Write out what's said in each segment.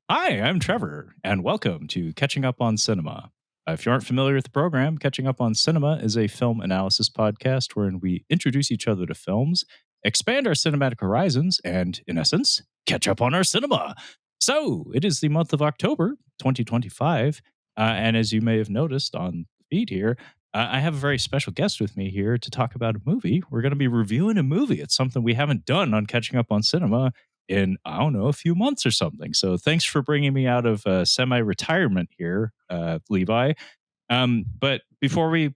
Hi, I'm Trevor, and welcome to Catching Up on Cinema. If you aren't familiar with the program, Catching Up on Cinema is a film analysis podcast wherein we introduce each other to films, expand our cinematic horizons, and, in essence, catch up on our cinema. So, it is the month of October 2025, and as you may have noticed on the feed here, I have a very special guest with me here to talk about a movie. We're going to be reviewing a movie. It's something we haven't done on Catching Up on Cinema in I don't know a few months or something. So thanks for bringing me out of semi-retirement here, Levi. But before we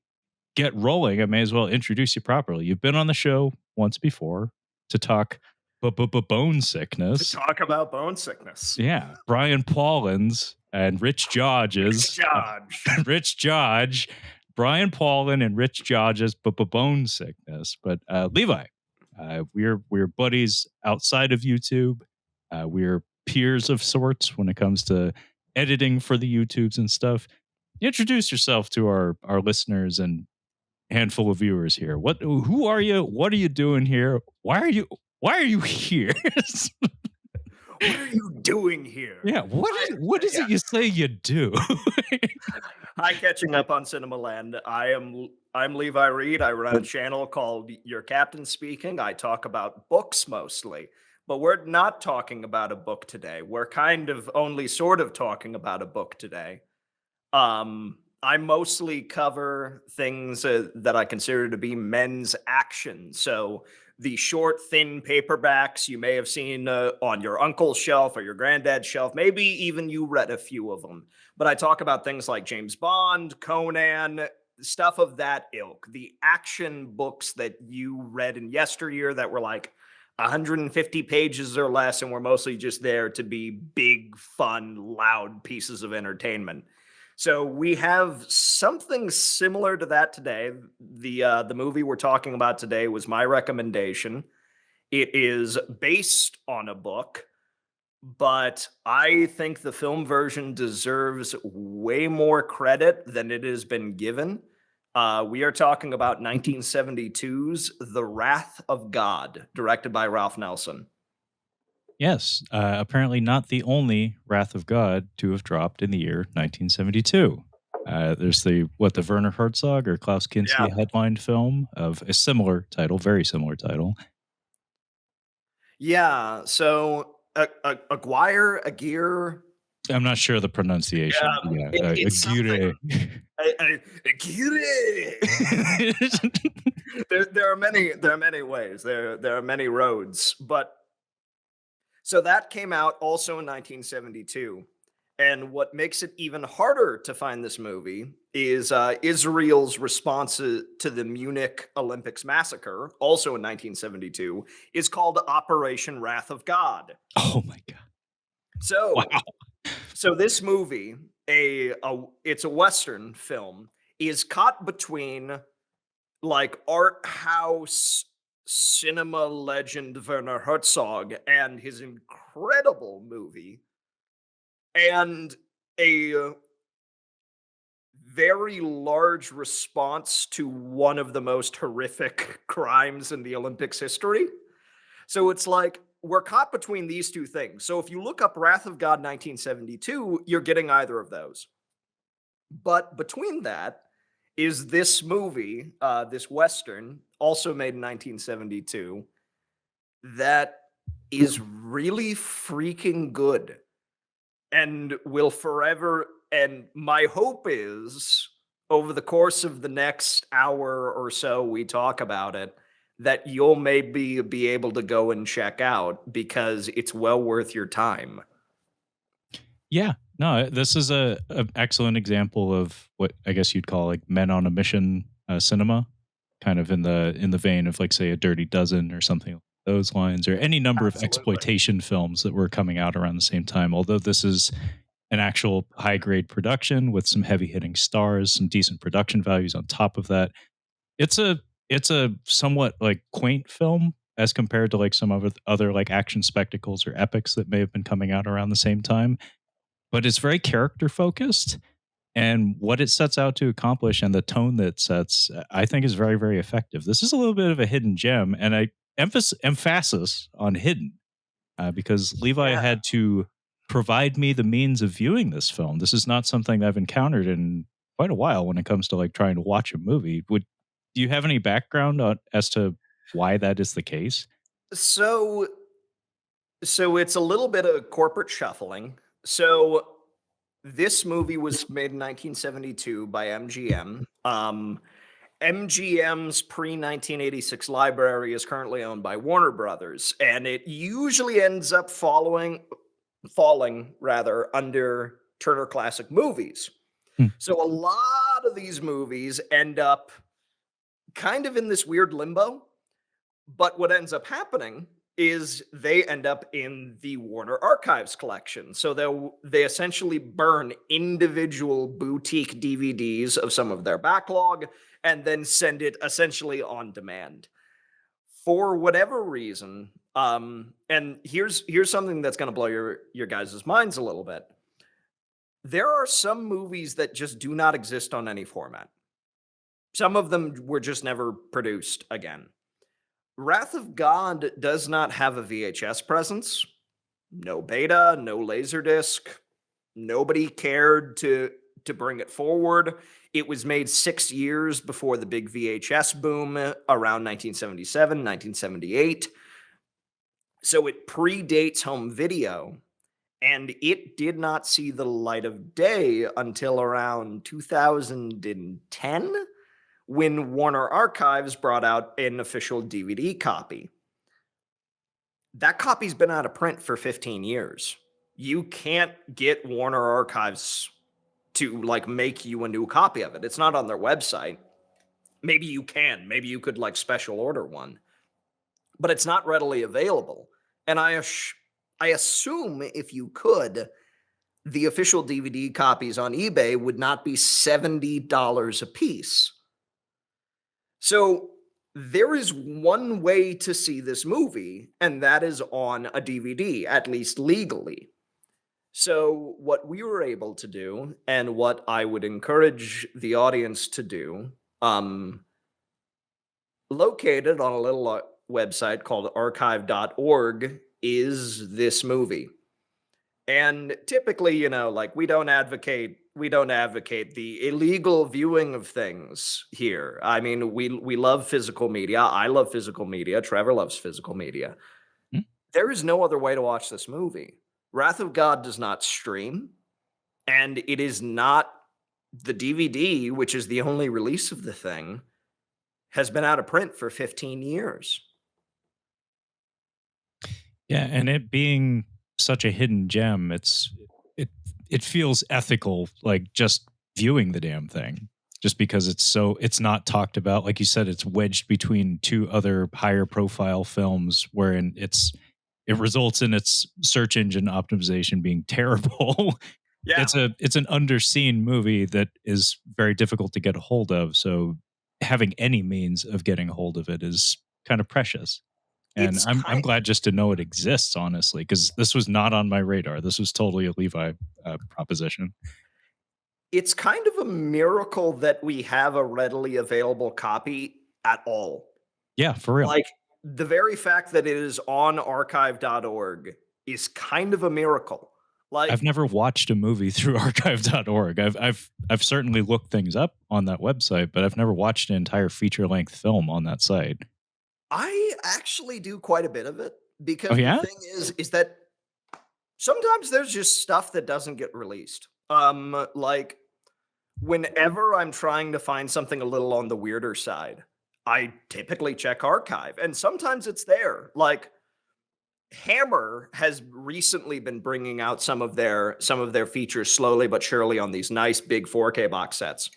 get rolling, I may as well introduce you properly. You've been on the show once before to talk bone To sickness. talk about bone sickness. Yeah, Brian Paulins and Rich George's Judge. Rich George, Brian Paulin and Rich George's bone sickness. But Levi, we're buddies outside of YouTube. We're peers of sorts when it comes to editing for the YouTubes and stuff. Introduce yourself to our listeners and handful of viewers here. Who are you? What are you doing here? Why are you here? What are you doing here? Yeah, what is it you say you do? Hi, catching up on Cinema Land. I'm Levi Reed. I run a channel called Your Captain Speaking. I talk about books mostly, but we're not talking about a book today. We're kind of only sort of talking about a book today. I mostly cover things that I consider to be men's action. So the short, thin paperbacks you may have seen on your uncle's shelf or your granddad's shelf. Maybe even you read a few of them. But I talk about things like James Bond, Conan, stuff of that ilk. The action books that you read in yesteryear that were like 150 pages or less and were mostly just there to be big, fun, loud pieces of entertainment. So we have something similar to that today. The movie we're talking about today was my recommendation. It is based on a book, but I think the film version deserves way more credit than it has been given. We are talking about 1972's The Wrath of God, directed by Ralph Nelson. Yes, apparently not the only Wrath of God to have dropped in the year 1972. There's the Werner Herzog or Klaus Yeah. Kinski headlined film of a similar title, very similar title. Yeah. So Aguirre, I'm not sure the pronunciation. Yeah, it's something. Aguirre. Aguirre. There are many ways. There are many roads, but so that came out also in 1972. And what makes it even harder to find this movie is Israel's response to the Munich Olympics massacre, also in 1972, is called Operation Wrath of God. Oh my god! So, Wow. so this movie, it's a Western film, is caught between like art house cinema legend Werner Herzog and his incredible movie, and a very large response to one of the most horrific crimes in the Olympics history. So it's like we're caught between these two things. So if you look up Wrath of God 1972, you're getting either of those. But between that is this movie, this Western, also made in 1972, that is really freaking good and will forever. And my hope is over the course of the next hour or so we talk about it, that you'll maybe be able to go and check out because it's well worth your time. Yeah, no, this is a excellent example of what I guess you'd call like men on a mission cinema, kind of in the vein of like say a Dirty Dozen or something along those lines, or any number of Absolutely. exploitation films that were coming out around the same time. Although this is an actual high grade production with some heavy hitting stars, some decent production values on top of that. It's a somewhat like quaint film as compared to like some of other like action spectacles or epics that may have been coming out around the same time, but it's very character focused, and what it sets out to accomplish and the tone that it sets, I think is very, very effective. This is a little bit of a hidden gem, and I emphasis on hidden because Levi Yeah. had to provide me the means of viewing this film. This is not something I've encountered in quite a while when it comes to like trying to watch a movie. Would do you have any background on as to why that is the case? So so it's a little bit of corporate shuffling. So this movie was made in 1972 by MGM. MGM's pre 1986 library is currently owned by Warner Brothers, and it usually ends up falling rather under Turner Classic Movies. Hmm. So a lot of these movies end up kind of in this weird limbo. But what ends up happening is they end up in the Warner Archives collection. So they essentially burn individual boutique DVDs of some of their backlog and then send it essentially on demand. For whatever reason, and here's something that's going to blow your guys' minds a little bit. There are some movies that just do not exist on any format. Some of them were just never produced again. Wrath of God does not have a VHS presence. No beta, no laserdisc. Nobody cared to bring it forward. It was made 6 years before the big VHS boom around 1977, 1978. So it predates home video, and it did not see the light of day until around 2010 when Warner Archives brought out an official DVD copy. That copy's been out of print for 15 years. You can't get Warner Archives to like make you a new copy of it. It's not on their website. Maybe you can. Maybe you could like special order one, but it's not readily available. And I assume if you could, the official DVD copies on eBay would not be $70 a piece. So there is one way to see this movie, and that is on a DVD, at least legally. So, what we were able to do, and what I would encourage the audience to do, located on a little website called archive.org, is this movie. And typically, like we don't advocate the illegal viewing of things here. I mean, we love physical media. I love physical media. Trevor loves physical media. Hmm? There is no other way to watch this movie. Wrath of God does not stream, and it is not the DVD, which is the only release of the thing, has been out of print for 15 years. Yeah, and it being such a hidden gem, it it feels ethical, like just viewing the damn thing, just because it's not talked about. Like you said, it's wedged between two other higher profile films, wherein it results in its search engine optimization being terrible. Yeah. It's an underseen movie that is very difficult to get a hold of. So having any means of getting a hold of it is kind of precious. And It's I'm kind glad just to know it exists, honestly, because this was not on my radar. This was totally a Levi proposition. it's kind of a miracle that we have a readily available copy at all. Yeah, for real. Like, the very fact that it is on archive.org is kind of a miracle. I've Like, never watched a movie through archive.org. I've certainly looked things up on that website, but I've never watched an entire feature length film on that site. I actually do quite a bit of it Oh because the yeah? thing is that sometimes there's just stuff that doesn't get released. Like whenever I'm trying to find something a little on the weirder side, I typically check archive and sometimes it's there. Like Hammer has recently been bringing out some of their features slowly but surely on these nice big 4K box sets.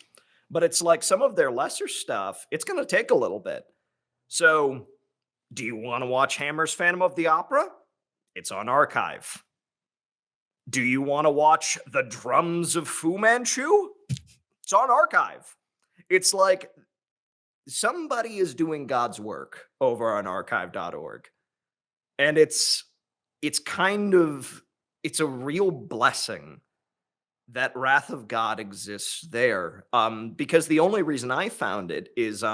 But it's like some of their lesser stuff, it's going to take a little bit. So, do you want to watch Hammer's Phantom of the Opera? It's on archive. Do you want to watch The Drums of Fu Manchu? It's on archive. It's like somebody is doing God's work over on archive.org. And it's a real blessing that Wrath of God exists there. Because the only reason I found it is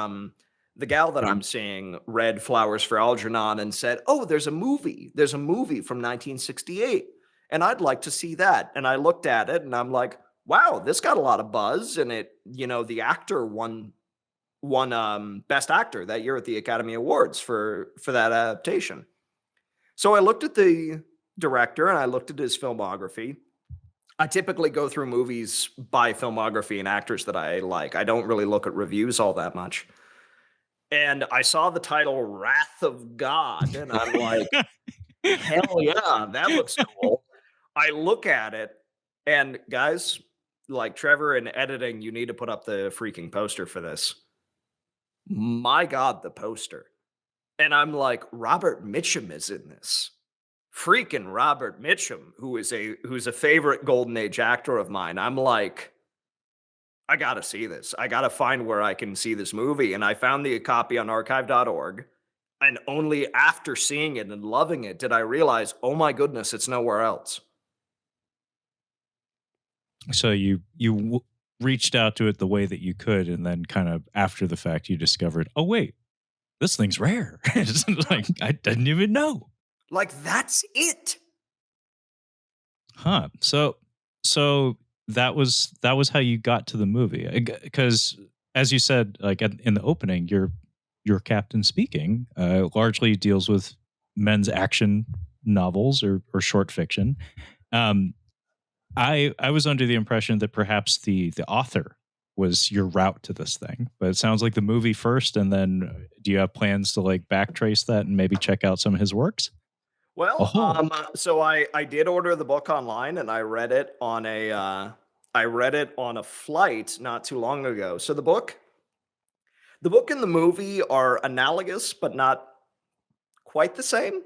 the gal that I'm seeing read Flowers for Algernon and said, "Oh, there's a movie. There's a movie from 1968." and I'd like to see that. And I looked at it and I'm like, wow, this got a lot of buzz. And the actor won Best Actor that year at the Academy Awards for that adaptation. So I looked at the director and I looked at his filmography. I typically go through movies by filmography and actors that I like. I don't really look at reviews all that much. And I saw the title Wrath of God, and I'm like, hell yeah, that looks cool. I look at it, and guys, like Trevor in editing, you need to put up the freaking poster for this. My God, the poster. And I'm like, Robert Mitchum is in this. Freaking Robert Mitchum, who's a favorite Golden Age actor of mine. I'm like, I gotta see this. I gotta find where I can see this movie. And I found the copy on archive.org. And only after seeing it and loving it did I realize, oh my goodness, it's nowhere else. So you reached out to it the way that you could, and then kind of after the fact, you discovered, oh wait, this thing's rare. It's like I didn't even know. Like, that's it. Huh. So that was how you got to the movie, because as you said, like in the opening, your captain speaking largely deals with men's action novels or short fiction. Um, I was under the impression that perhaps the author was your route to this thing, but it sounds like the movie first, and then do you have plans to like backtrace that and maybe check out some of his works? Well, Oh, so I did order the book online and I read it on a flight not too long ago. So the book and the movie are analogous, but not quite the same.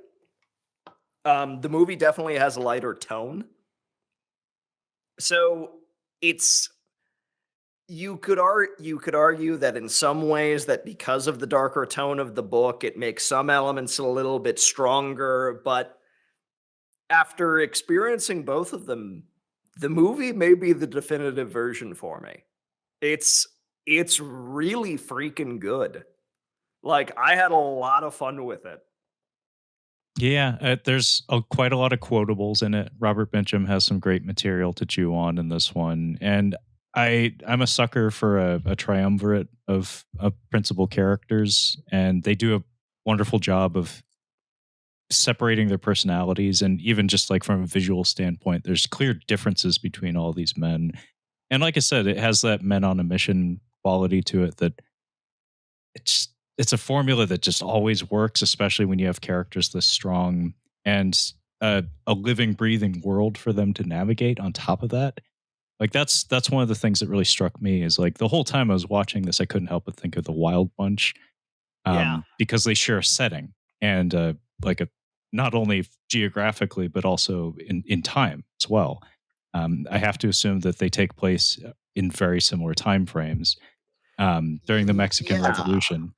The movie definitely has a lighter tone. So it's you could argue that in some ways that because of the darker tone of the book, it makes some elements a little bit stronger. But after experiencing both of them, the movie may be the definitive version for me. It's it's really freaking good. Like, I had a lot of fun with it. yeah, there's quite a lot of quotables in it. Robert Bencham has some great material to chew on in this one, and I'm a sucker for a triumvirate of principal characters, and they do a wonderful job of separating their personalities, and even just like from a visual standpoint, there's clear differences between all these men. And like I said, it has that men on a mission quality to it that it's a formula that just always works, especially when you have characters this strong and a living, breathing world for them to navigate. On top of that, like that's one of the things that really struck me is like the whole time I was watching this, I couldn't help but think of the Wild Bunch, Yeah. because they share a setting and like a not only geographically but also in time as well. I have to assume that they take place in very similar time frames during the Mexican Yeah. Revolution.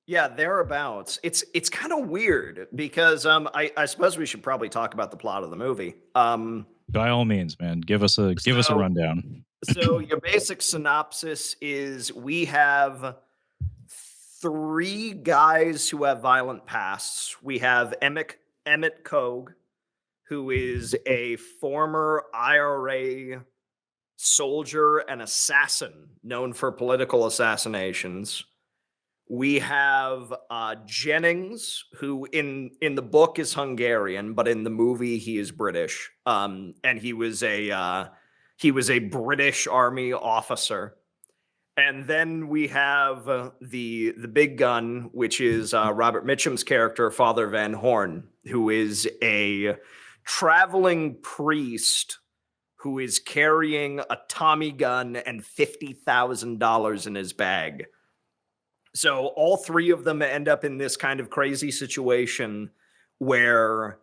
Yeah, thereabouts. It's kind of weird because I suppose we should probably talk about the plot of the movie. By all means, man, give us a So rundown. so your basic synopsis is we have three guys who have violent pasts. We have Emmett Kogue, who is a former IRA soldier and assassin known for political assassinations. We have Jennings, who in the book is Hungarian, but in the movie he is British, and he was a British Army officer. And then we have the big gun, which is Robert Mitchum's character, Father Van Horn, who is a traveling priest who is carrying a Tommy gun and $50,000 in his bag. So all three of them end up in this kind of crazy situation where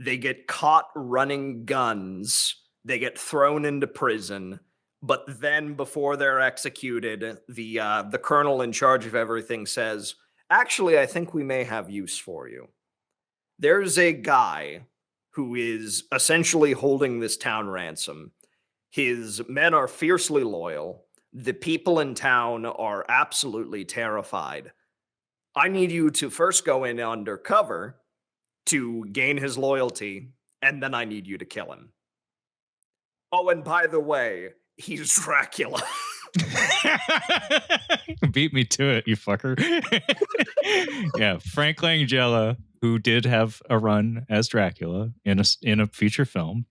they get caught running guns, they get thrown into prison, but then before they're executed, the colonel in charge of everything says, "Actually, I think we may have use for you." There's a guy who is essentially holding this town ransom. His men are fiercely loyal. The people in town are absolutely terrified. I need you to first go in undercover to gain his loyalty and then I need you to kill him. Oh, and by the way, he's Dracula. Beat me to it, you fucker. Yeah, Frank Langella, who did have a run as Dracula in a feature film,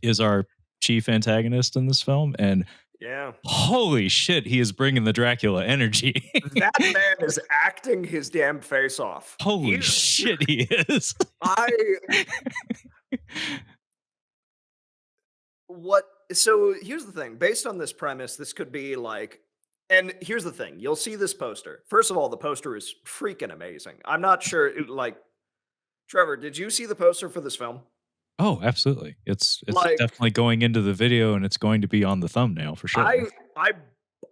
is our chief antagonist in this film, and Yeah. holy shit, he is bringing the Dracula energy. That man is acting his damn face off. Holy He's shit, he is. I what so here's the thing. Based on this premise, this could be like and here's the thing. You'll see this poster. First of all, the poster is freaking amazing. I'm not sure like Trevor, did you see the poster for this film? Oh, absolutely. It's Like definitely going into the video, and it's going to be on the thumbnail for sure. I I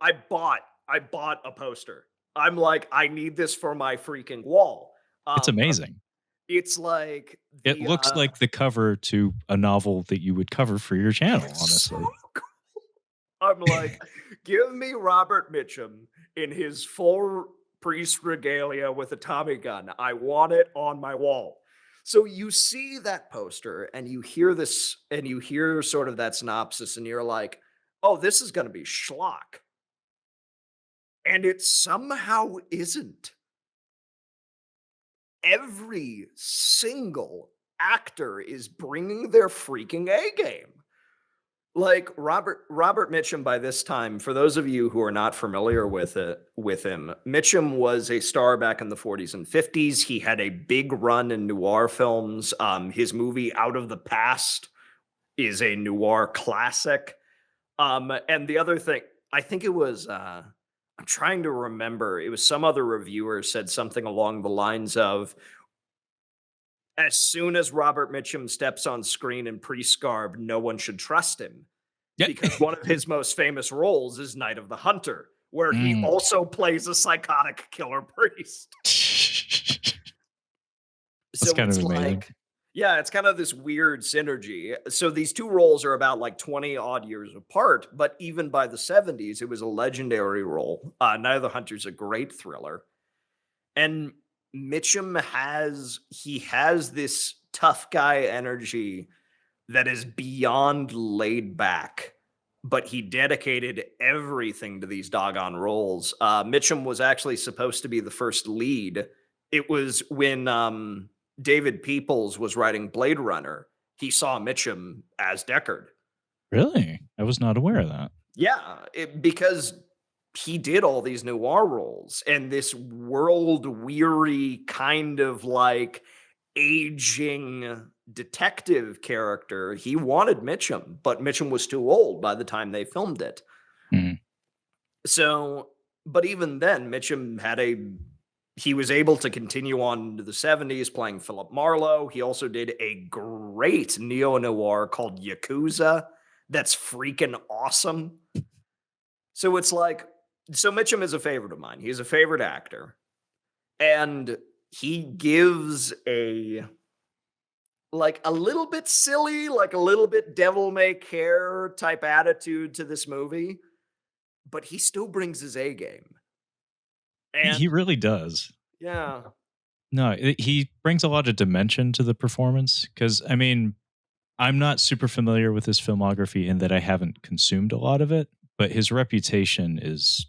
I bought a poster. I'm like, I need this for my freaking wall. It's Um, amazing. it's like It the looks like the cover to a novel that you would cover for your channel, it's so honestly. cool. I'm like, give me Robert Mitchum in his full priest regalia with a Tommy gun. I want it on my wall. So you see that poster and you hear this and you hear sort of that synopsis and you're like, oh, this is going to be schlock. And it somehow isn't. Every single actor is bringing their freaking A game. Like Robert Mitchum by this time, for those of you who are not familiar with him, Mitchum was a star back in the 40s and 50s. He had a big run in noir films. His movie Out of the Past is a noir classic. And the other thing, I think it was I'm trying to remember. It was some other reviewer said something along the lines of as soon as Robert Mitchum steps on screen in pre-scarb, no one should trust him Yeah. because one of his most famous roles is Night of the Hunter, where he Mm. also plays a psychotic killer priest. That's So kind of it's amazing. like, yeah, it's kind of this weird synergy. So these two roles are about like 20 odd years apart, but even by the 70s, it was a legendary role. Night of the Hunter's a great thriller. And Mitchum has this tough guy energy that is beyond laid back, but he dedicated everything to these doggone roles. Mitchum was actually supposed to be the first lead. It was when David Peoples was writing Blade Runner, he saw Mitchum as Deckard. Really? I was not aware of that. Yeah, because he did all these noir roles and this world weary kind of like aging detective character. He wanted Mitchum, but Mitchum was too old by the time they filmed it. Mhm. So, but even then, he was able to continue on into the 70s playing Philip Marlowe. He also did a great neo noir called Yakuza that's freaking awesome. So it's like, so Mitchum is a favorite of mine. He's a favorite actor. And he gives like a little bit silly, like a little bit devil may care type attitude to this movie, but he still brings his A game. He And really does. yeah, No, he brings a lot of dimension to the performance because, I mean, I'm not super familiar with his filmography in that I haven't consumed a lot of it, but his reputation is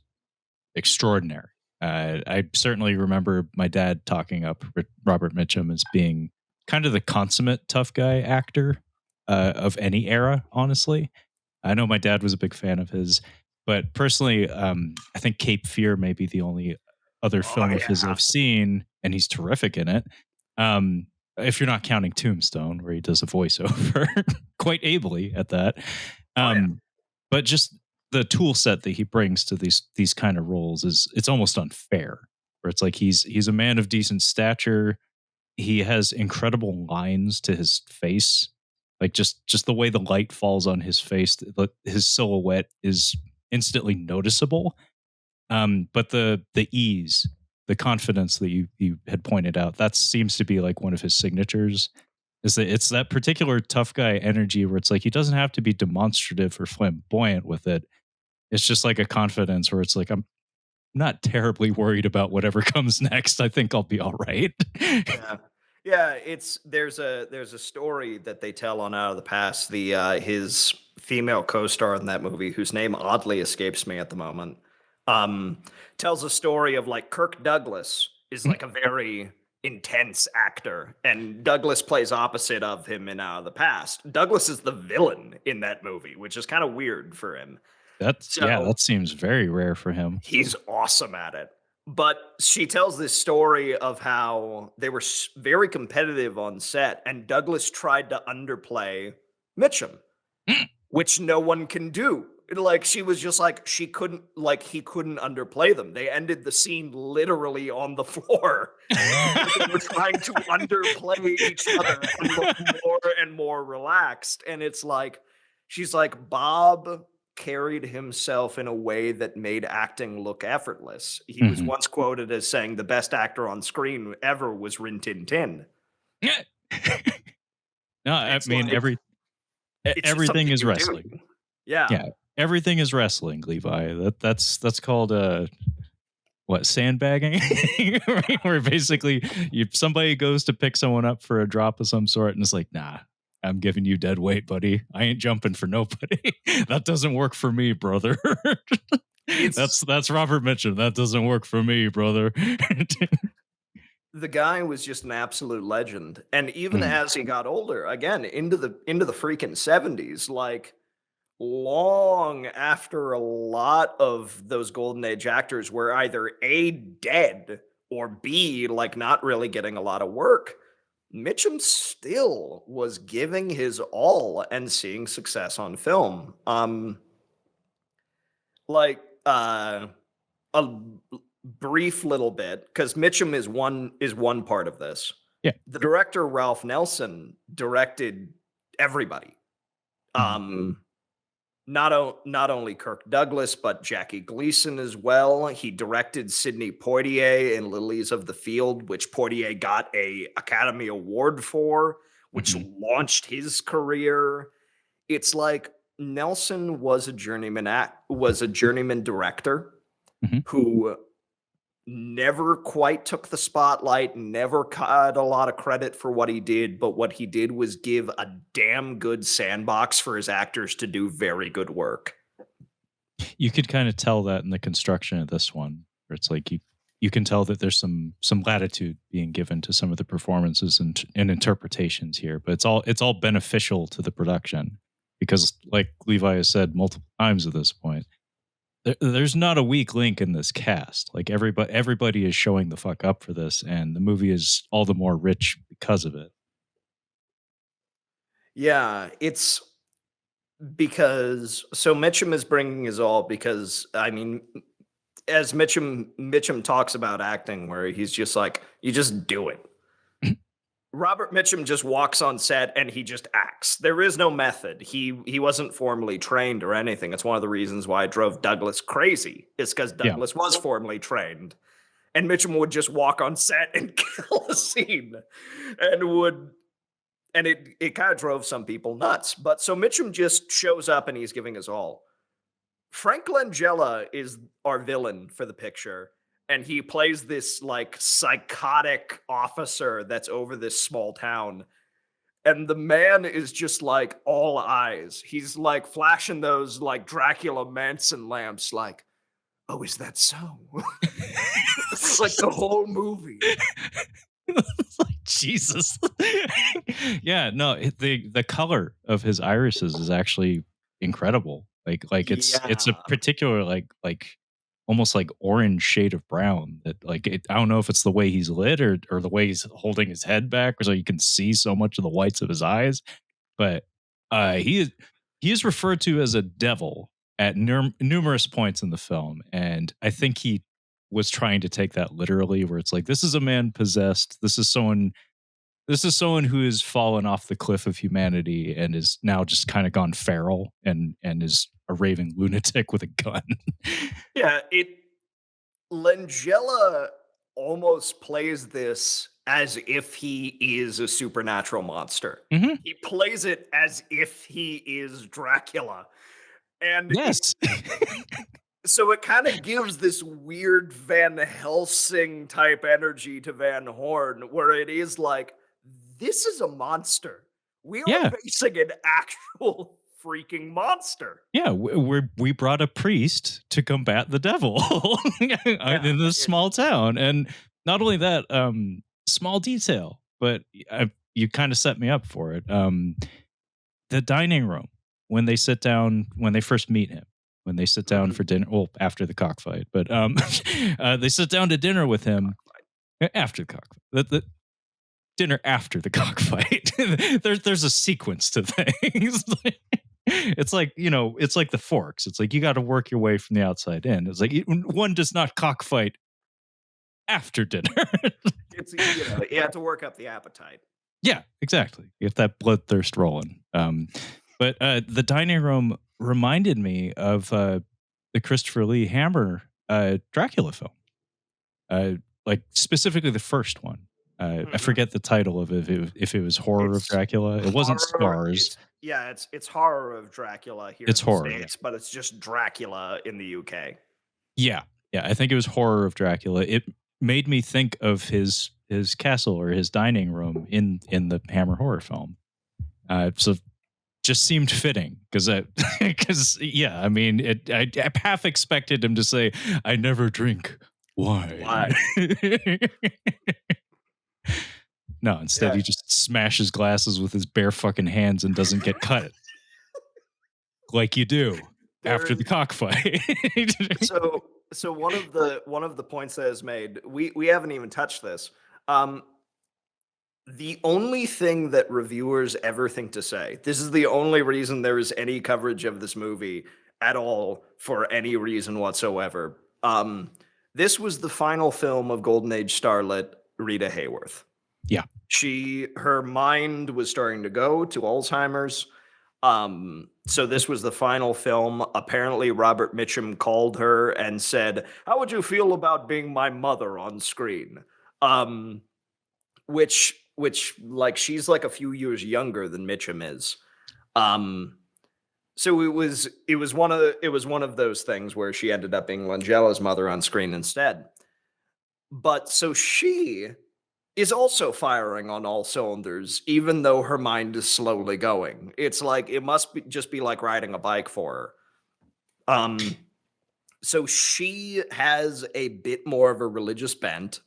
extraordinary. I certainly remember my dad talking up Robert Mitchum as being kind of the consummate tough guy actor of any era, honestly. I know my dad was a big fan of his, but personally, I think Cape Fear may be the only other oh film of his yeah, I've seen, and he's terrific in it. Um, if you're not counting Tombstone, where he does a voiceover quite ably at that. oh yeah, Um, but just the tool set that he brings to these kind of roles is it's almost unfair. Where it's like he's a man of decent stature. He has incredible lines to his face, like just the way the light falls on his face, his silhouette is instantly noticeable. But the ease, the confidence that you had pointed out, that seems to be like one of his signatures. Is that it's that particular tough guy energy where it's like he doesn't have to be demonstrative or flamboyant with it. It's just like a confidence where it's like I'm not terribly worried about whatever comes next. I think I'll be all right. yeah. Yeah, it's there's a story that they tell on Out of the Past. His female co-star in that movie, whose name oddly escapes me at the moment, um, tells a story of like Kirk Douglas is like a very intense actor, and Douglas plays opposite of him in Out of the Past. Douglas is the villain in that movie, which is kind of weird for him. That's yeah, So that seems very rare for him. he's awesome at it. But she tells this story of how they were very competitive on set, and Douglas tried to underplay Mitchum, which no one can do. Like she was just like she couldn't like he couldn't underplay them. They ended the scene literally on the floor. They were trying to underplay each other and look more and more relaxed. And it's like she's like Bob carried himself in a way that made acting look effortless. He was Mhm. once quoted as saying the best actor on screen ever was Rin Tin Tin. No, I It's mean, like it's just everything something is you do. wrestling. Yeah. Yeah, everything is wrestling, Levi. That's called, what, sandbagging? Right? Where basically if somebody goes to pick someone up for a drop of some sort, and it's like, "Nah, I'm giving you dead weight, buddy. I ain't jumping for nobody. That doesn't work for me, brother." It's That's Robert Mitchum. "That doesn't work for me, brother." the guy was just an absolute legend. And even Mhm, as he got older, again, into the freaking 70s, like long after a lot of those golden age actors were either A dead or B like not really getting a lot of work, Mitchum still was giving his all and seeing success on film. Like a brief little bit because Mitchum is one part of this. yeah, The director Ralph Nelson directed everybody. mhm, Um, not only Kirk Douglas, but Jackie Gleason as well. He directed Sidney Poitier in Lilies of the Field, which Poitier got a Academy Award for, which mhm, launched his career. It's like Nelson was a journeyman director mhm. who never quite took the spotlight, never got a lot of credit for what he did, but what he did was give a damn good sandbox for his actors to do very good work. You could kinda tell that in the construction of this one, where it's like you can tell that there's some latitude being given to some of the performances and interpretations here, but it's all beneficial to the production because, like Levi has said multiple times at this point, there's not a weak link in this cast. Like, everybody is showing the fuck up for this, and the movie is all the more rich because of it. Yeah, it's because so Mitchum is bringing his all because I mean, as Mitchum talks about acting, where he's just like, you just do it. Robert Mitchum just walks on set and he just acts. There is no method. He wasn't formally trained or anything. It's one of the reasons why it drove Douglas crazy. Is because Yeah. Douglas was formally trained, and Mitchum would just walk on set and kill a scene, and would and it kind of drove some people nuts. But so Mitchum just shows up and he's giving his all. Frank Langella is our villain for the picture, and he plays this like psychotic officer that's over this small town. And the man is just like all eyes. He's like flashing those like Dracula Manson lamps, like, oh, is that so? Like the whole movie. It's like, Jesus. Yeah, no, the color of his irises is actually incredible. It's a Yeah. particular, almost like orange shade of brown that, I don't know if it's the way he's lit or the way he's holding his head back, or so you can see so much of the whites of his eyes, but, he is referred to as a devil at numerous points in the film, and I think he was trying to take that literally, where it's like, this is a man possessed. This is someone who has fallen off the cliff of humanity and is now just kind of gone feral and is a raving lunatic with a gun. Yeah, it Langella almost plays this as if he is a supernatural monster. Mhm. He plays it as if he is Dracula. And it Yes. so it kind of gives this weird Van Helsing type energy to Van Horn, where it is like this is a monster. We are Yeah, facing an actual freaking monster. yeah, we brought a priest to combat the devil Yeah, in this it small town, and not only that, small detail, but you kind of set me up for it. The dining room when they sit down when they first meet him, when they sit down mhm, for dinner. Well, after the cockfight, but they sit down to dinner with him after the cockfight. The dinner after the cockfight. There's a sequence to things. It's like, it's like the forks. It's like you got to work your way from the outside in. It's like one does not cockfight after dinner. it's you have to work up the appetite. Yeah, exactly. Get that bloodthirst rolling. But the dining room reminded me of the Christopher Lee Hammer Dracula film. Uh, like specifically the first one. I Mhm. forget the title of it. If it was Horror of It's Dracula, it wasn't horror. Scars. It's horror of Dracula here It's in the horror. Yeah, States, but it's just Dracula in the UK. yeah, yeah. I think it was Horror of Dracula. It made me think of his castle or his dining room in the Hammer horror film. So just seemed fitting because yeah, I mean, I half expected him to say, "I never drink wine." Why? No, instead Yeah, he just smashes glasses with his bare fucking hands and doesn't get cut like you do after there's the cockfight. so one of the points that is made, we haven't even touched this. Um, the only thing that reviewers ever think to say, this is the only reason there is any coverage of this movie at all for any reason whatsoever. This was the final film of Golden Age starlet Rita Hayworth. Yeah. Her mind was starting to go to Alzheimer's. So this was the final film. Apparently, Robert Mitchum called her and said, "How would you feel about being my mother on screen?" Um, which like she's like a few years younger than Mitchum is. Um, so it was one of those things where she ended up being Langella's mother on screen instead. But so she is also firing on all cylinders, even though her mind is slowly going. It's like it must just be like riding a bike for her. So she has a bit more of a religious bent,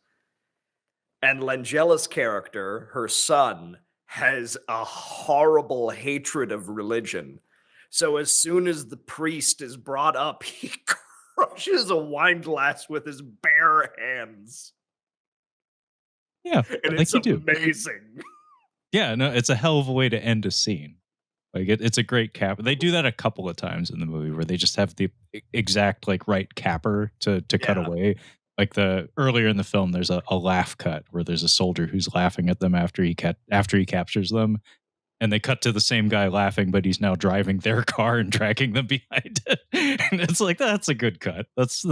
and Langella's character, her son, has a horrible hatred of religion. So as soon as the priest is brought up, he crushes a wine glass with his bare hands, Yeah, and like it's you do. amazing. Yeah, no, it's a hell of a way to end a scene. Like it's a great cap. They do that a couple of times in the movie where they just have the exact like right capper to cut Yeah. away. Like the earlier in the film, there's a laugh cut where there's a soldier who's laughing at them after he captures them, and they cut to the same guy laughing, but he's now driving their car and dragging them behind it. And it's like that's a good cut. That's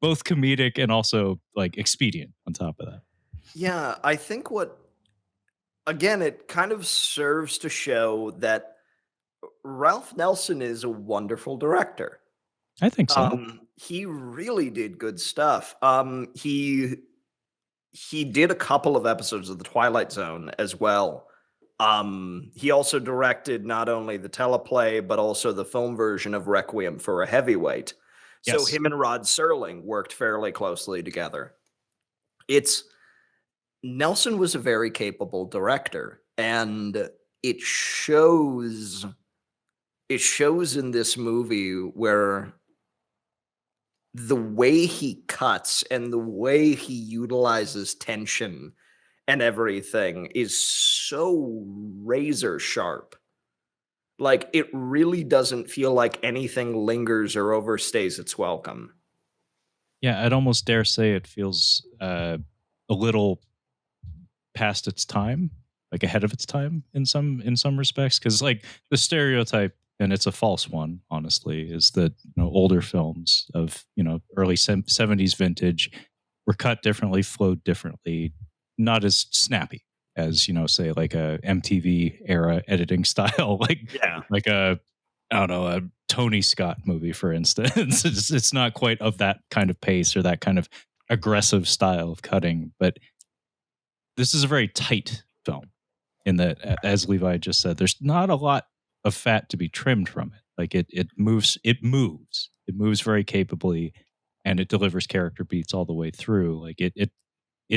both comedic and also like expedient on top of that. Yeah, I think what again, it kind of serves to show that Ralph Nelson is a wonderful director. I think so. He really did good stuff. He did a couple of episodes of The Twilight Zone as well. He also directed not only the teleplay but also the film version of Requiem for a Heavyweight. So Yes. him and Rod Serling worked fairly closely together. It's Nelson was a very capable director, and it shows it shows in this movie where the way he cuts and the way he utilizes tension and everything is so razor sharp. Like it really doesn't feel like anything lingers or overstays its welcome. Yeah, I'd almost dare say it feels a little past its time, like ahead of its time in some respects. Because like the stereotype, and it's a false one, honestly, is that older films of early '70s vintage were cut differently, flowed differently, not as snappy as say like a MTV era editing style, Yeah. like a I don't know, a Tony Scott movie, for instance. It's not quite of that kind of pace or that kind of aggressive style of cutting, but this is a very tight film. in that, as Levi just said, there's not a lot of fat to be trimmed from it. Like it moves very capably, and it delivers character beats all the way through. Like it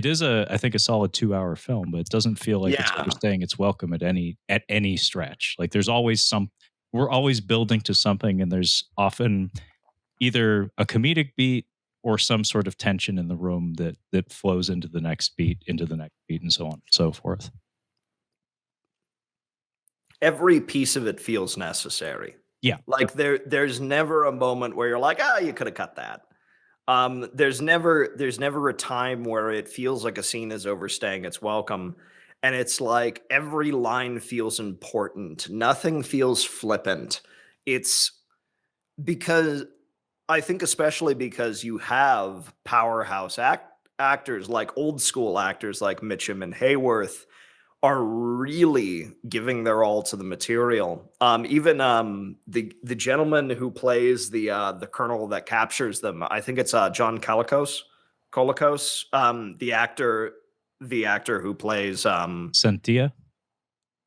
is I think a solid 2-hour film, but it doesn't feel like it's Yeah. overstaying its welcome at any stretch. Like there's always we're always building to something, and there's often either a comedic beat or some sort of tension in the room that flows into the next beat, into the next beat, and so on and so forth. Every piece of it feels necessary. Yeah. Like there's never a moment where you're like, "Ah, you could have cut that." There's never a time where it feels like a scene is overstaying its welcome. And it's like every line feels important. Nothing feels flippant. It's because I think especially because you have powerhouse actors like old school actors like Mitchum and Hayworth are really giving their all to the material. Even the gentleman who plays the colonel that captures them, I think it's John Colicos, the actor who plays Cynthia.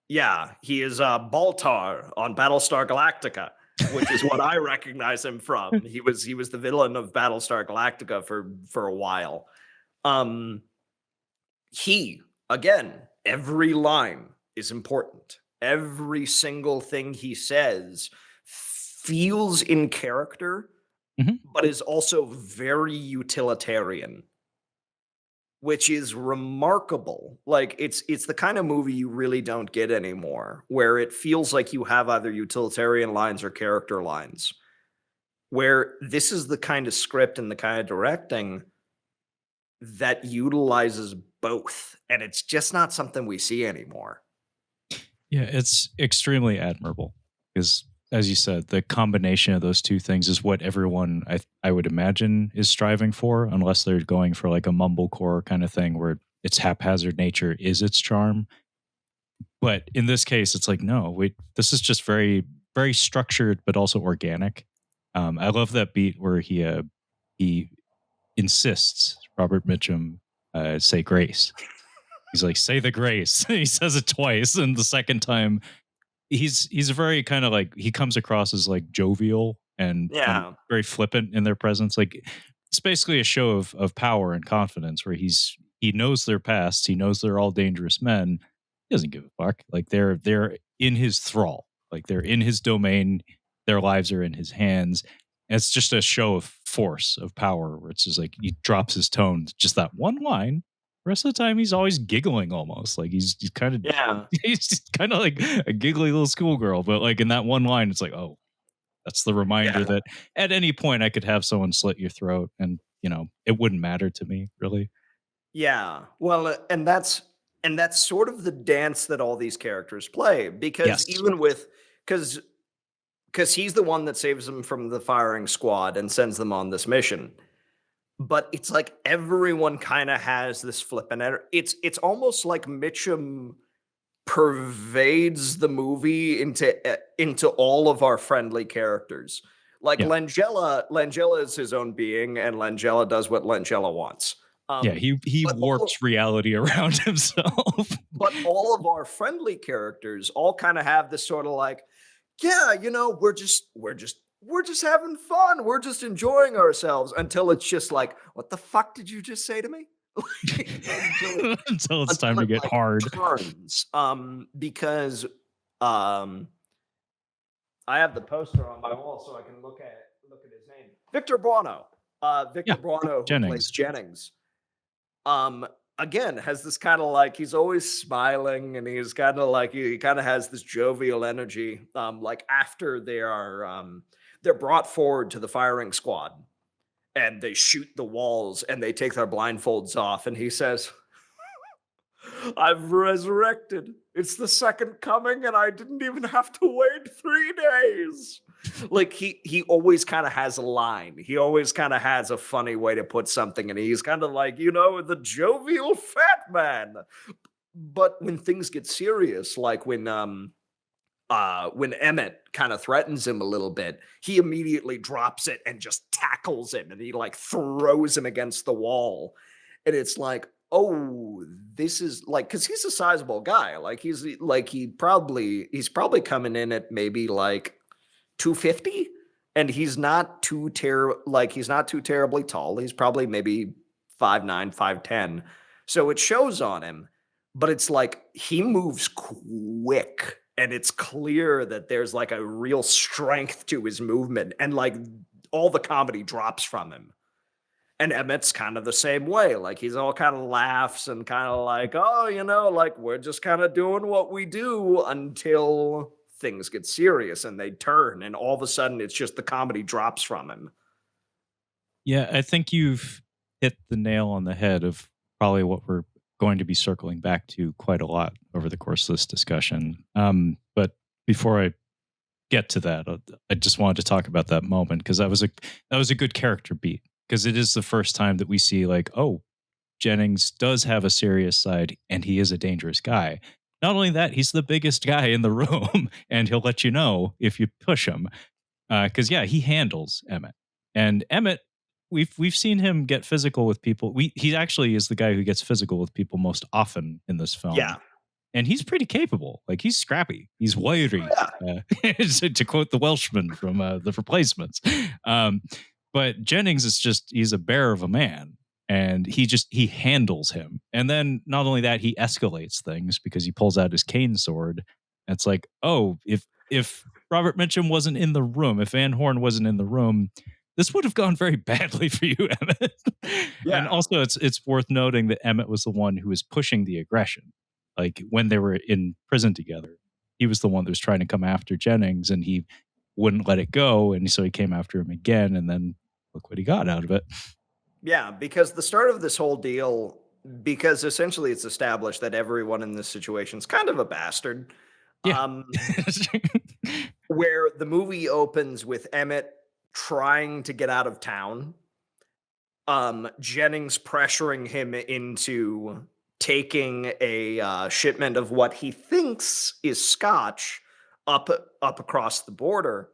yeah, he is Baltar on Battlestar Galactica, which is what I recognize him from. He was the villain of Battlestar Galactica for a while. Um, he again, every line is important. Every single thing he says feels in character, Mhm. but is also very utilitarian, which is remarkable. Like it's the kind of movie you really don't get anymore, where it feels like you have either utilitarian lines or character lines. Where this is the kind of script and the kind of directing that utilizes both, and it's just not something we see anymore. Yeah, it's extremely admirable because, as you said, the combination of those two things is what everyone I would imagine is striving for, unless they're going for like a mumblecore kind of thing where its haphazard nature is its charm. But in this case, it's like no, wait, this is just very very structured, but also organic. I love that beat where he insists Robert Mitchum say grace. He's like, say the grace. He says it twice, and the second time he's very kind of like he comes across as like jovial and Yeah, very flippant in their presence. Like it's basically a show of power and confidence where he knows their past, he knows they're all dangerous men. He doesn't give a fuck. Like they're in his thrall, like they're in his domain. Their lives are in his hands. And it's just a show of force, of power, where it's just like he drops his tone, just that one line. The rest of the time, he's always giggling almost like he's kind of yeah, he's just kind of like a giggly little schoolgirl, but like in that one line, it's like, oh, that's the reminder yeah, that at any point I could have someone slit your throat, and it wouldn't matter to me really. yeah. Well, and that's sort of the dance that all these characters play, because Yes, even with because because he's the one that saves them from the firing squad and sends them on this mission. But it's like everyone kind of has this flippant. It's almost like Mitchum pervades the movie into all of our friendly characters. Like yeah, Langella is his own being, and Langella does what Langella wants. yeah. He But all warps reality around himself. but all of our friendly characters all kind of have this sort of like, yeah, we're just having fun. We're just enjoying ourselves until it's just like, what the fuck did you just say to me? until it Until it's time until to it get like hard. turns. Because um I have the poster on my wall so I can look at his name. Victor Buono. Victor Yeah, Buono, who plays Jennings. Jennings. Um, again, has this kind of like he's always smiling, and he's kind of like he kind of has this jovial energy. Like after they're brought forward to the firing squad and they shoot the walls and they take their blindfolds off, and he says, I've resurrected. It's the second coming, and I didn't even have to wait 3 days. Like he always kind of has a line. He always kind of has a funny way to put something, and he's kind of like, the jovial fat man. But when things get serious, like when Emmett kind of threatens him a little bit, he immediately drops it and just tackles him, and he like throws him against the wall. And it's like, oh, this is like, because he's a sizable guy. Like he's probably coming in at maybe like 250, and he's not too terribly tall. He's probably maybe 5'9", 5'10". So it shows on him, but it's like he moves quick, and it's clear that there's like a real strength to his movement, and like all the comedy drops from him. And Emmett's kind of the same way. Like he's all kind of laughs and kind of like, oh, like we're just kind of doing what we do until things get serious and they turn. And all of a sudden, it's just the comedy drops from him. Yeah, I think you've hit the nail on the head of probably what we're going to be circling back to quite a lot over the course of this discussion. But before I get to that, I just wanted to talk about that moment because that was a good character beat because it is the first time that we see like, oh, Jennings does have a serious side and he is a dangerous guy. Not only that, he's the biggest guy in the room and he'll let you know if you push him. Because yeah, he handles Emmett, and Emmett, we've seen him get physical with people. He actually is the guy who gets physical with people most often in this film, Yeah. and he's pretty capable. Like he's scrappy, he's Oh, wiry, yeah. to quote the Welshman from the Replacements. Um, but Jennings is just—he's a bear of a man, and he handles him. And then not only that, he escalates things because he pulls out his cane sword. And it's like, oh, if Robert Mitchum wasn't in the room, if Van Horn wasn't in the room, this would have gone very badly for you, Emmett. And Yeah. also, it's worth noting that Emmett was the one who was pushing the aggression. Like when they were in prison together, he was the one that was trying to come after Jennings, and he wouldn't let it go, and so he came after him again, and then look what he got out of it. Yeah. Because the start of this whole deal, because essentially it's established that everyone in this situation is kind of a bastard. Yeah. Um, where the movie opens with Emmett trying to get out of town, Jennings pressuring him into taking a shipment of what he thinks is scotch up across the border,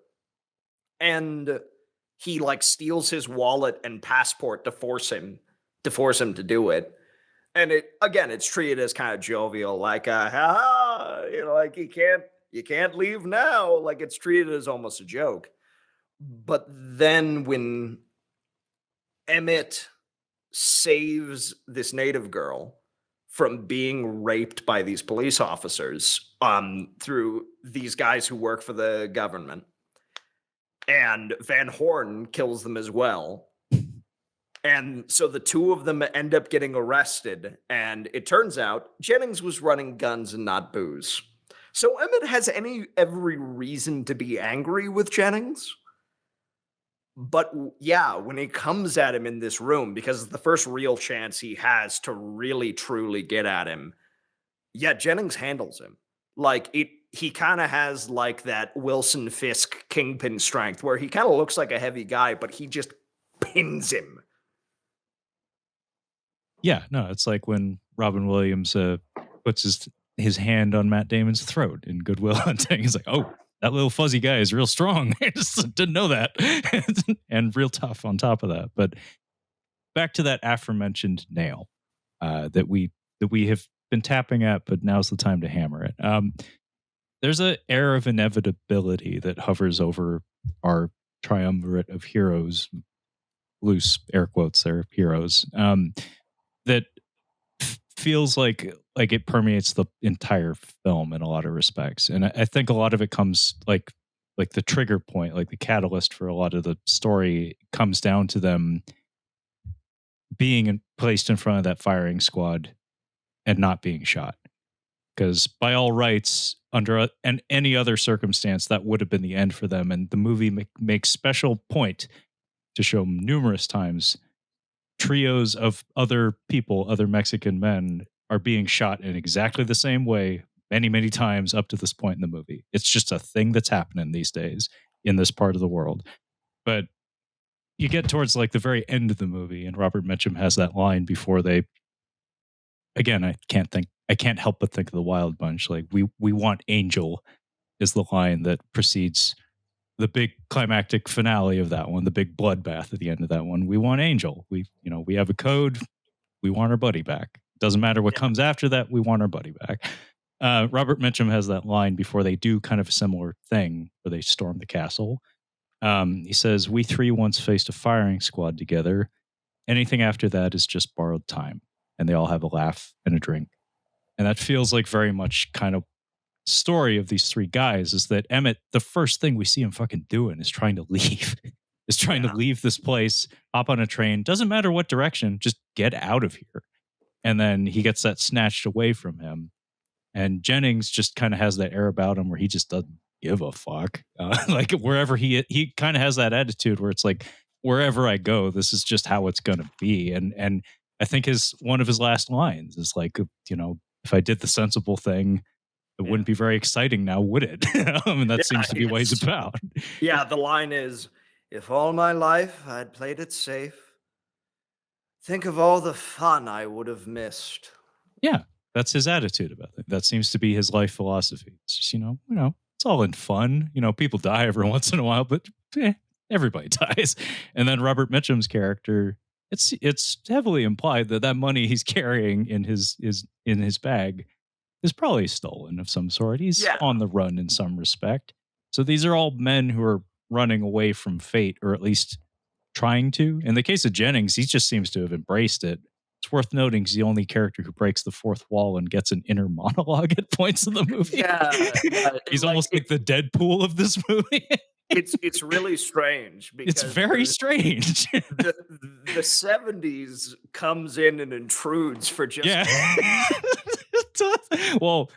and he like steals his wallet and passport to force him to do it. And it's treated as kind of jovial, like like you can't leave now, like it's treated as almost a joke. But then when Emmett saves this native girl from being raped by these police officers, through these guys who work for the government, and Van Horn kills them as well. And so the two of them end up getting arrested, and it turns out Jennings was running guns and not booze. So Emmett has every reason to be angry with Jennings. But yeah, when he comes at him in this room, because it's the first real chance he has to really truly get at him, yeah, Jennings handles him. Like he kind of has like that Wilson Fisk kingpin strength where he kind of looks like a heavy guy, but he just pins him. Yeah, no, it's like when Robin Williams puts his hand on Matt Damon's throat in Goodwill Hunting. He's like, "Oh, that little fuzzy guy is real strong. I just didn't know that," and real tough on top of that. But back to that aforementioned nail that we have been tapping at, but now's the time to hammer it. There's an air of inevitability that hovers over our triumvirate of heroes, loose air quotes there, heroes. That feels like it permeates the entire film in a lot of respects, and I think a lot of it comes like the trigger point, like the catalyst for a lot of the story comes down to them being placed in front of that firing squad and not being shot. Because by all rights, under and any other circumstance, that would have been the end for them. And the movie makes special point to show numerous times trios of other people, other Mexican men, are being shot in exactly the same way many, many times up to this point in the movie. It's just a thing that's happening these days in this part of the world. But you get towards like the very end of the movie, and Robert Mitchum has that line before they. Again, I can't help but think of the Wild Bunch. Like we want Angel is the line that precedes the big climactic finale of that one, the big bloodbath at the end of that one. We want Angel. We have a code. We want our buddy back. Doesn't matter what Yeah. comes after that. We want our buddy back. Robert Mitchum has that line before they do kind of a similar thing where they storm the castle. He says, "We three once faced a firing squad together. Anything after that is just borrowed time." And they all have a laugh and a drink. And that feels like very much kind of story of these three guys is that Emmett, the first thing we see him fucking doing is trying to leave, is trying to Yeah. leave this place, hop on a train, doesn't matter what direction, just get out of here. And then he gets that snatched away from him. And Jennings just kind of has that air about him where he just doesn't give a fuck. Like wherever he kind of has that attitude where it's like, wherever I go, this is just how it's going to be. And I think his one of his last lines is like, if I did the sensible thing, it Yeah. wouldn't be very exciting now, would it? I mean, that Yeah, seems to be what he's about. yeah, the line is, "If all my life I'd played it safe, think of all the fun I would have missed." Yeah, that's his attitude about it. That seems to be his life philosophy. It's just, it's all in fun. People die every once in a while, but everybody dies. And then Robert Mitchum's character, it's heavily implied that that money he's carrying in his bag is probably stolen of some sort. He's Yeah. on the run in some respect. So these are all men who are running away from fate, or at least trying to. In the case of Jennings, he just seems to have embraced it. It's worth noting he's the only character who breaks the fourth wall and gets an inner monologue at points in the movie. Yeah, yeah, He's like, almost like the Deadpool of this movie. it's really strange It's because very strange. the the 70s comes in and intrudes for just Yeah. It does. Well,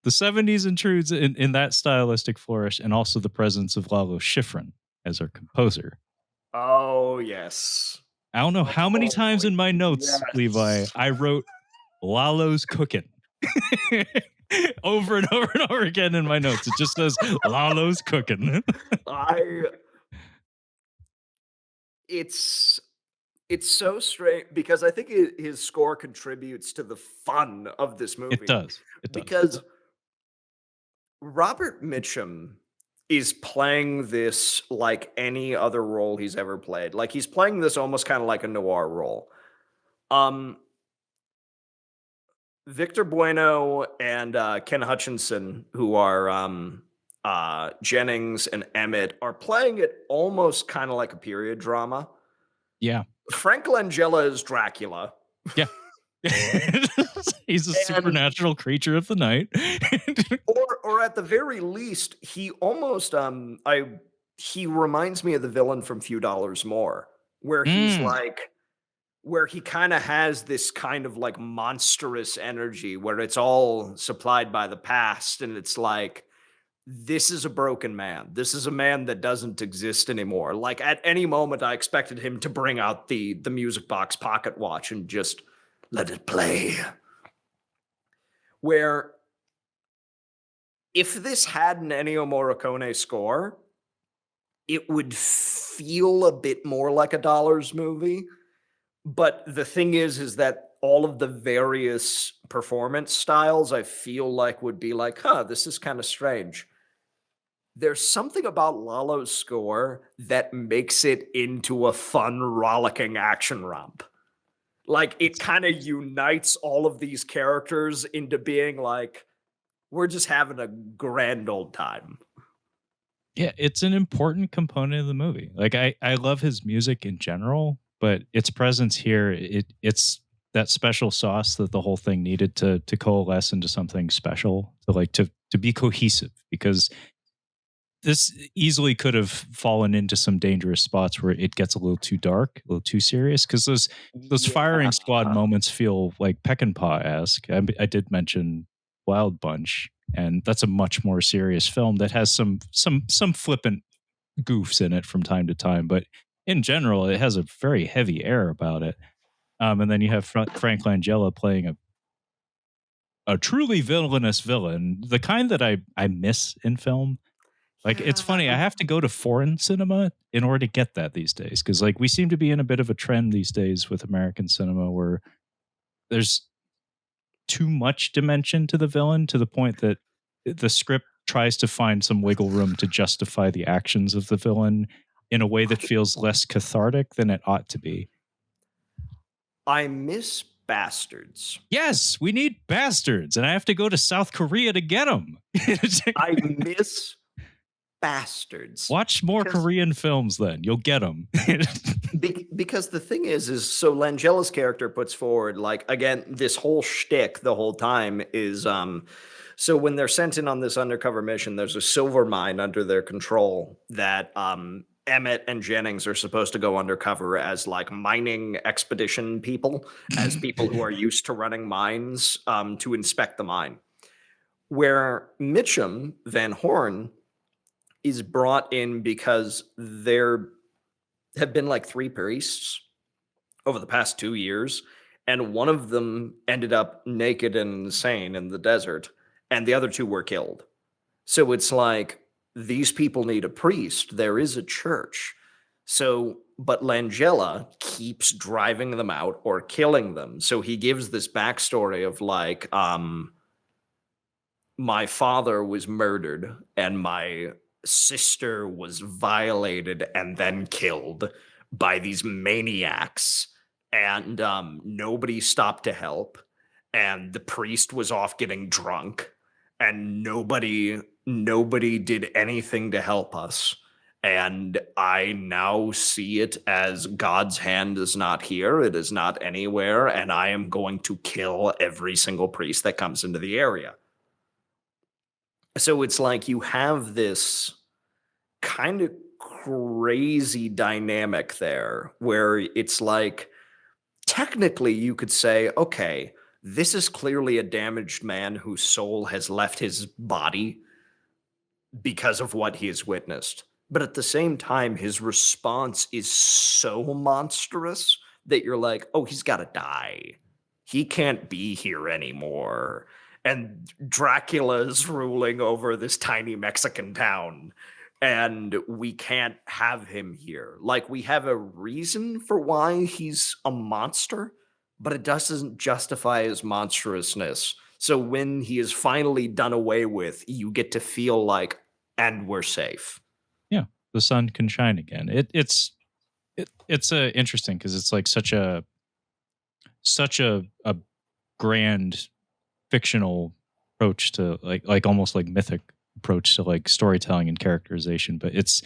the 70s intrudes in that stylistic flourish, and also the presence of Lalo Schifrin as our composer. Oh, yes. I don't know how many Oh, times in my notes, Levi, yes. I wrote Lalo's cooking. Over and over and over again in my notes. It just says Lalo's cooking. I it's it's so strange because I think his score contributes to the fun of this It movie does. It does. because Robert Mitchum is playing this like any other role he's ever played. Like he's playing this almost kind of like a noir role. Um Victor Bueno and Ken Hutchinson, who are Jennings and Emmett, are playing it almost kind of like a period drama. Yeah. Frank Langella is Dracula. Yeah. He's a And supernatural creature of the night. or at the very least, he almost he reminds me of the villain from Few Dollars More, where he's Mm. like where he kind of has this kind of like monstrous energy where it's all supplied by the past and it's like this is a broken man. This is a man that doesn't exist anymore. Like at any moment I expected him to bring out the music box pocket watch and just let it play. Where if this had an Ennio Morricone score, it would feel a bit more like a Dollars movie. But the thing is that all of the various performance styles I feel like would be like, huh, this is kind of strange. There's something about Lalo's score that makes it into a fun, rollicking action romp. Like it kind of unites all of these characters into being like, we're just having a grand old time. Yeah, it's an important component of the movie. Like I love his music in general, but its presence here, it's that special sauce that the whole thing needed to coalesce into something special, to be cohesive, because this easily could have fallen into some dangerous spots where it gets a little too dark, a little too serious. Because those firing Yeah. squad moments feel like Peckinpah esque. I did mention Wild Bunch, and that's a much more serious film that has some flippant goofs in it from time to time, but in general, it has a very heavy air about it. And then you have Frank Langella playing a truly villainous villain, the kind that I miss in film. Like, it's funny, I Yeah. have to go to foreign cinema in order to get that these days, because like we seem to be in a bit of a trend these days with American cinema where there's too much dimension to the villain to the point that the script tries to find some wiggle room to justify the actions of the villain in a way that feels less cathartic than it ought to be. I miss bastards. Yes, we need bastards, and I have to go to South Korea to get them. I miss bastards Watch more because Korean films then. You'll get them. because the thing is so Langella's character puts forward like again this whole shtick the whole time is so when they're sent in on this undercover mission, there's a silver mine under their control that Emmett and Jennings are supposed to go undercover as like mining expedition people, as people who are used to running mines to inspect the mine. Where Mitchum Van Horn is brought in because there have been like three priests over the past 2 years, and one of them ended up naked and insane in the desert, and the other two were killed. So it's like these people need a priest. There is a church. So, but Langella keeps driving them out or killing them. So he gives this backstory of like, my father was murdered and my sister was violated and then killed by these maniacs, and nobody stopped to help, and the priest was off getting drunk, and nobody did anything to help us, and I now see it as God's hand is not here, it is not anywhere, and I am going to kill every single priest that comes into the area. So it's like you have this kind of crazy dynamic there where it's like technically you could say, okay, this is clearly a damaged man whose soul has left his body because of what he has witnessed. But at the same time, his response is so monstrous that you're like, oh, he's got to die. He can't be here anymore. And Dracula's ruling over this tiny Mexican town. And we can't have him here. Like, we have a reason for why he's a monster, but it doesn't justify his monstrousness. So when he is finally done away with, you get to feel like, and we're safe. Yeah, the sun can shine again. It's interesting because it's like such a grand fictional approach to like almost like mythic approach to like storytelling and characterization, but it's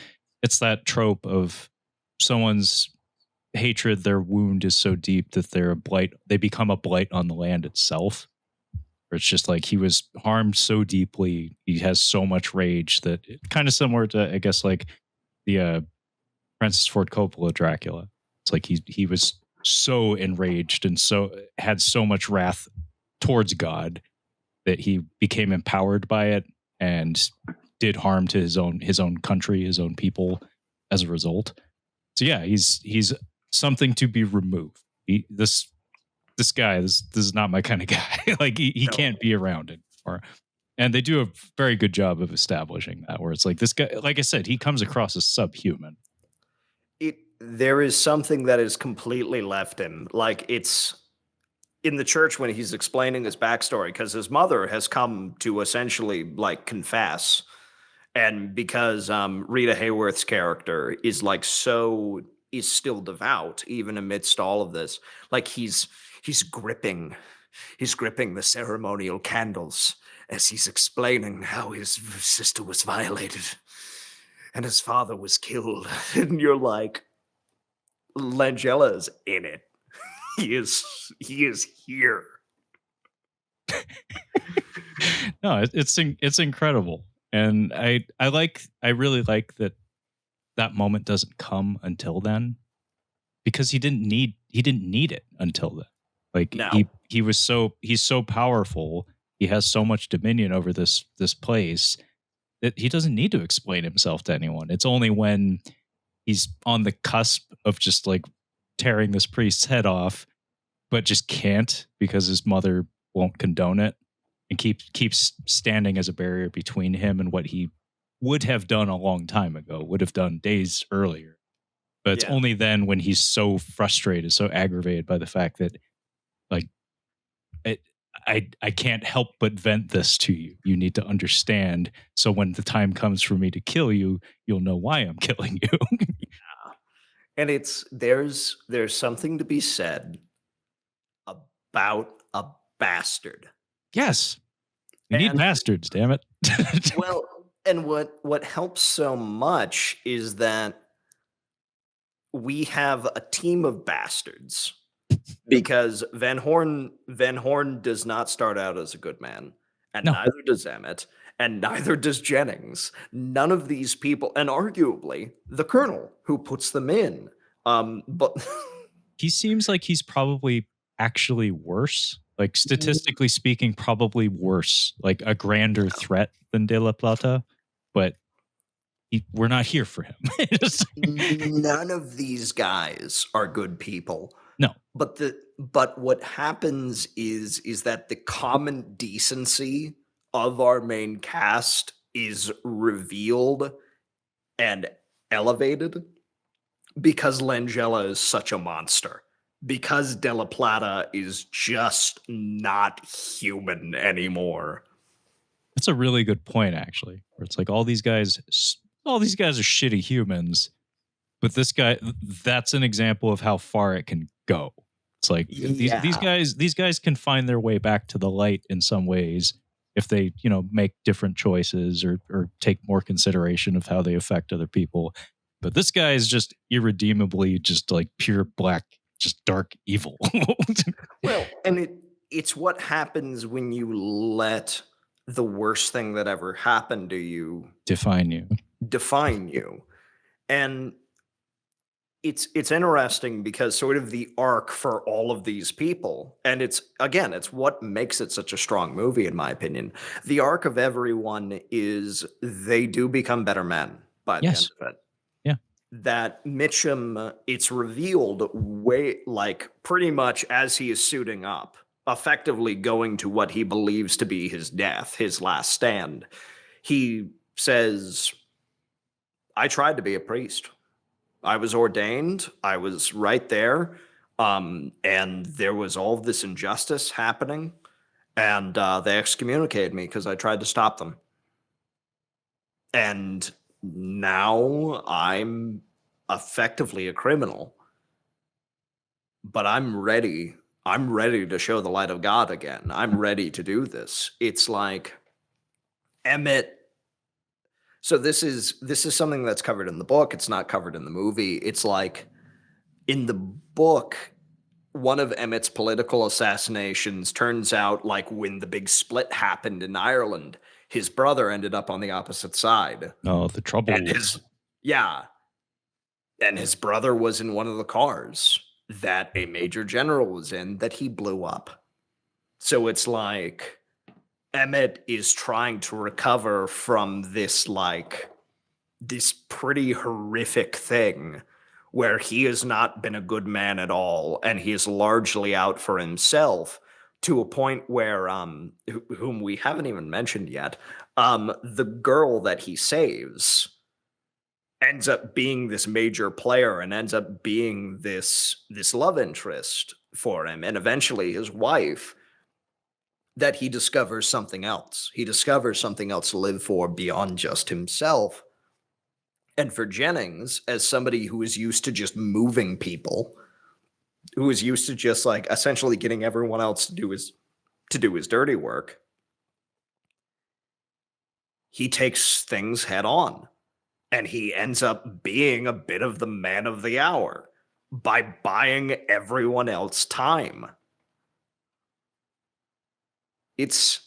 that trope of someone's hatred, their wound is so deep that they're a blight, they become a blight on the land itself. Where it's just like he was harmed so deeply, he has so much rage that kind of similar to I guess like the Francis Ford Coppola Dracula. It's like he was so enraged and so had so much wrath towards God that he became empowered by it and did harm to his own country, his own people as a result. So yeah, he's something to be removed. This guy, this is not my kind of guy. Like he No. can't be around it. Or and they do a very good job of establishing that where it's like this guy, like I said, he comes across as subhuman. There is something that is completely left him. Like it's in the church when he's explaining his backstory, because his mother has come to essentially like confess. And because Rita Hayworth's character is like so is still devout, even amidst all of this. Like he's gripping the ceremonial candles as he's explaining how his sister was violated and his father was killed. And you're like, Langella's in it. He is here. No, it's incredible, and I really like that that moment doesn't come until then because he didn't need it until then. Like Now, he's so powerful, he has so much dominion over this place that he doesn't need to explain himself to anyone. It's only when he's on the cusp of just like tearing this priest's head off, but just can't because his mother won't condone it and keeps standing as a barrier between him and what he would have done a long time ago, would have done days earlier. But it's yeah. only then when he's so frustrated, so aggravated by the fact that like it, I can't help but vent this to you. You need to understand. So when the time comes for me to kill you, you'll know why I'm killing you. And it's there's something to be said about a bastard. Yes, we need And bastards, damn it. well, and what helps so much is that we have a team of bastards because Van Horn does not start out as a good man, and No, neither does Emmett, and neither does Jennings. None of these people, and arguably the Colonel who puts them in. But he seems like he's probably actually worse. Like statistically speaking, probably worse, like a grander threat than De La Plata, but we're not here for him. none of these guys are good people. No, But what happens is that the common decency of our main cast is revealed and elevated because Langella is such a monster. Because Della Plata is just not human anymore. that's a really good point, actually. Where it's like all these guys are shitty humans, but this guy, that's an example of how far it can go. It's like Yeah. these guys can find their way back to the light in some ways if they make different choices or take more consideration of how they affect other people. But this guy is just irredeemably just like pure black, just dark evil. Well, and it's what happens when you let the worst thing that ever happened to you Define you. define you. And it's interesting because sort of the arc for all of these people, and it's what makes it such a strong movie in my opinion. The arc of everyone is they do become better men by the end Yes. of it. Yeah. That Mitchum, it's revealed way like pretty much as he is suiting up, effectively going to what he believes to be his death, his last stand. He says, I tried to be a priest. I was ordained. I was right there. And there was all of this injustice happening. And they excommunicated me because I tried to stop them. And now I'm effectively a criminal. But I'm ready. I'm ready to show the light of God again. I'm ready to do this. It's like Emmett. So this is something that's covered in the book. It's not covered in the movie. It's like in the book, one of Emmett's political assassinations turns out like when the big split happened in Ireland, his brother ended up on the opposite side. No, the And troubles. yeah, and his brother was in one of the cars that a major general was in that he blew up. So it's like Emmett is trying to recover from this pretty horrific thing where he has not been a good man at all and he is largely out for himself to a point where whom we haven't even mentioned yet, the girl that he saves ends up being this major player and ends up being this love interest for him, and eventually his wife. That he discovers something else. He discovers something else to live for beyond just himself. And for Jennings, as somebody who is used to just moving people, who is used to just like essentially getting everyone else to do his dirty work, he takes things head on. And he ends up being a bit of the man of the hour by buying everyone else time. It's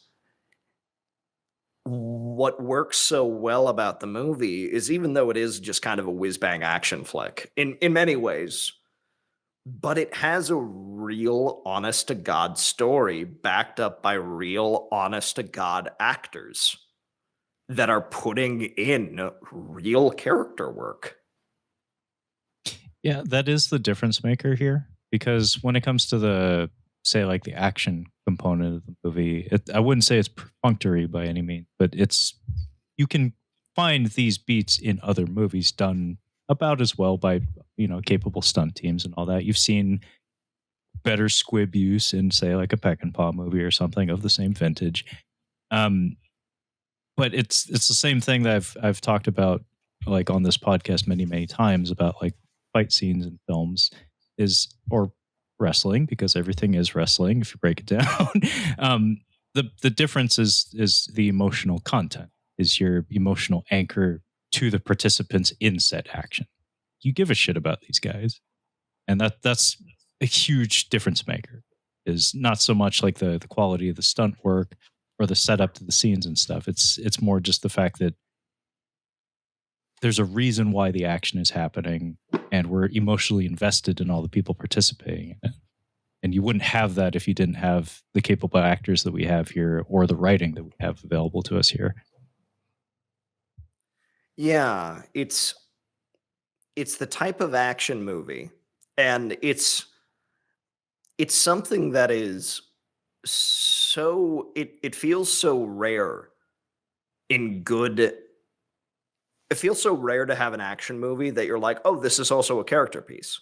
what works so well about the movie is even though it is just kind of a whiz bang action flick in many ways, but it has a real honest to God story backed up by real honest to God actors that are putting in real character work. Yeah, that is the difference maker here because when it comes to the say like the action component of the movie, I wouldn't say it's perfunctory by any means, but it's you can find these beats in other movies done about as well by capable stunt teams and all that. You've seen better squib use in say like a Peck and Paw movie or something of the same vintage. Um, but it's the same thing that I've talked about like on this podcast many times about like fight scenes in films is or wrestling because everything is wrestling if you break it down. um, the difference is the emotional content, is your emotional anchor to the participants in said action. You give a shit about these guys, and that's a huge difference maker. Is not so much like the quality of the stunt work or the setup to the scenes and stuff. It's more just the fact that there's a reason why the action is happening, and we're emotionally invested in all the people participating in it. And you wouldn't have that if you didn't have the capable actors that we have here or the writing that we have available to us here. Yeah, it's the type of action movie, and it's something that is it feels so rare in good it feels so rare to have an action movie that you're like, "Oh, this is also a character piece.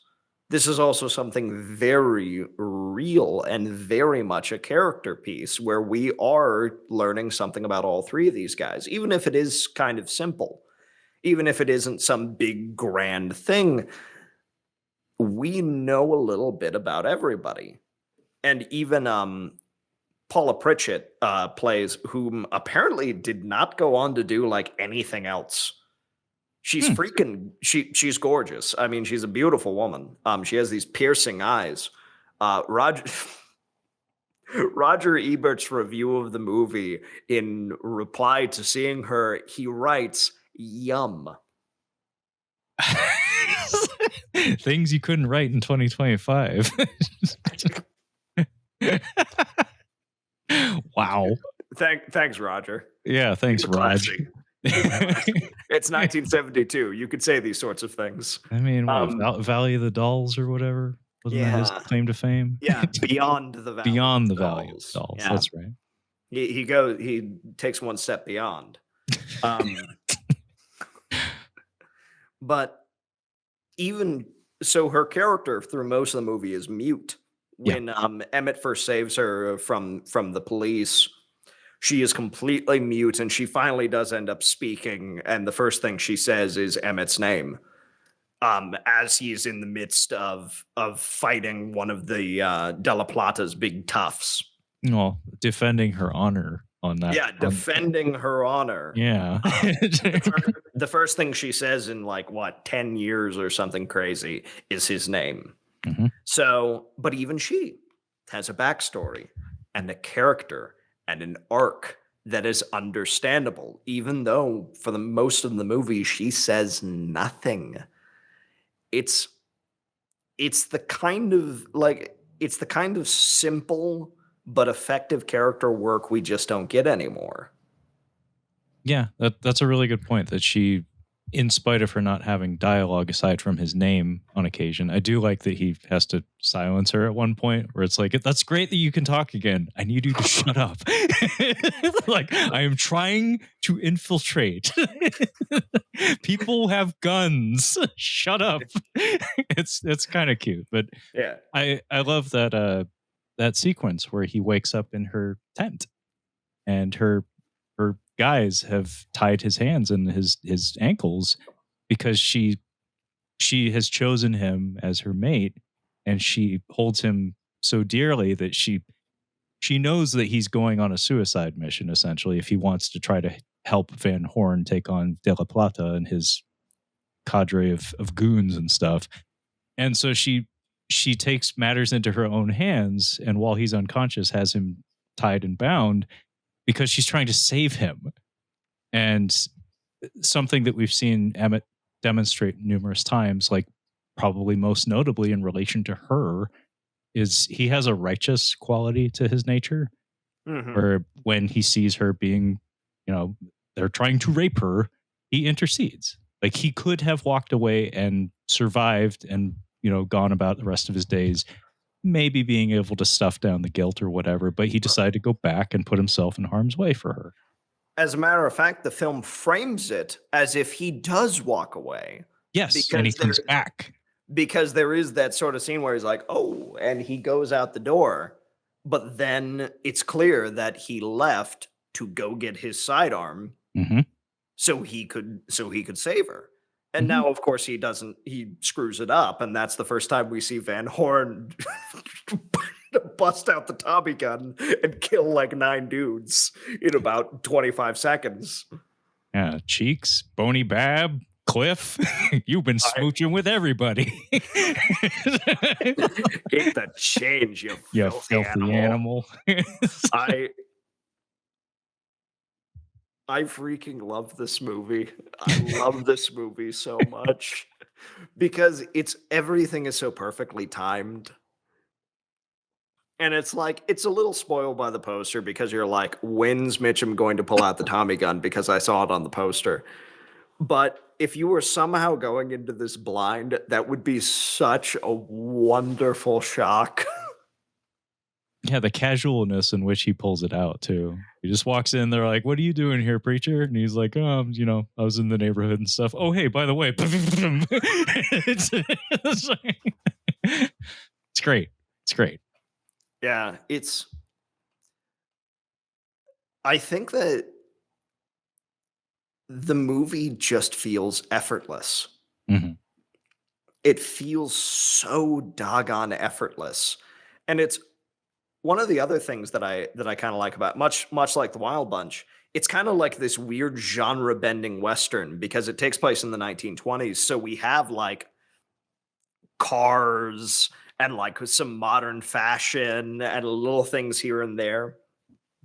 This is also something very real and very much a character piece where we are learning something about all three of these guys, even if it is kind of simple, even if it isn't some big grand thing, we know a little bit about everybody." And even Paula Pritchett plays, whom apparently did not go on to do like anything else. She's Hmm. she's gorgeous. I mean, she's a beautiful woman. She has these piercing eyes. Roger Roger Ebert's review of the movie, in reply to seeing her, he writes, "Yum." Things you couldn't write in 2025. Wow. Thanks, Roger. Yeah, thanks, You're Raj. classy. You're classy. It's 1972. You could say these sorts of things. I mean, what, Um, Valley of the Dolls or whatever? Wasn't that his yeah, claim to fame? yeah. Beyond the Valley of Beyond the Valley of Dolls. the Dolls. Yeah, That's right. he takes one step beyond. Um, but even so, her character through most of the movie is mute. Yeah. When Emmett first saves her from the police, she is completely mute, and she finally does end up speaking. And the first thing she says is Emmett's name, as he's in the midst of fighting one of the De La Plata's big toughs. Well, defending her honor on that. Yeah, defending her honor. Yeah. The first thing she says in like what 10 years or something crazy is his name. Mhm. So, but even she has a backstory and a character and an arc that is understandable, even though for the most of the movie she says nothing. It's it's the kind of it's the kind of simple but effective character work we just don't get anymore. Yeah, that's a really good point that she, in spite of her not having dialogue aside from his name on occasion, I do like that he has to silence her at one point where it's like, that's great that you can talk again. I need you to shut up. Like, I am trying to infiltrate. People have guns. Shut up. It's kind of cute, but Yeah. I love that that sequence where he wakes up in her tent and her guys have tied his hands and his ankles because she has chosen him as her mate, and she holds him so dearly that she knows that he's going on a suicide mission essentially if he wants to try to help Van Horn take on De La Plata and his cadre of goons and stuff. And so she takes matters into her own hands, and while he's unconscious has him tied and bound because she's trying to save him. And something that we've seen Emmett demonstrate numerous times, like probably most notably in relation to her, is he has a righteous quality to his nature Mhm. where when he sees her being, they're trying to rape her, he intercedes. Like he could have walked away and survived and, gone about the rest of his days, maybe being able to stuff down the guilt or whatever, but he decided to go back and put himself in harm's way for her. As a matter of fact, the film frames it as if he does walk away Yes, and he because comes back. there is that sort of scene where he's like, "Oh," and he goes out the door, but then it's clear that he left to go get his sidearm Mhm. so he could save her. And Mhm. now, of course, he screws it up, and that's the first time we see Van Horn bust out the Tommy gun and kill like 9 dudes in about 25 seconds. Yeah, Cheeks, Bony Bab, Cliff, you've been I smooching with everybody. Hate that change, you You filthy filthy animal. animal. I I freaking love this movie. I love this movie so much because everything is so perfectly timed. And it's like it's a little spoiled by the poster because you're like, when's Mitchum going to pull out the Tommy gun? Because I saw it on the poster. But if you were somehow going into this blind, that would be such a wonderful shock. Yeah, the casualness in which he pulls it out too. He just walks in, they're like, "What are you doing here, preacher?" And he's like, I was in the neighborhood and stuff. Oh, hey, by the way, it's great. It's great. Yeah, I think that the movie just feels effortless. Mhm. It feels so doggone effortless. And it's one of the other things that I kinda like about much like The Wild Bunch, it's kinda like this weird genre bending Western because it takes place in the 1920s, so we have, like, cars and, like, some modern fashion and little things here and there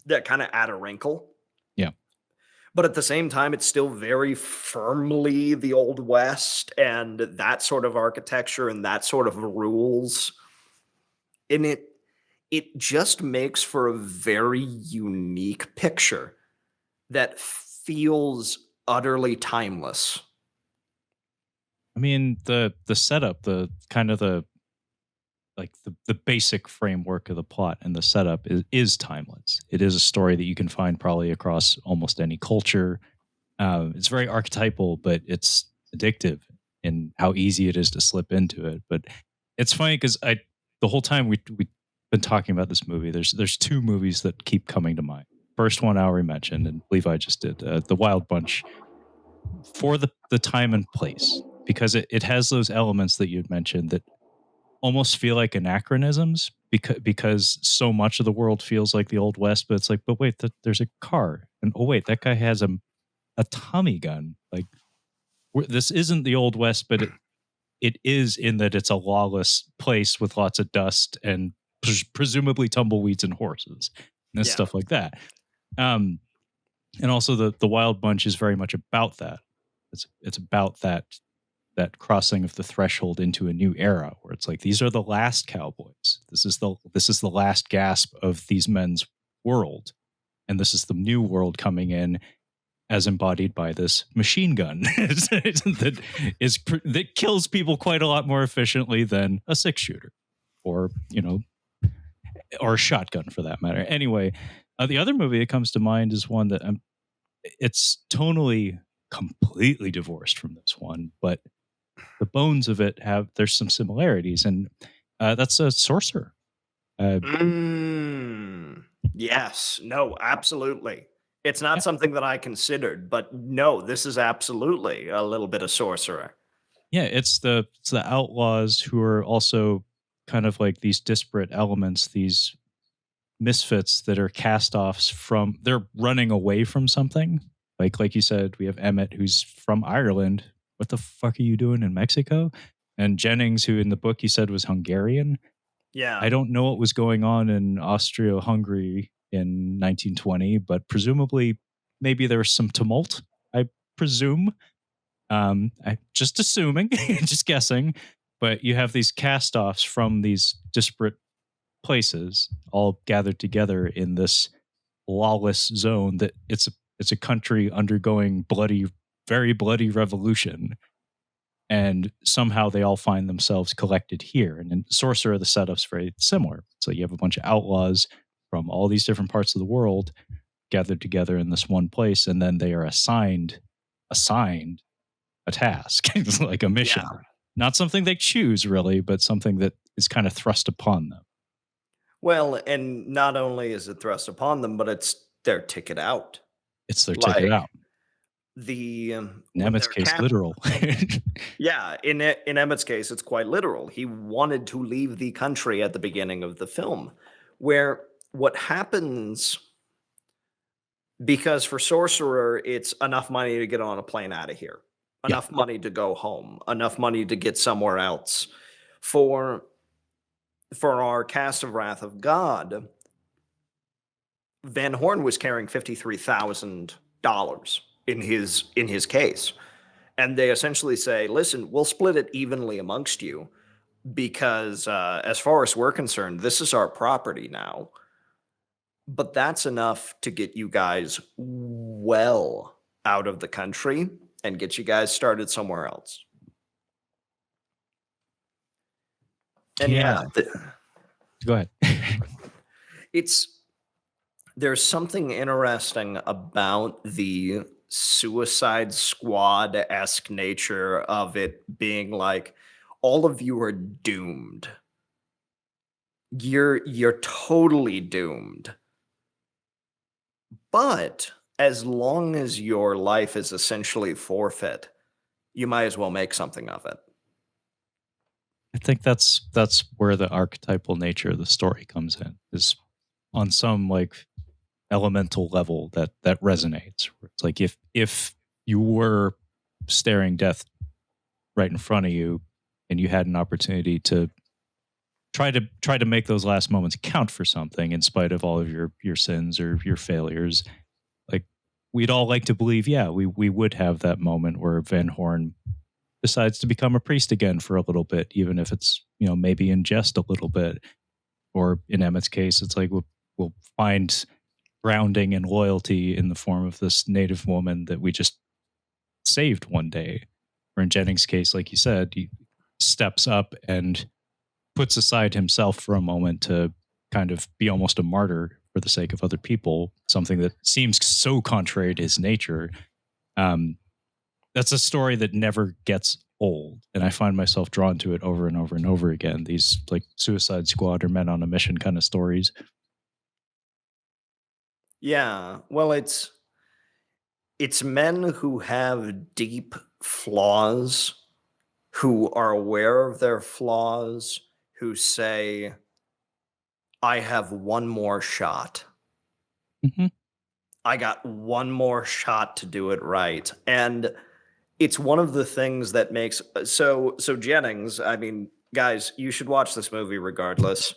that kinda add a wrinkle. Yeah. But at the same time, it's still very firmly the Old West and that sort of architecture and that sort of rules. And it just makes for a very unique picture that feels utterly timeless. I mean, the setup, the kind of the basic framework of the plot and the setup is timeless. It is a story that you can find probably across almost any culture. It's very archetypal, but it's addictive in how easy it is to slip into it. But it's funny because I the whole time we been talking about this movie, there's two movies that keep coming to mind. First one I already mentioned, and Levi just did, The Wild Bunch, for the time and place, because it has those elements that you'd mentioned that almost feel like anachronisms because so much of the world feels like the old west, but it's like, but wait, there's a car, and oh wait, that guy has a Tommy gun. Like, this isn't the old west, but it is, in that it's a lawless place with lots of dust and presumably tumbleweeds and horses and Yeah. stuff like that. Um, and also the Wild Bunch is very much about that. It's about that crossing of the threshold into a new era where it's like, these are the last cowboys. This is the last gasp of these men's world, and this is the new world coming in, as embodied by this machine gun that kills people quite a lot more efficiently than a 6 shooter, or or a shotgun for that matter. Anyway, the other movie that comes to mind is one that it's tonally completely divorced from this one, but the bones of it there's some similarities, and that's a Sorcerer. Uh, Mm. Yes. No, absolutely. It's not yeah, something that I considered, but no, this is absolutely a little bit of sorcerer. yeah, it's the outlaws who are also kind of like these disparate elements, these misfits that are cast-offs from, they're running away from something. Like you said, we have Emmett, who's from Ireland. What the fuck are you doing in Mexico? And Jennings, who in the book you said was Hungarian. I Yeah. don't know what was going on in Austria-Hungary in 1920, but presumably maybe there was some tumult, I presume. I just assuming, just guessing. But you have these cast-offs from these disparate places all gathered together in this lawless zone that it's a country undergoing very bloody revolution, and somehow they all find themselves collected here. And in Sorcerer, the setup's very similar. So you have a bunch of outlaws from all these different parts of the world gathered together in this one place, and then they are assigned a task, it's like a Yeah. mission, not something they choose really, but something that is kind of thrust upon them. Well, and not only is it thrust upon them, but it's their ticket out. It's their ticket Like, out. In when Emmett's they're case, literal. yeah, in Emmett's case, it's quite literal. He wanted to leave the country at the beginning of the film, where what happens, because for Sorcerer, it's enough money to get on a plane out of here, Yeah. enough money to go home, enough money to get somewhere else. For our cast of Wrath of God, Van Horn was carrying $53,000 in his case. And they essentially say, listen, we'll split it evenly amongst you because as far as we're concerned, this is our property now. But that's enough to get you guys well out of the country and get you guys started somewhere else. And Yeah. yeah, Go ahead. it's there's something interesting about the Suicide Squad esque nature of it being like, all of you are doomed. You're totally doomed. But as long as your life is essentially forfeit, you might as well make something of it. I think that's where the archetypal nature of the story comes in. Is on some like elemental level that resonates. It's like if you were staring death right in front of you and you had an opportunity to try to make those last moments count for something in spite of all of your sins or your failures, like we'd all like to believe, yeah, we would have that moment where Van Horn decides to become a priest again for a little bit, even if it's, maybe in jest a little bit. Or in Emmett's case, it's like we'll find grounding and loyalty in the form of this native woman that we just saved one day. Or in Jennings' case, like you said, he steps up and puts aside himself for a moment to kind of be almost a martyr for the sake of other people, something that seems so contrary to his nature. Um, that's a story that never gets old. And I find myself drawn to it over and over and over again. These like Suicide Squad or Men on a Mission kind of stories. Yeah, well, it's men who have deep flaws, who are aware of their flaws, who say, I have one more shot. Mm-hmm. I got one more shot to do it right. And it's one of the things that makes so Jennings, I mean, guys, you should watch this movie regardless.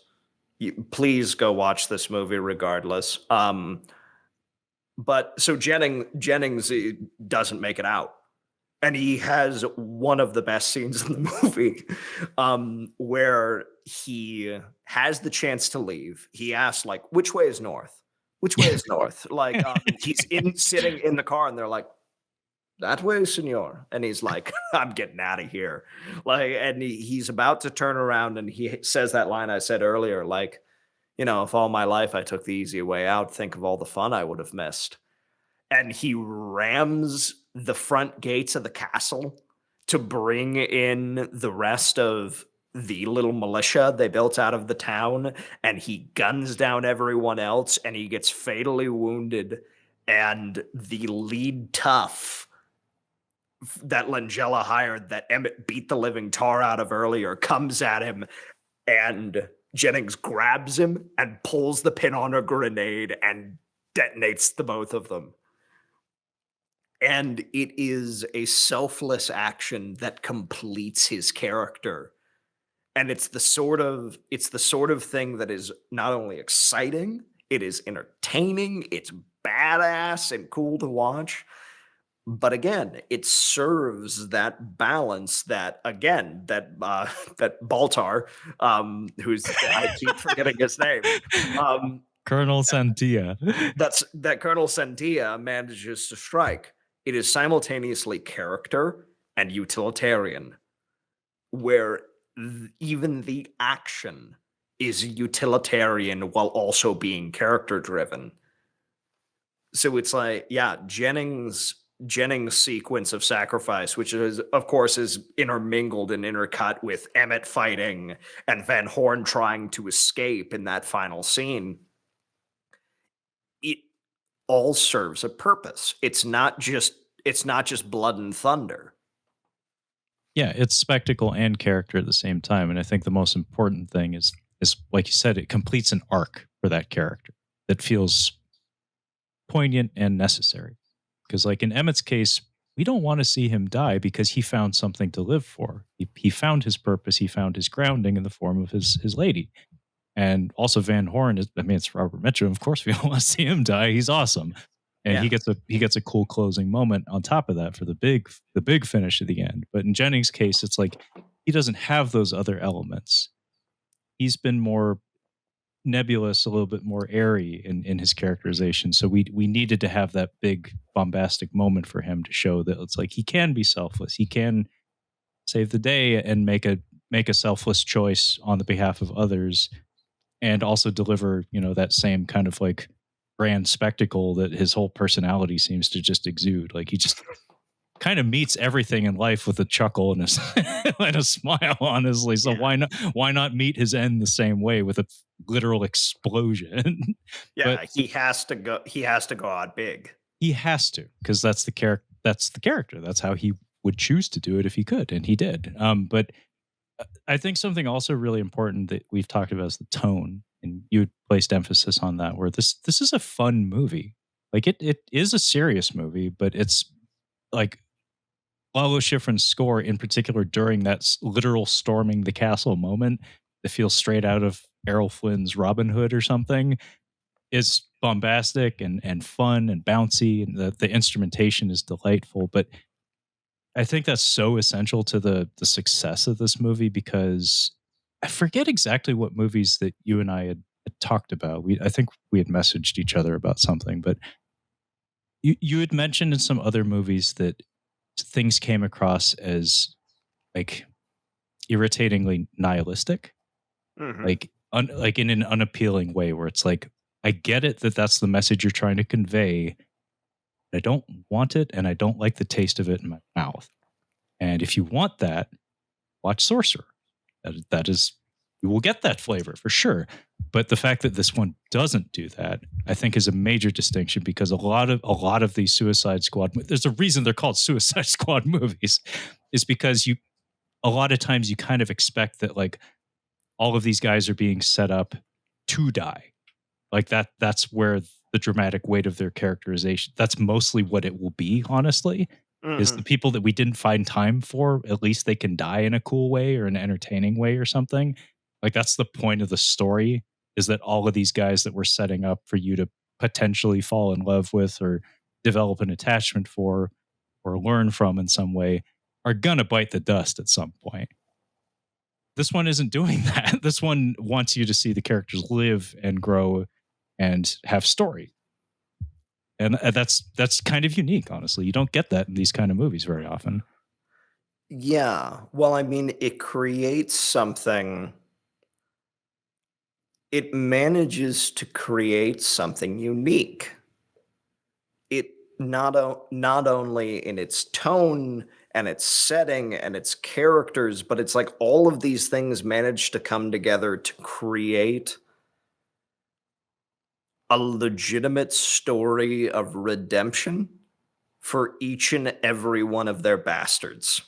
Please go watch this movie regardless. But so Jennings doesn't make it out. And he has one of the best scenes in the movie, where he has the chance to leave. He asks, like, which way is north? Which way is north? Like, he's sitting in the car, and they're like, that way, senor. And he's like, I'm getting out of here. Like, and he's about to turn around, and he says that line I said earlier, like, if all my life I took the easy way out, think of all the fun I would have missed. And he rams the front gates of the castle to bring in the rest of the little militia they built out of the town, and he guns down everyone else, and he gets fatally wounded. And the lead tough that Langella hired, that Emmett beat the living tar out of earlier, comes at him, and Jennings grabs him and pulls the pin on a grenade and detonates the both of them. And it is a selfless action that completes his character. And it's the sort of thing that is not only exciting, it is entertaining, it's badass and cool to watch. But again, it serves that balance that again that Baltar, who's I keep forgetting his name, Colonel Santia. that Colonel Santia manages to strike. It is simultaneously character and utilitarian, where even the action is utilitarian while also being character driven. So it's like, yeah, Jennings' sequence of sacrifice, which is of course is intermingled and intercut with Emmett fighting and Van Horn trying to escape in that final scene. It all serves a purpose. It's not just it's not just blood and thunder. Yeah, it's spectacle and character at the same time, and I think the most important thing is like you said, it completes an arc for that character that feels poignant and necessary. Because, like in Emmett's case, we don't want to see him die because he found something to live for. He found his purpose. He found his grounding in the form of his lady. And also Van Horn is, I mean, it's Robert Mitchum. Of course, we don't want to see him die. He's awesome. And Yeah. he gets a cool closing moment on top of that for the big finish at the end. But in Jennings' case, it's like he doesn't have those other elements. He's been more nebulous, a little bit more airy in his characterization. So we needed to have that big bombastic moment for him to show that it's like he can be selfless. He can save the day and make a selfless choice on the behalf of others and also deliver, you know, that same kind of like grand spectacle that his whole personality seems to just exude. Like he just kind of meets everything in life with a chuckle and and a smile, honestly. So Yeah. why not meet his end the same way with a literal explosion? But Yeah, he has to go out big. he has to, because that's the character. That's how he would choose to do it if he could, and he did. But I think something also really important that we've talked about is the tone, and you placed emphasis on that. Where this is a fun movie, like it is a serious movie, but it's like Lalo Schifrin's score in particular during that literal storming the castle moment that feels straight out of Errol Flynn's Robin Hood or something is bombastic and fun and bouncy, and the instrumentation is delightful. But I think that's so essential to the success of this movie because I forget exactly what movies that you and I had talked about. I think we had messaged each other about something, but you had mentioned in some other movies that things came across as like irritatingly nihilistic, Mhm. like like in an unappealing way, where it's like I get it that that's the message you're trying to convey. I don't want it, and I don't like the taste of it in my mouth. And if you want that, watch Sorcerer. That is, you will get that flavor for sure. But the fact that this one doesn't do that, I think, is a major distinction because a lot of these Suicide Squad, there's a reason they're called Suicide Squad movies, is because you a lot of times you kind of expect that like all of these guys are being set up to die. Like that's where the dramatic weight of their characterization. That's mostly what it will be, honestly. Is the Mhm. people that we didn't find time for, at least they can die in a cool way or an entertaining way or something. Like that's the point of the story, is that all of these guys that we're setting up for you to potentially fall in love with or develop an attachment for or learn from in some way are gonna bite the dust at some point. This one isn't doing that. This one wants you to see the characters live and grow and have story. And that's kind of unique, honestly. You don't get that in these kind of movies very often. Yeah. Well, I mean, it creates something it manages to create something unique. It not only in its tone and its setting and its characters, but it's like all of these things manage to come together to create a legitimate story of redemption for each and every one of their bastards.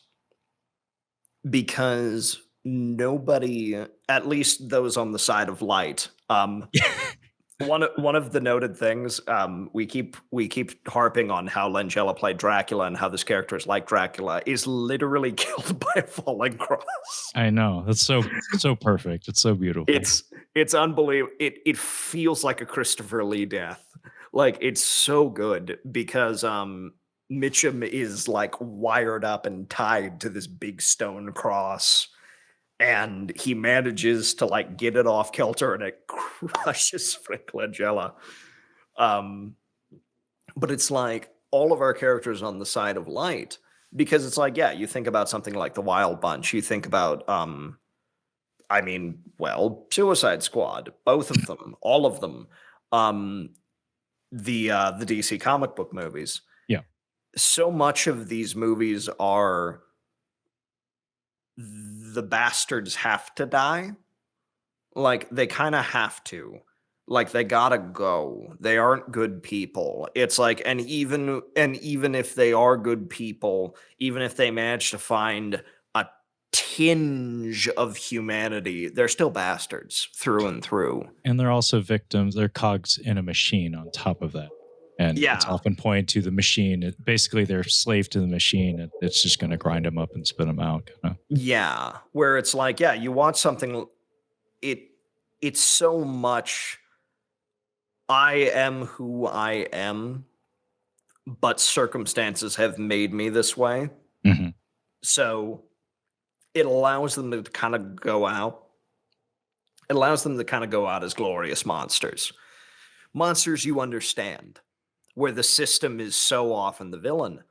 Because nobody, at least those on the side of light, one of the noted things, we keep harping on how Langella played Dracula and how this character is like Dracula, is literally killed by a falling cross. I know. That's so perfect. It's so beautiful. It's unbelievable. It feels like a Christopher Lee death. Like, it's so good because, Mitchum is, like, wired up and tied to this big stone cross, and he manages to, like, get it off kilter, and it crushes Frank Langella. Um, but it's like all of our characters on the side of light because it's like, yeah, you think about something like the Wild Bunch, you think about, I mean, well, Suicide Squad, both of them, all of them, um, the DC comic book movies. Yeah. So much of these movies are the bastards have to die. Like, they kinda have to. Like, they gotta go. They aren't good people. It's like, and even if they are good people, even if they manage to find a tinge of humanity, they're still bastards through and through. And they're also victims, they're cogs in a machine on top of that. And it's Yeah. often pointed to the machine. Basically, they're slave to the machine. It's just going to grind them up and spit them out. Yeah. Where it's like, yeah, you want something it it's so much I am who I am, but circumstances have made me this way. Mhm. So it allows them to kind of go out. It allows them to kind of go out as glorious monsters. Monsters you understand, where the system is so often the villain.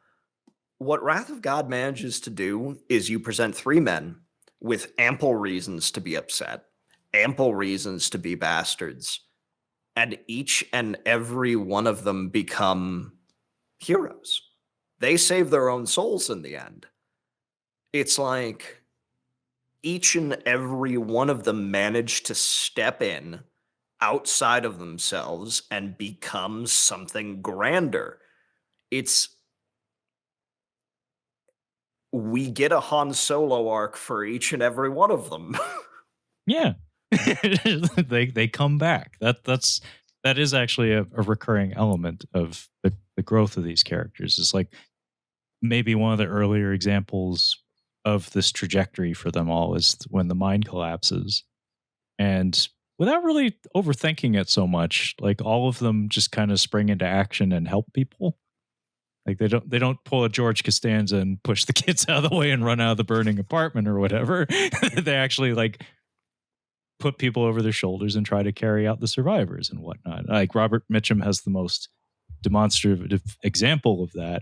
What Wrath of God manages to do is you present three men with ample reasons to be upset, ample reasons to be bastards, and each and every one of them become heroes. They save their own souls in the end. It's like each and every one of them managed to step in outside of themselves and become something grander. It's we get a Han Solo arc for each and every one of them. Yeah. They come back. That is actually a recurring element of the growth of these characters. It's like maybe one of the earlier examples of this trajectory for them all is when the mind collapses. And without really overthinking it so much, like all of them just kind of spring into action and help people. Like they don't pull a George Costanza and push the kids out of the way and run out of the burning apartment or whatever. They actually like put people over their shoulders and try to carry out the survivors and whatnot. Like Robert Mitchum has the most demonstrative example of that,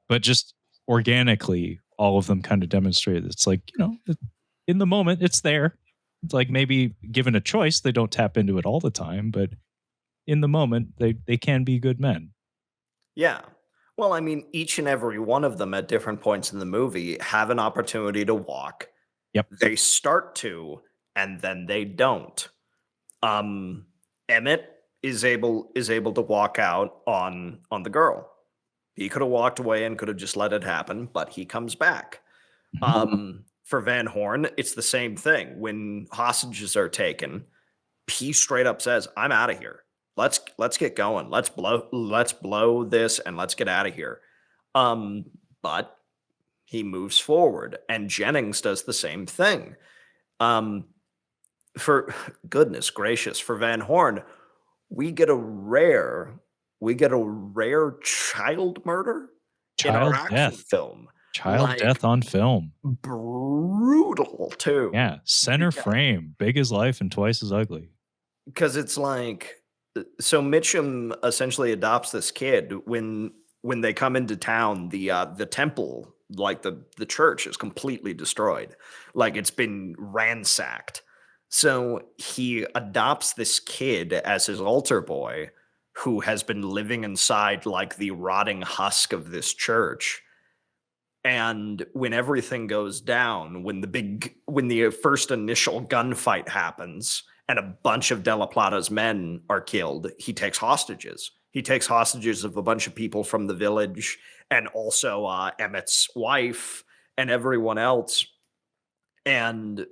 but just organically, all of them kind of demonstrate it's like, in the moment, it's there. It's like maybe given a choice, they don't tap into it all the time, but in the moment, they can be good men. Yeah. Well, I mean, each and every one of them at different points in the movie have an opportunity to walk. Yep. They start to, and then they don't. Um, Emmett is able to walk out on the girl. He could have walked away and could have just let it happen, but he comes back. Mhm. For Van Horn, it's the same thing. When hostages are taken, he straight up says, "I'm out of here. Let's get going. Let's blow this and let's get out of here." But he moves forward, and Jennings does the same thing. Um, for goodness gracious, for Van Horn, we get a rare we get a rare child murder in our Child action death. film. Child Like death on film. brutal too. Yeah. Center frame. Big as life and twice as ugly. Because it's like so Mitchum essentially adopts this kid when they come into town, the temple, like the church is completely destroyed. Like it's been ransacked. So he adopts this kid as his altar boy who has been living inside like the rotting husk of this church. And when everything goes down, when the first initial gunfight happens and a bunch of Della Plata's men are killed, he takes hostages. He takes hostages of a bunch of people from the village and also Emmett's wife and everyone else. And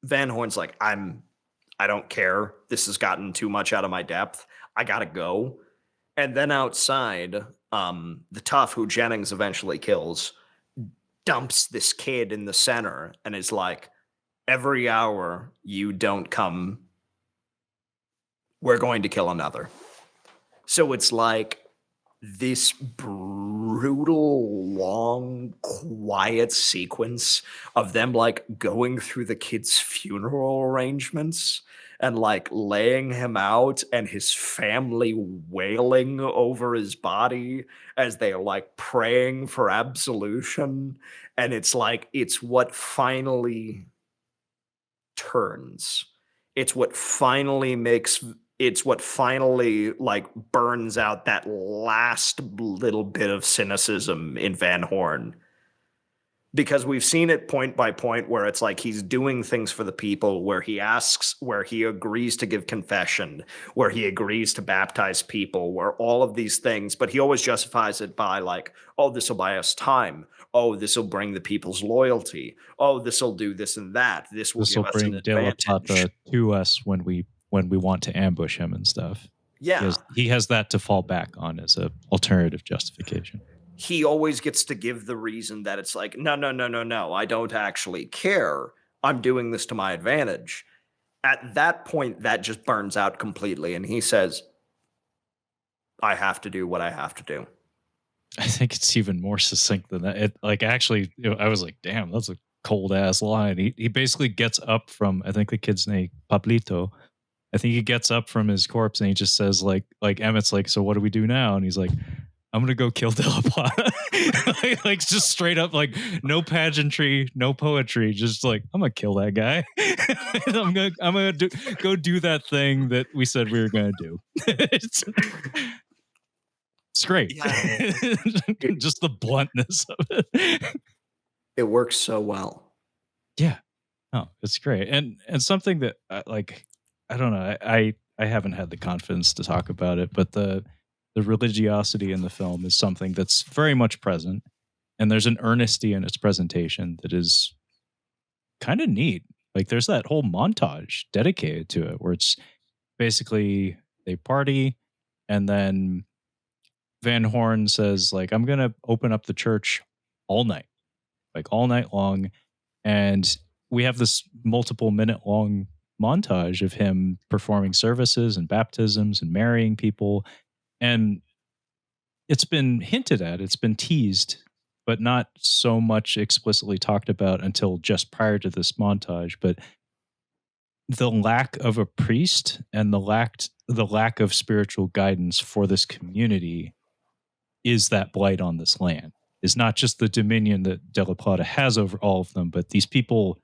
Van Horn's like, I don't care. This has gotten too much out of my depth. I gotta go. And then outside, the tough who Jennings eventually kills dumps this kid in the center and is like, every hour you don't come, we're going to kill another. So it's like this brutal, long, quiet sequence of them like going through the kid's funeral arrangements and like laying him out and his family wailing over his body as they're like praying for absolution. And it's like, turns. It's what finally like burns out that last little bit of cynicism in Van Horn because we've seen it point by point where it's like he's doing things for the people, where he asks, where he agrees to give confession, where he agrees to baptize people, where all of these things, but he always justifies it by like, oh, this will buy us time. Oh, this will bring the people's loyalty. Oh, this will do this and that. This will This give will us an bring De La advantage. Plata to us when we want to ambush him and stuff. Yeah. He has that to fall back on as a alternative justification. He always gets to give the reason that it's like, no, no, no, no, no, I don't actually care. I'm doing this to my advantage. At that point, that just burns out completely. And he says, I have to do what I have to do. I think it's even more succinct than that. It like actually, I was like, damn, that's a cold ass line. He basically gets up from, I think the kid's name Pablito. I think he gets up from his corpse and he just says like Emmett's like, so what do we do now? And he's like, I'm gonna go kill De La Plata. like just straight up, like no pageantry, no poetry, just like I'm gonna kill that guy. I'm gonna go do that thing that we said we were gonna do. It's great. Yeah. Just the bluntness of it. It works so well. Yeah. Oh, it's great. And something that like I don't know, I haven't had the confidence to talk about it, but the religiosity in the film is something that's very much present, and there's an earnesty in its presentation that is kind of neat. Like there's that whole montage dedicated to it where it's basically they party and then Van Horn says like I'm going to open up the church all night. Like all night long, and we have this multiple minute long montage of him performing services and baptisms and marrying people, and it's been hinted at, it's been teased, but not so much explicitly talked about until just prior to this montage. But the lack of a priest and the lack of spiritual guidance for this community is that blight on this land. Is not just the dominion that De La Plata has over all of them, but these people,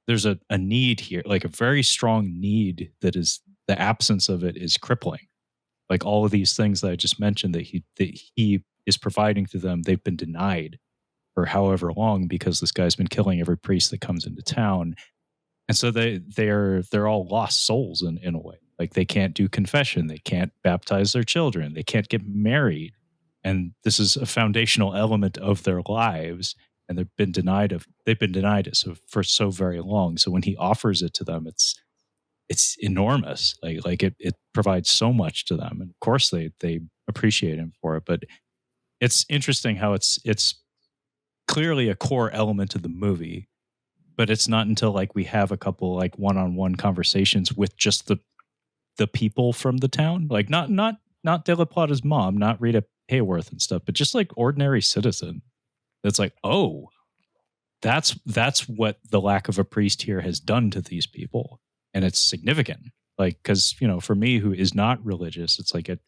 there's a need here, like a very strong need that is the absence of it is crippling. Like all of these things that I just mentioned that he is providing to them, they've been denied for however long because this guy's been killing every priest that comes into town. And so they're all lost souls in a way. Like they can't do confession, they can't baptize their children, they can't get married. And this is a foundational element of their lives, and they've been denied it for so very long. So when he offers it to them, it's enormous. Like it provides so much to them, and of course they appreciate him for it. But it's interesting how it's clearly a core element of the movie, but it's not until like we have a couple like one-on-one conversations with just the people from the town, like not De La Plata's mom, not Rita Hayworth and stuff, but just like ordinary citizen. That's like, oh, that's what the lack of a priest here has done to these people, and it's significant. Like, because for me, who is not religious, it's like it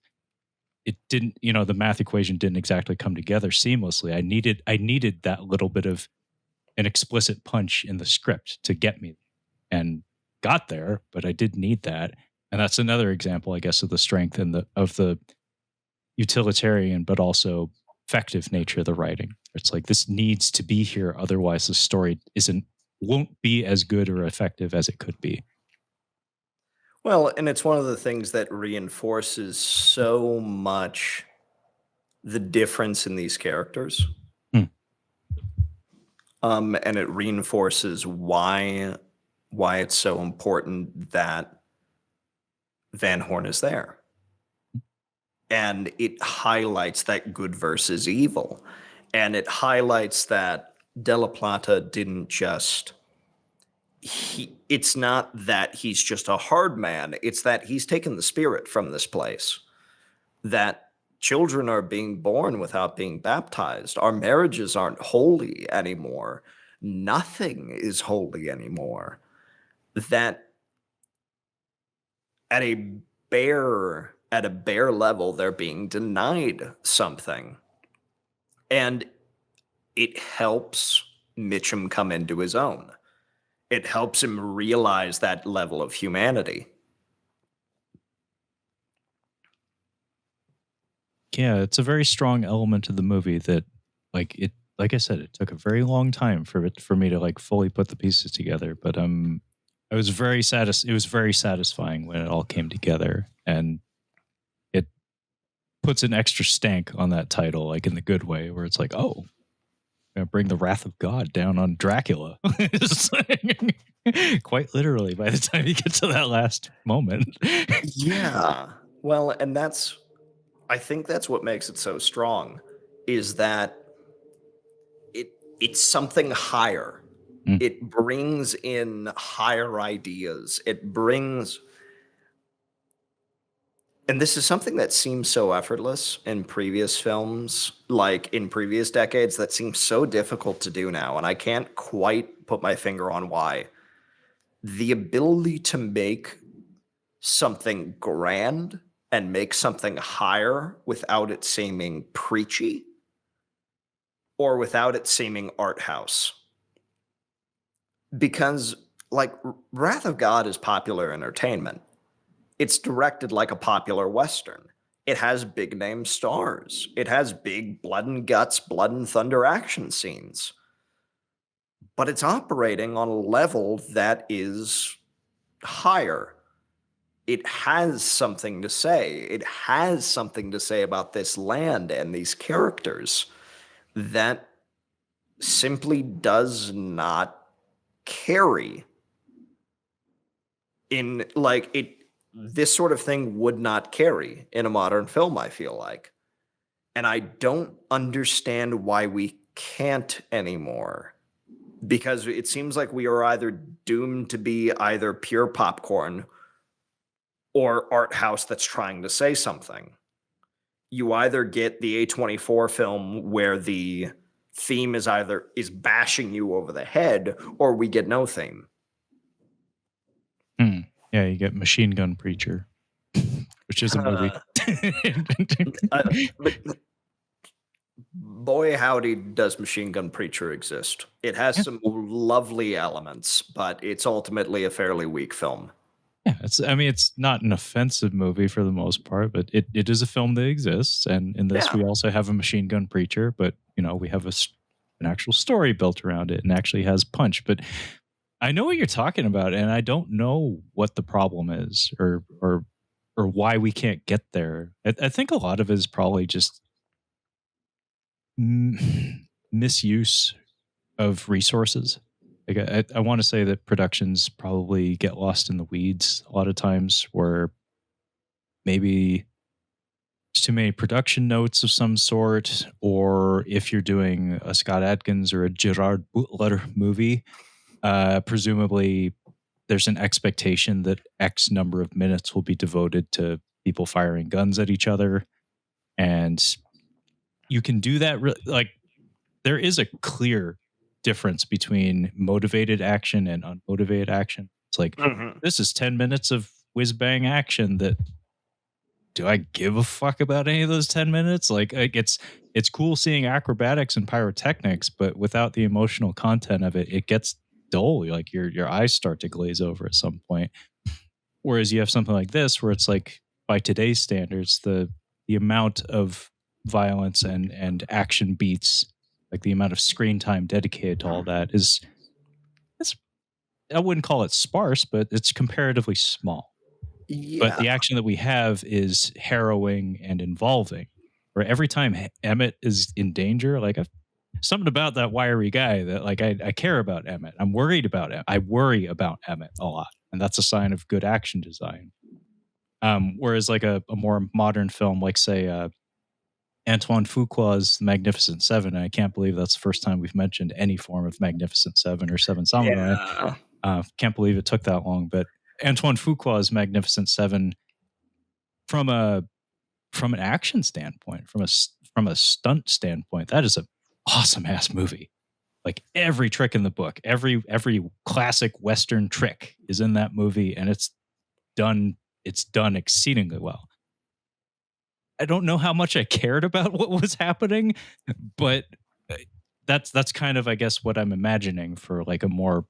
didn't, the math equation didn't exactly come together seamlessly. I needed that little bit of an explicit punch in the script to get me, and got there, but I did need that. And that's another example, I guess, of the strength and the utilitarian but also effective nature of the writing. It's like this needs to be here, otherwise the story won't be as good or effective as it could be. Well, and it's one of the things that reinforces so much the difference in these characters. Hmm. And it reinforces why it's so important that Van Horn is there. And it highlights that good versus evil. And it highlights that De La Plata didn't just it's not that he's just a hard man, it's that he's taken the spirit from this place. That children are being born without being baptized. Our marriages aren't holy anymore. Nothing is holy anymore. That at a bare level, they're being denied something. And it helps Mitchum come into his own. It helps him realize that level of humanity. Yeah, it's a very strong element of the movie that like I said, it took a very long time for me to like fully put the pieces together. But I was it was very satisfying when it all came together, and it puts an extra stank on that title, like in the good way, where it's like, oh, gonna bring the wrath of God down on Dracula. It's like- quite literally by the time you get to that last moment. Yeah. Well, and I think that's what makes it so strong is that it it's something higher. Mm, It brings in higher ideas. It brings And this is something that seems so effortless in previous films, like in previous decades, that seems so difficult to do now. And I can't quite put my finger on why. The ability to make something grand and make something higher without it seeming preachy or without it seeming art house. Because, like, Wrath of God is popular entertainment. It's directed like a popular Western. It has big name stars. It has big blood and guts, blood and thunder action scenes. But it's operating on a level that is higher. It has something to say. It has something to say about this land and these characters that simply does not carry in like it this sort of thing would not carry in a modern film, I feel like. And I don't understand why we can't anymore. Because it seems like we are either doomed to be either pure popcorn or art house that's trying to say something. You either get the A24 film where the theme is bashing you over the head, or we get no theme. mm. Yeah, you get Machine Gun Preacher, which is a movie. Uh, but boy, howdy, does Machine Gun Preacher exist. It has Yeah, some lovely elements, but it's ultimately a fairly weak film. yeah. I mean, it's not an offensive movie for the most part, but it is a film that exists. And in this, Yeah. we also have a Machine Gun Preacher, but we have an actual story built around it and actually has punch. But I know what you're talking about, and I don't know what the problem is, or why we can't get there. I think a lot of it is probably just misuse of resources. Like I want to say that productions probably get lost in the weeds a lot of times, where maybe there's too many production notes of some sort, or if you're doing a Scott Adkins or a Gerard Butler movie, presumably there's an expectation that X number of minutes will be devoted to people firing guns at each other, and you can do that. Like there is a clear difference between motivated action and unmotivated action. It's like Mhm. this is 10 minutes of whiz bang action that do I give a fuck about any of those 10 minutes? Like it's cool seeing acrobatics and pyrotechnics, but without the emotional content of it, it gets dull. Like your eyes start to glaze over at some point. Whereas you have something like this where it's like by today's standards, the amount of violence and action beats, like the amount of screen time dedicated to all that is it's I wouldn't call it sparse, but it's comparatively small. But Yeah. the action that we have is harrowing and involving. Where every time Emmett is in danger, like something about that wiry guy that like I care about Emmett. I'm worried about it. I worry about Emmett a lot, and that's a sign of good action design. Whereas like a more modern film, like say Antoine Fuqua's Magnificent Seven, and I can't believe that's the first time we've mentioned any form of Magnificent Seven or Seven Samurai. Yeah. Can't believe it took that long, but Antoine Fuqua's Magnificent Seven from a from an action standpoint, from a stunt standpoint, that is a awesome ass movie. Like every trick in the book, every classic Western trick is in that movie, and done it's done exceedingly well. I don't know how much I cared about what was happening, but uh, that's kind of I guess what I'm imagining for like a more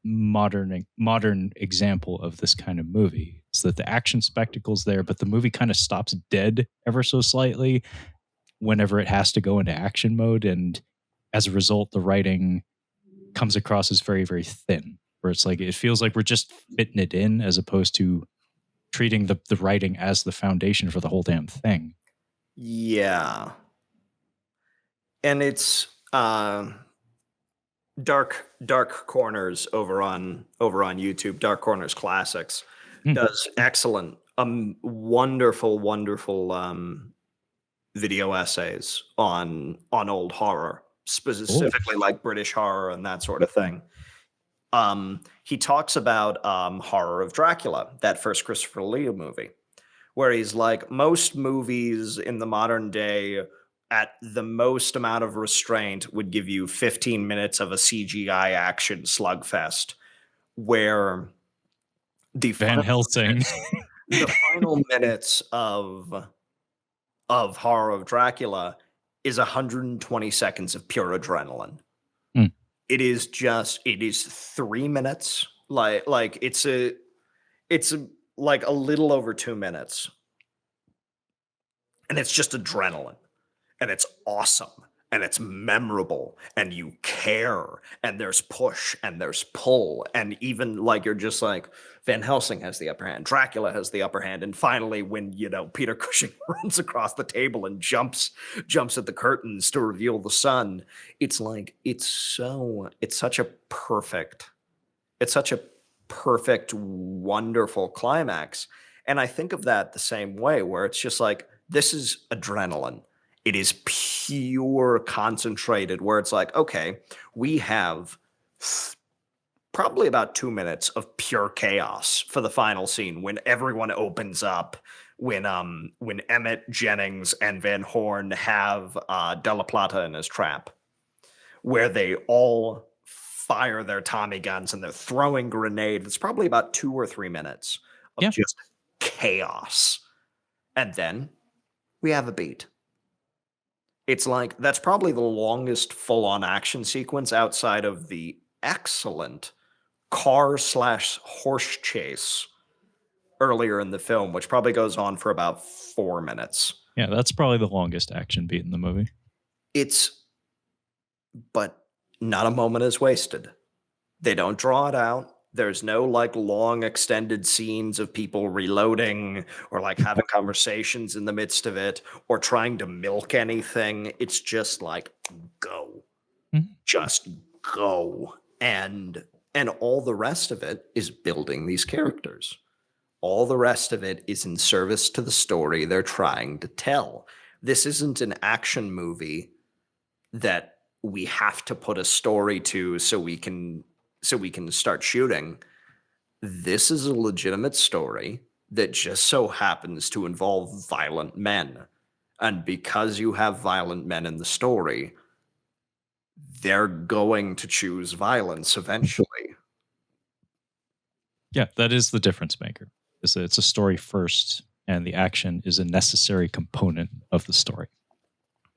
modern example of this kind of movie. Is that the action spectacle's there, but the movie kind of stops dead ever so slightly whenever it has to go into action mode, and as a result, the writing comes across as very, very thin, where it's like it feels like we're just fitting it in as opposed to treating the writing as the foundation for the whole damn thing. Yeah. And it's Dark Corners over on YouTube. Dark Corners Classics Mm. does excellent, wonderful video essays on old horror, Cool. specifically like British horror and that sort of thing. He talks about Horror of Dracula, that first Christopher Lee movie, where he's like, most movies in the modern day, at the most amount of restraint, would give you 15 minutes of a CGI action slugfest, where the Van final Helsing. minutes, the final minutes of Horror of Dracula is 120 seconds of pure adrenaline. Mm. It is 3 minutes. Like it's like a little over 2 minutes. And it's just adrenaline. And it's awesome. And it's memorable. And you care. And there's push and there's pull. And even like you're just like, Van Helsing has the upper hand. Dracula has the upper hand. And finally, when Peter Cushing runs across the table and jumps at the curtains to reveal the sun, it's like it's such a perfect, wonderful climax. And I think of that the same way, where it's just like, this is adrenaline. It is pure concentrated, where it's like, okay, we have probably about 2 minutes of pure chaos for the final scene when everyone opens up, when Emmett, Jennings, and Van Horn have Della Plata in his trap, where they all fire their Tommy guns and they're throwing grenades. It's probably about 2 or 3 minutes of Yeah. just chaos. And then we have a beat. It's like that's probably the longest full-on action sequence outside of the excellent car/horse chase earlier in the film, which probably goes on for about 4 minutes. Yeah, that's probably the longest action beat in the movie. But not a moment is wasted. They don't draw it out. There's no like long extended scenes of people reloading or like having conversations in the midst of it or trying to milk anything. It's just like go. Mhm. Just go. And all the rest of it is building these characters. All the rest of it is in service to the story they're trying to tell. This isn't an action movie that we have to put a story to so we can start shooting. This is a legitimate story that just so happens to involve violent men. And because you have violent men in the story, they're going to choose violence eventually. Yeah, that is the difference maker. Is that it's a story first, and the action is a necessary component of the story,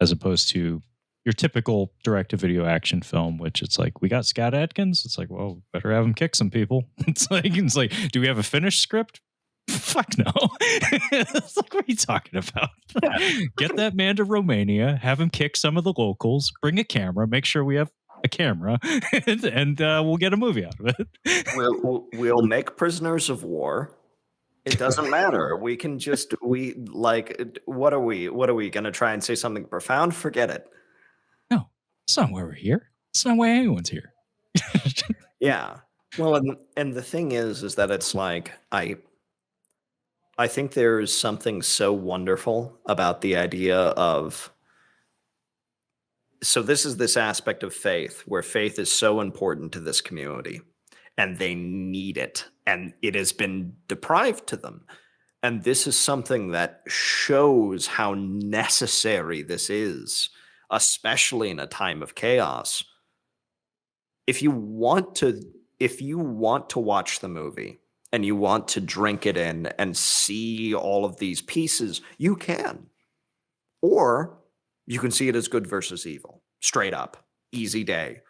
as opposed to your typical direct-to-video action film, which it's like, we got Scott Adkins. It's like, well, better have him kick some people. It's like, do we have a finished script? Fuck no. It's like, what are you talking about? Get that man to Romania, have him kick some of the locals, bring a camera, make sure we have a camera, and we'll get a movie out of it. We'll make prisoners of war. It doesn't matter. We can just what are we going to try and say something profound? Forget it. No, that's not why we're here. That's not why anyone's here. Yeah. Well, and the thing is that it's like I think there's something so wonderful about the idea of, so this is this aspect of faith where faith is so important to this community and they need it and it has been deprived to them. And this is something that shows how necessary this is, especially in a time of chaos. If you want to watch the movie and you want to drink it in and see all of these pieces, you can. Or you can see it as good versus evil, straight up, easy day.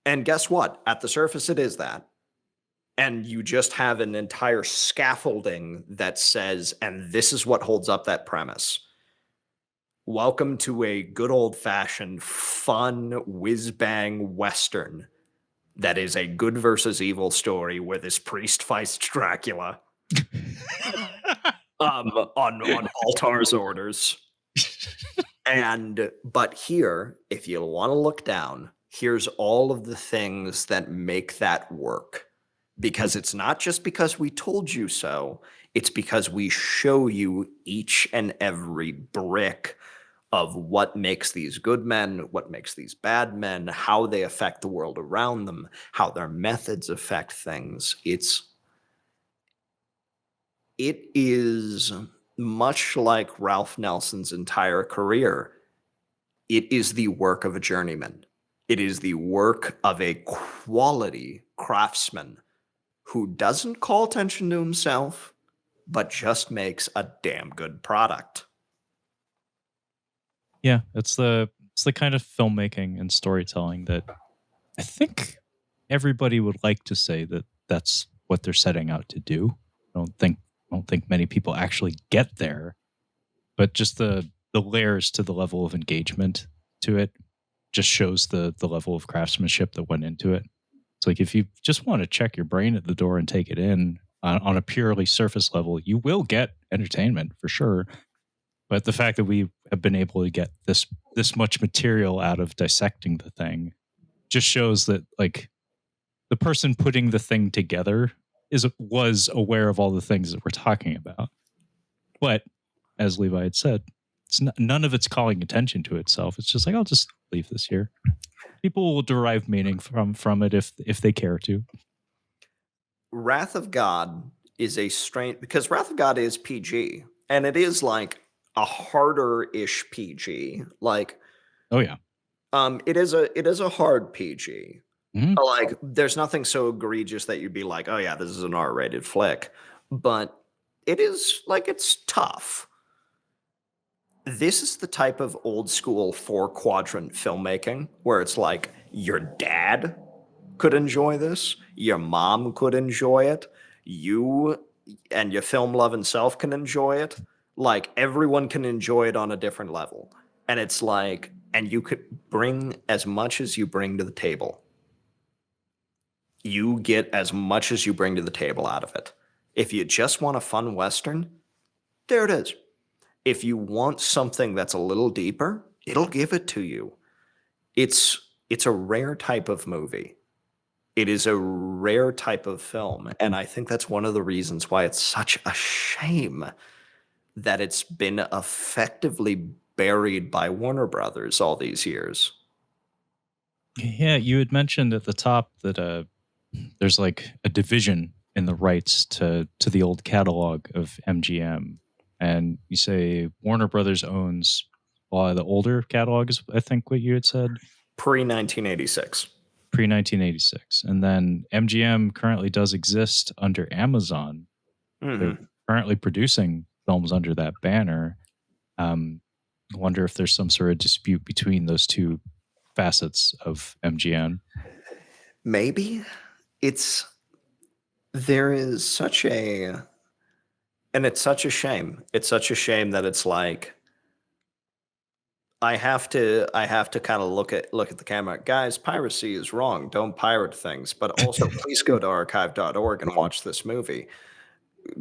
And guess what? At the surface, it is that. And you just have an entire scaffolding that says, and this is what holds up that premise. Welcome to a good old-fashioned, fun, whiz-bang Western that is a good versus evil story where this priest fights Dracula, on Altar's orders. But here, if you wanna look down, here's all of the things that make that work. Because it's not just because we told you so, it's because we show you each and every brick of what makes these good men, what makes these bad men, how they affect the world around them, how their methods affect things. It is much like Ralph Nelson's entire career. It is the work of a journeyman. It is the work of a quality craftsman who doesn't call attention to himself, but just makes a damn good product. Yeah, it's the kind of filmmaking and storytelling that I think everybody would like to say that that's what they're setting out to do. I don't think many people actually get there, but just the layers to the level of engagement to it just shows the level of craftsmanship that went into it. It's like if you just want to check your brain at the door and take it in on a purely surface level, you will get entertainment for sure. But the fact that we have been able to get this much material out of dissecting the thing just shows that like the person putting the thing together was aware of all the things that we're talking about. But as Levi had said, none of it's calling attention to itself. It's just like I'll just leave this here. People will derive meaning from it if they care to. Wrath of God is a strange because Wrath of God is PG, and it is like a harder-ish PG. Like, Oh yeah. it is a hard PG. Mhm. Like, there's nothing so egregious that you'd be like, "Oh yeah, this is an R-rated flick," but it is like it's tough. This is the type of old school four-quadrant filmmaking where it's like your dad could enjoy this, your mom could enjoy it, you and your film loving self can enjoy it. Like everyone can enjoy it on a different level. And it's like, and you could bring as much as you bring to the table. You get as much as you bring to the table out of it. If you just want a fun Western, there it is. If you want something that's a little deeper, it'll give it to you. It's a rare type of movie. It is a rare type of film, and I think that's one of the reasons why it's such a shame that it's been effectively buried by Warner Brothers all these years. Yeah, you had mentioned at the top that there's like a division in the rights to the old catalog of MGM, and you say Warner Brothers owns a lot of the older catalogs. I think what you had said Pre-1986. pre 1986, and then MGM currently does exist under Amazon. They're Mhm. currently producing films under that banner. I wonder if there's some sort of dispute between those two facets of MGM. Maybe it's there is such a and it's such a shame. It's such a shame that it's like I have to kind of look at the camera. Guys, piracy is wrong. Don't pirate things. But also please go to archive.org and watch this movie.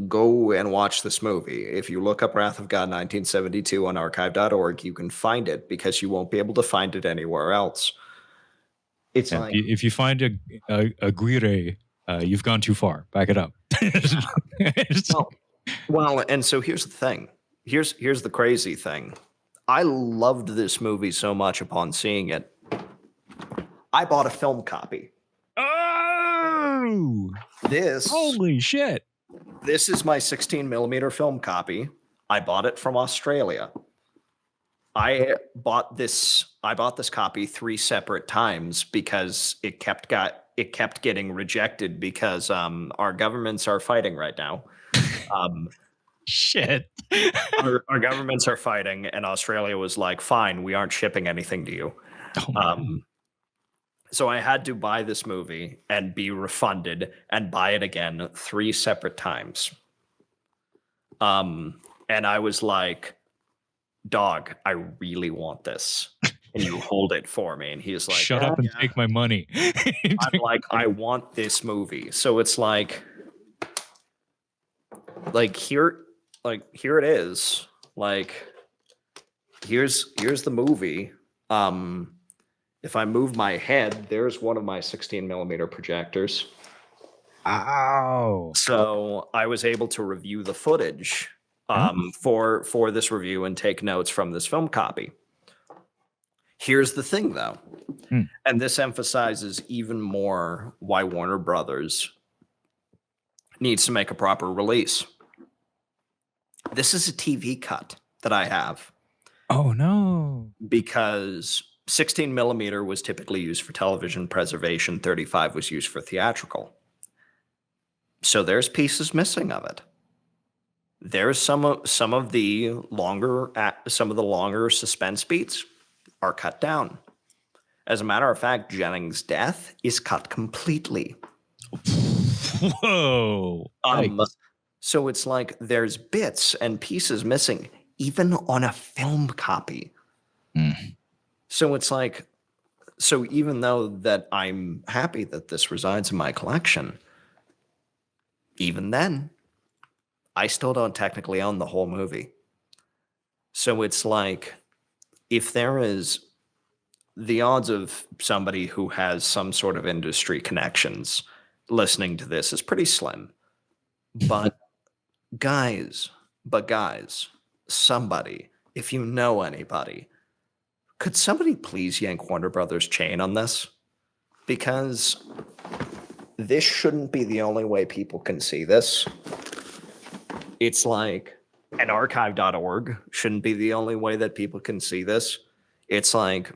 Go and watch this movie. If you look up Wrath of God 1972 on archive.org, you can find it because you won't be able to find it anywhere else. It's Yeah, like, if you find a guire, you've gone too far. Back it up. It's well, well, and so here's the thing. Here's the crazy thing. I loved this movie so much upon seeing it. I bought a film copy. oh, This holy shit! this is my 16 millimeter film copy. I bought it from Australia. I bought this copy three separate times because it kept getting rejected because our governments are fighting right now. Um, Shit. our governments are fighting, and Australia was like, "Fine, we aren't shipping anything to you." Oh my god. Um, so I had to buy this movie and be refunded and buy it again three separate times. And I was like, dog, I really want this. Can you hold it for me? And he's like, Shut yeah, up and yeah. take my money. I'm like, I want this movie. So it's like here, here it is. Like, here's the movie. If I move my head, there's one of my 16 millimeter projectors. Ow. So I was able to review the footage Yeah. for this review and take notes from this film copy. Here's the thing, though, Hmm. and this emphasizes even more why Warner Brothers needs to make a proper release. This is a TV cut that I have Oh no. because 16 millimeter was typically used for television preservation, 35 was used for theatrical. So there's pieces missing of it. There's some of the longer suspense beats are cut down. As a matter of fact, Jennings' death is cut completely. Whoa. Um, Yikes. so it's like there's bits and pieces missing, even on a film copy. Mm. So it's like, so even though that I'm happy that this resides in my collection, even then, I still don't technically own the whole movie. So it's like, if there is the odds of somebody who has some sort of industry connections listening to this is pretty slim. But guys, somebody, if you know anybody, could somebody please yank Warner Brothers chain on this? Because this shouldn't be the only way people can see this. It's like, and archive.org shouldn't be the only way that people can see this. It's like,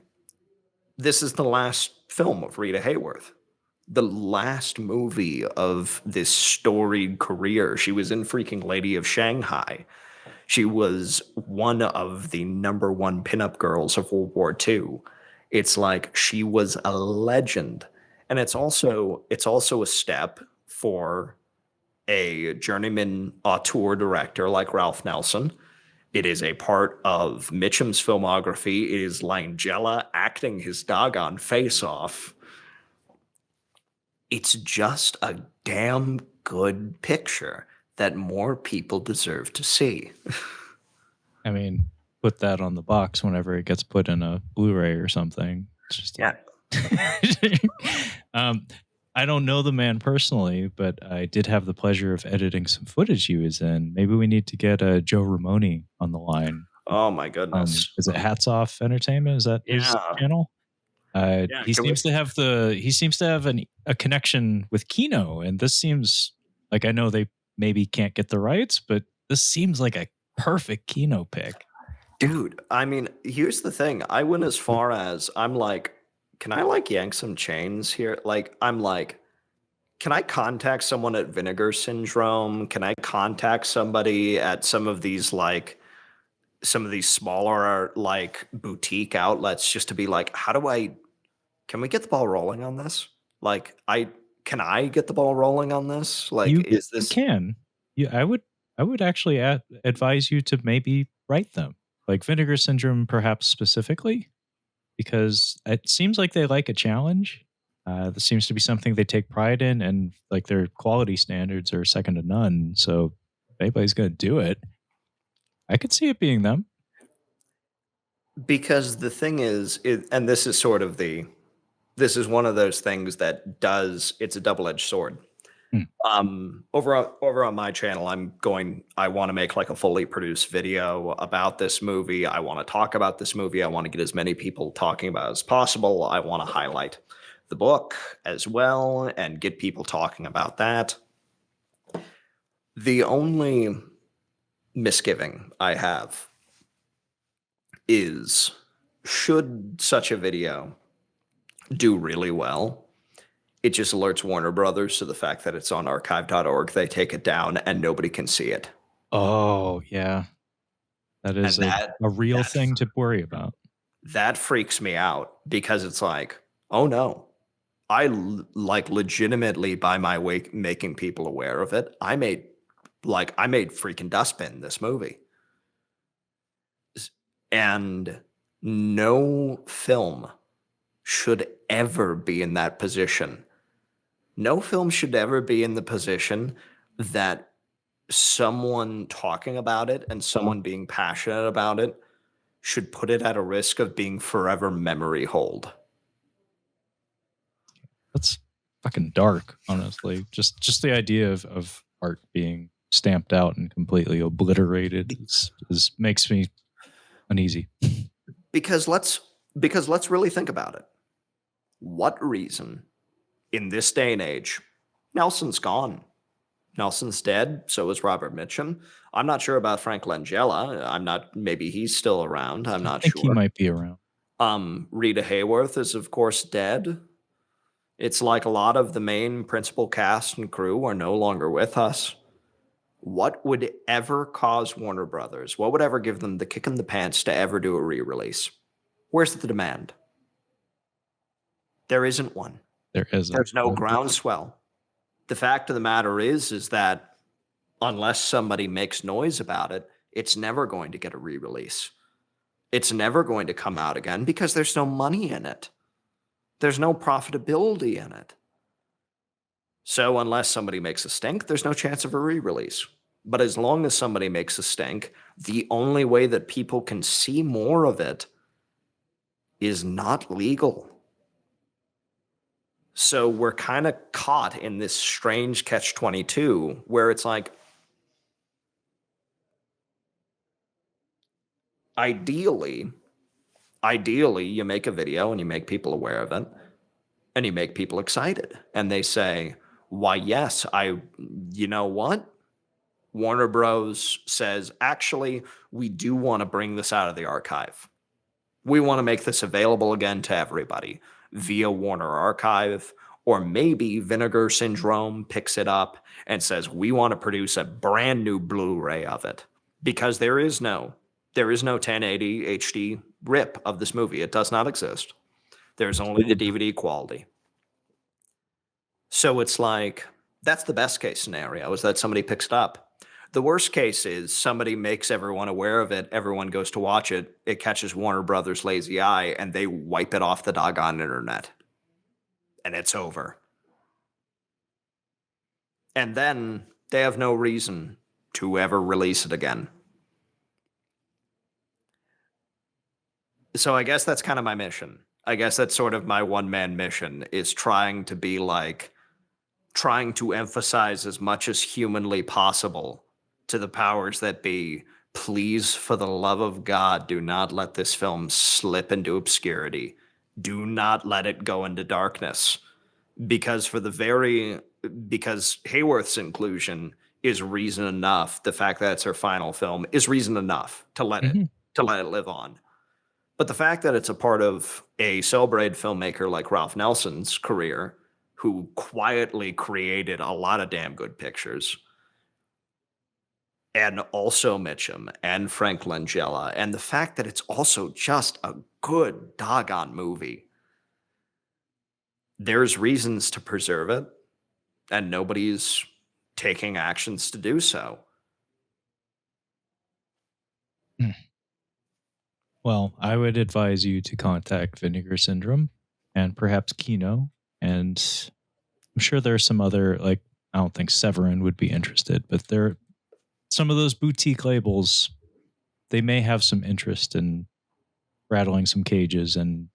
this is the last film of Rita Hayworth, the last movie of this storied career. She was in freaking Lady of Shanghai. She was one of the number one pinup girls of World War II. It's like she was a legend. And it's also a step for a journeyman auteur director like Ralph Nelson. It is a part of Mitchum's filmography. It is Langella acting his doggone face off. It's just a damn good picture that more people deserve to see. I mean, put that on the box whenever it gets put in a Blu-ray or something. It's just Yeah. I don't know the man personally, but I did have the pleasure of editing some footage he was in. Maybe we need to get Joe Ramone on the line. Oh my goodness. Is it Hats Off Entertainment? Is that his Yeah. channel? Yeah. He seems to have a connection with Kino, and this seems like, I know they maybe can't get the rights, but this seems like a perfect Kino pick. Dude, I mean, here's the thing. I went as far as I'm like, can I like yank some chains here? Like, I'm like, can I contact someone at Vinegar Syndrome? Can I contact somebody at some of these smaller like boutique outlets just to be like, can we get the ball rolling on this? Like, can I get the ball rolling on this? Like, You is this can. Yeah, I would actually advise you to maybe write them, like Vinegar Syndrome, perhaps specifically, because it seems like they like a challenge. This seems to be something they take pride in, and like their quality standards are second to none. So if anybody's going to do it, I could see it being them. because the thing is, and this is sort of this is one of those things that it's a double-edged sword. Hmm. Over on my channel, I want to make like a fully produced video about this movie. I want to talk about this movie. I want to get as many people talking about it as possible. I want to highlight the book as well and get people talking about that. The only misgiving I have is, should such a video do really well, it just alerts Warner Brothers to the fact that it's on archive.org. They take it down and nobody can see it. Oh yeah, that And is a real thing to worry about. that freaks me out because it's like, oh no, like legitimately by my way making people aware of it, I made freaking Dustbin this movie. And no film should ever be in that position. No film should ever be in the position that someone talking about it and someone being passionate about it should put it at a risk of being forever memory hold. That's fucking dark, honestly. Just the idea of art being stamped out and completely obliterated is makes me uneasy. Because let's really think about it. What reason in this day and age, Nelson's gone. Nelson's dead, so is Robert Mitchum. I'm not sure about Frank Langella. I'm not maybe he's still around. I'm I not think he sure. might be around. Rita Hayworth is of course dead. It's like a lot of the main principal cast and crew are no longer with us. What would ever cause Warner Brothers? What would ever give them the kick in the pants to ever do a re-release? Where's the demand? There isn't one. There isn't. There's no groundswell. The fact of the matter is that unless somebody makes noise about it, it's never going to get a re-release. It's never going to come out again because there's no money in it. There's no profitability in it. So unless somebody makes a stink, there's no chance of a re-release. But as long as somebody makes a stink, the only way that people can see more of it is not legal. So we're kind of caught in this strange catch-22 where it's like, ideally, you make a video and you make people aware of it and you make people excited. And they say, why, yes, you know what? Warner Bros. Says, actually, we do want to bring this out of the archive. We want to make this available again to everybody via Warner Archive, or maybe Vinegar Syndrome picks it up and says, we want to produce a brand new Blu-ray of it because there is no 1080 HD rip of this movie. It does not exist. There's only the DVD quality. So it's like, that's the best case scenario, is that somebody picks it up. The worst case is somebody makes everyone aware of it, everyone goes to watch it, it catches Warner Brothers' lazy eye, and they wipe it off the doggone internet. And it's over. And then they have no reason to ever release it again. So I guess that's kind of my mission. I guess that's sort of my one-man mission, is trying to emphasize as much as humanly possible to the powers that be, please, for the love of God, do not let this film slip into obscurity. Do not let it go into darkness. Because Hayworth's inclusion is reason enough. The fact that it's her final film is reason enough to let it live on. But the fact that it's a part of a celebrated filmmaker like Ralph Nelson's career, who quietly created a lot of damn good pictures, and also Mitchum and Frank Langella, and the fact that it's also just a good doggone movie, there's reasons to preserve it, and nobody's taking actions to do so. Well, I would advise you to contact Vinegar Syndrome and perhaps Kino. And I'm sure there's some other, like, I don't think Severin would be interested, but there, some of those boutique labels, they may have some interest in rattling some cages and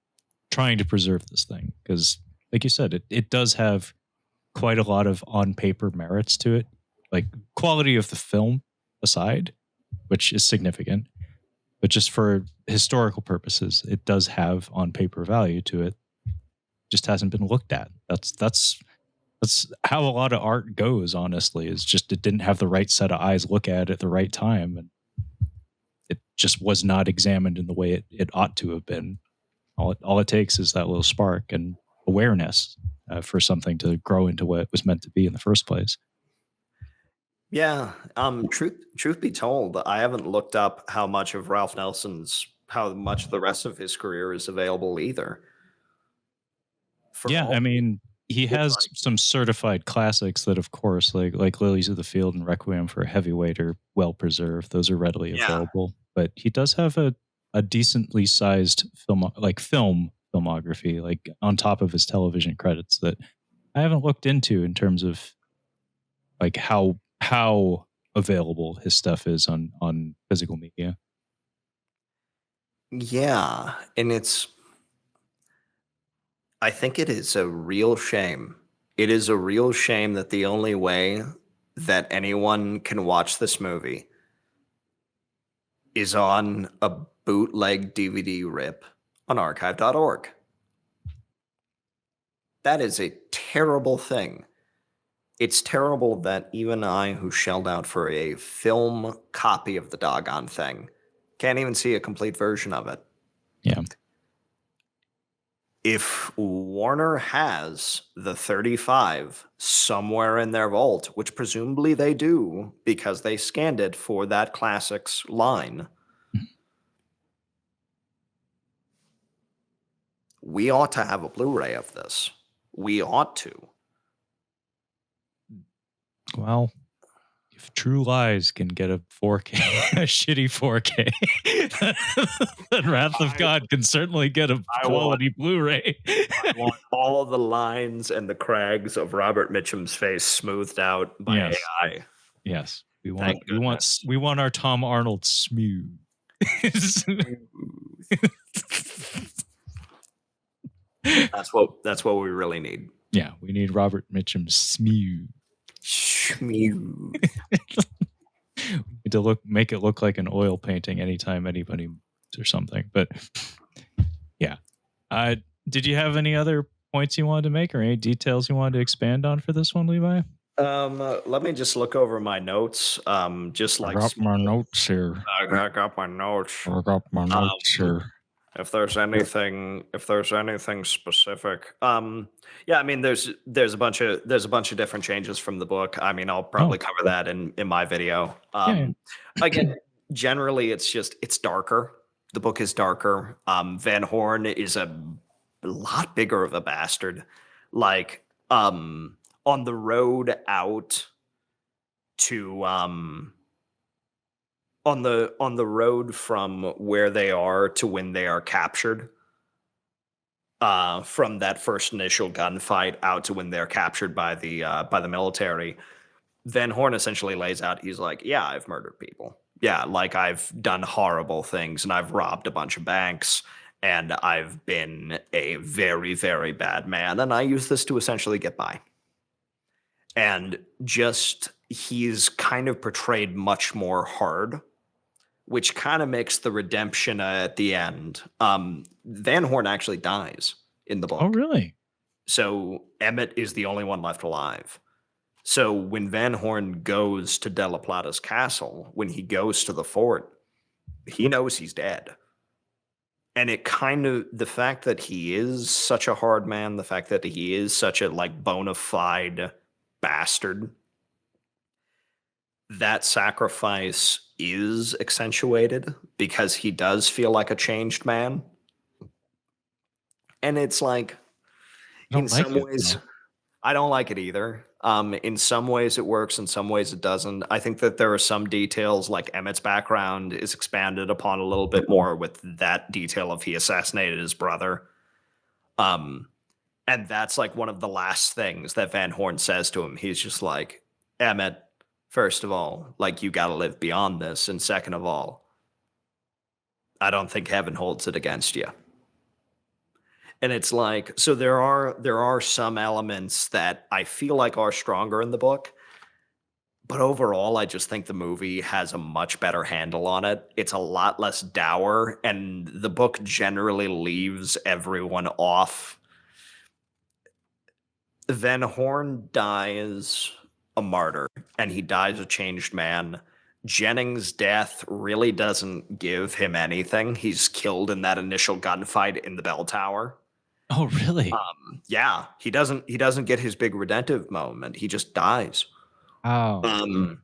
trying to preserve this thing. Because, like you said, it does have quite a lot of on paper merits to it, like quality of the film aside, which is significant. But just for historical purposes, it does have on paper value to it. Just hasn't been looked at. That's how a lot of art goes, honestly, is just it didn't have the right set of eyes look at it at the right time. And it just was not examined in the way it ought to have been. All it takes is that little spark and awareness for something to grow into what it was meant to be in the first place. Yeah. Truth be told, I haven't looked up how much of how much the rest of his career is available either. Yeah, I mean, he has some certified classics that, of course, like Lilies of the Field and Requiem for a Heavyweight are well preserved. Those are readily available. But he does have a a decently sized filmography, like on top of his television credits that I haven't looked into in terms of like how available his stuff is on physical media. Yeah, and I think it is a real shame. It is a real shame that the only way that anyone can watch this movie is on a bootleg DVD rip on archive.org. That is a terrible thing. It's terrible that even I, who shelled out for a film copy of the doggone thing, can't even see a complete version of it. Yeah. If Warner has the 35 somewhere in their vault, which presumably they do because they scanned it for that classics line, we ought to have a Blu-ray of this. We ought to. Well, if True Lies can get a 4K, a shitty 4K, then Wrath of God can certainly get a I want, quality Blu-ray. I want all of the lines and the crags of Robert Mitchum's face smoothed out by Yes. AI. Yes, we want our Tom Arnold smooth. That's what we really need. Yeah, we need Robert Mitchum smooth. Smooth. We need to make it look like an oil painting anytime anybody moves or something. But yeah, did you have any other points you wanted to make or any details you wanted to expand on for this one, Levi? Let me just look over my notes. Just like I got my notes here. I got my notes. I got my notes here. If there's anything specific, yeah, I mean, there's a bunch of different changes from the book. I mean, I'll probably cover that in my video. Again, generally, it's darker. The book is darker. Van Horn is a lot bigger of a bastard. Like, on the road out to on the road from where they are to when they are captured, from that first initial gunfight out to when they're captured by the military, Van Horn essentially lays out, he's like, yeah, I've murdered people. Yeah, like I've done horrible things and I've robbed a bunch of banks and I've been a very, very bad man. And I use this to essentially get by. And just he's kind of portrayed much more hard, which kind of makes the redemption at the end. Van Horn actually dies in the book. Oh, really? So Emmett is the only one left alive. So when Van Horn goes to De La Plata's castle, when he goes to the fort, he knows he's dead. And it kind of, the fact that he is such a hard man, the fact that he is such a like bona fide bastard, that sacrifice is accentuated because he does feel like a changed man. And it's like, in some ways, I don't like it either. In some ways it works, in some ways it doesn't. I think that there are some details, like Emmett's background is expanded upon a little bit more with that detail of he assassinated his brother. And that's like one of the last things that Van Horn says to him. He's just like, Emmett, first of all, like you got to live beyond this. And second of all, I don't think heaven holds it against you. And it's like, so there are some elements that I feel like are stronger in the book, but overall, I just think the movie has a much better handle on it. It's a lot less dour, and the book generally leaves everyone off. Van Horn dies a martyr, and he dies a changed man. Jennings' death really doesn't give him anything. He's killed in that initial gunfight in the bell tower. Oh, really? Yeah, he doesn't get his big redemptive moment. He just dies. Oh.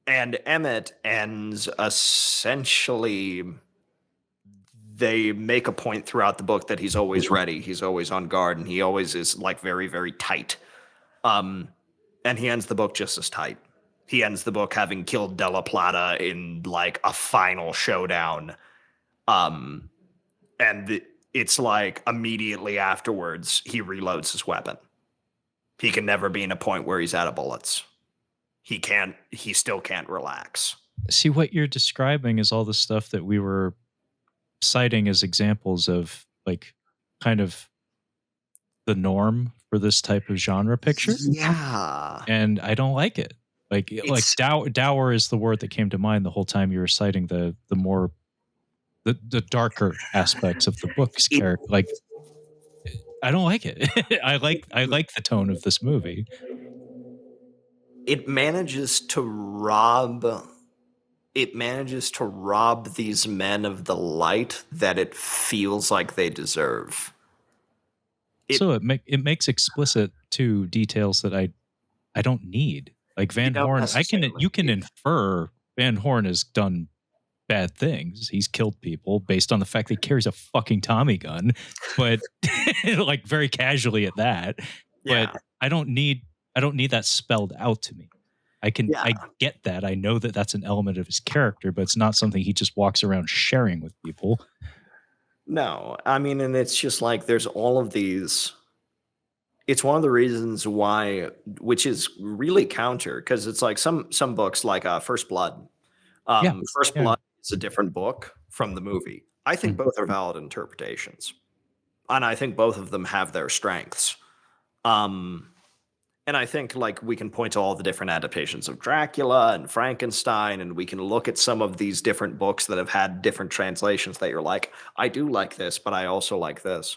And Emmett ends essentially, they make a point throughout the book that he's always ready, he's always on guard, and he always is like very, very tight. And he ends the book just as tight. He ends the book having killed De La Plata in like a final showdown. Um, and it's like immediately afterwards he reloads his weapon. He can never be in a point where he's out of bullets. He still can't relax. See, what you're describing is all the stuff that we were citing as examples of, like, kind of the norm for this type of genre picture, Yeah. and I don't like it. Like It's dour is the word that came to mind the whole time you were citing the more the darker aspects of the book's it character. Like, I don't like it. I like the tone of this movie. it manages to rob it manages to rob these men of the light that it feels like they deserve. It So it makes explicit too details that I don't need. Like You Van don't Horn, necessarily you can need. infer Van Horn has done bad things. He's killed people based on the fact that he carries a fucking Tommy gun, but like very casually at that. But Yeah. I don't need I don't need that spelled out to me. Yeah. I get that. I know that that's an element of his character, but it's not something he just walks around sharing with people. No, I mean, and it's just like there's all of these. It's one of the reasons why, which is really counter, because it's like some books like First Blood. Yeah. First Yeah. Blood is a different book from the movie. I think Mm. both are valid interpretations, and I think both of them have their strengths. Um, And I think like we can point to all the different adaptations of Dracula and Frankenstein, and we can look at some of these different books that have had different translations that you're like, I do like this, but I also like this.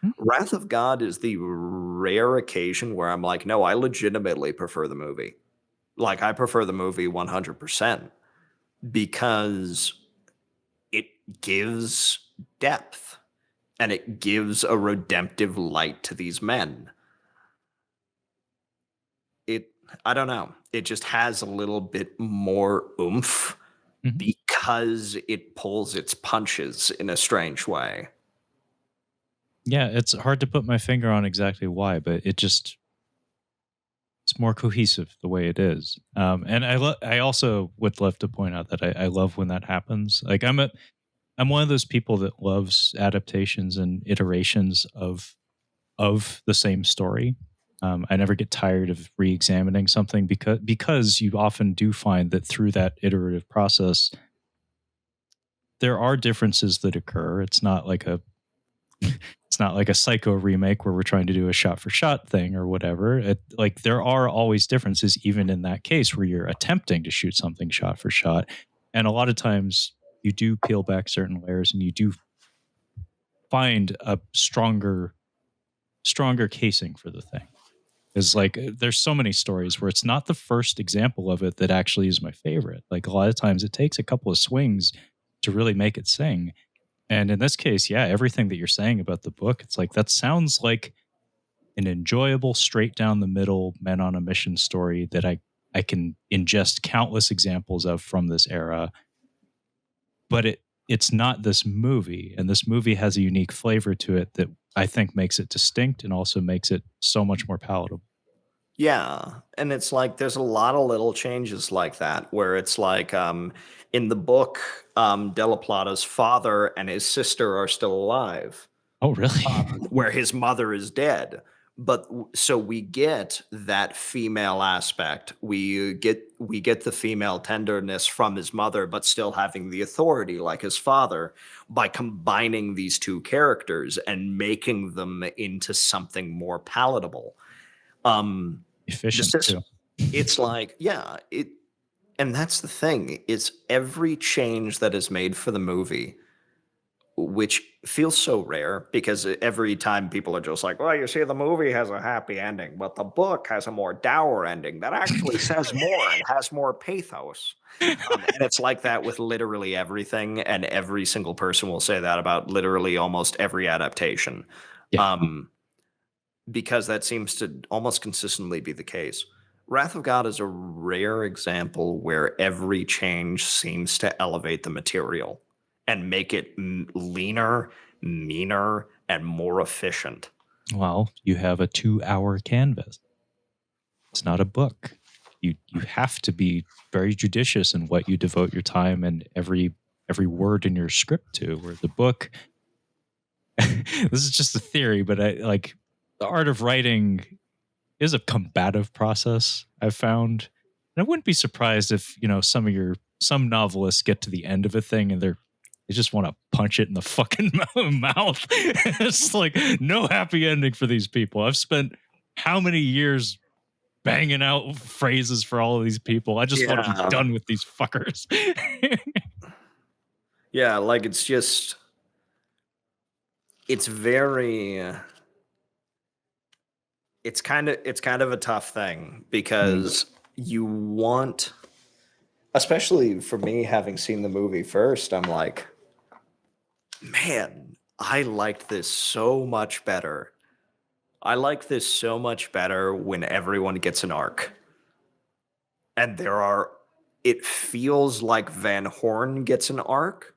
Mm. Wrath of God is the rare occasion where I'm like, no, I legitimately prefer the movie. Like I prefer the movie 100% because it gives depth and it gives a redemptive light to these men. It I don't know. It just has a little bit more oomph Mhm. because it pulls its punches in a strange way. Yeah, it's hard to put my finger on exactly why, but it's more cohesive the way it is. And I also would love to point out that I love when that happens. Like I'm one of those people that loves adaptations and iterations of the same story. I never get tired of re-examining something because you often do find that through that iterative process, there are differences that occur. It's not like a Psycho remake where we're trying to do a shot for shot thing or whatever. Like there are always differences, even in that case where you're attempting to shoot something shot for shot. And a lot of times you do peel back certain layers and you do find a stronger casing for the thing. Is like there's so many stories where it's not the first example of it that actually is my favorite. Like a lot of times it takes a couple of swings to really make it sing. And in this case, yeah, everything that you're saying about the book, it's like that sounds like an enjoyable, straight down the middle men on a mission story that I can ingest countless examples of from this era. But it's not this movie, and this movie has a unique flavor to it that I think makes it distinct and also makes it so much more palatable. Yeah, and it's like there's a lot of little changes like that where it's like in the book Della Plata's father and his sister are still alive. Oh, really? Where his mother is dead. But so we get that female aspect. We get the female tenderness from his mother, but still having the authority like his father by combining these two characters and making them into something more palatable. Um, the Efficient sis- too. it's like, yeah, and that's the thing. It's every change that is made for the movie which feels so rare because every time people are just like, well, you see, the movie has a happy ending, but the book has a more dour ending that actually says more and has more pathos. And it's like that with literally everything, and every single person will say that about literally almost every adaptation, Yeah. um, because that seems to almost consistently be the case. Wrath of God is a rare example where every change seems to elevate the material and make it leaner, meaner, and more efficient. Well, you have a 2-hour canvas. It's not a book. You have to be very judicious in what you devote your time and every every word in your script to. Where the book, this is just a theory, but I like the art of writing is a combative process, I've found. And I wouldn't be surprised if, some novelists get to the end of a thing and they just want to punch it in the fucking mouth. It's like no happy ending for these people. I've spent how many years banging out phrases for all of these people. I just want to be Yeah. done with these fuckers. Yeah, like it's very it's kind of a tough thing because you want, especially for me having seen the movie first, I'm like, man, I liked this so much better. I like this so much better when everyone gets an arc. And it feels like Van Horn gets an arc,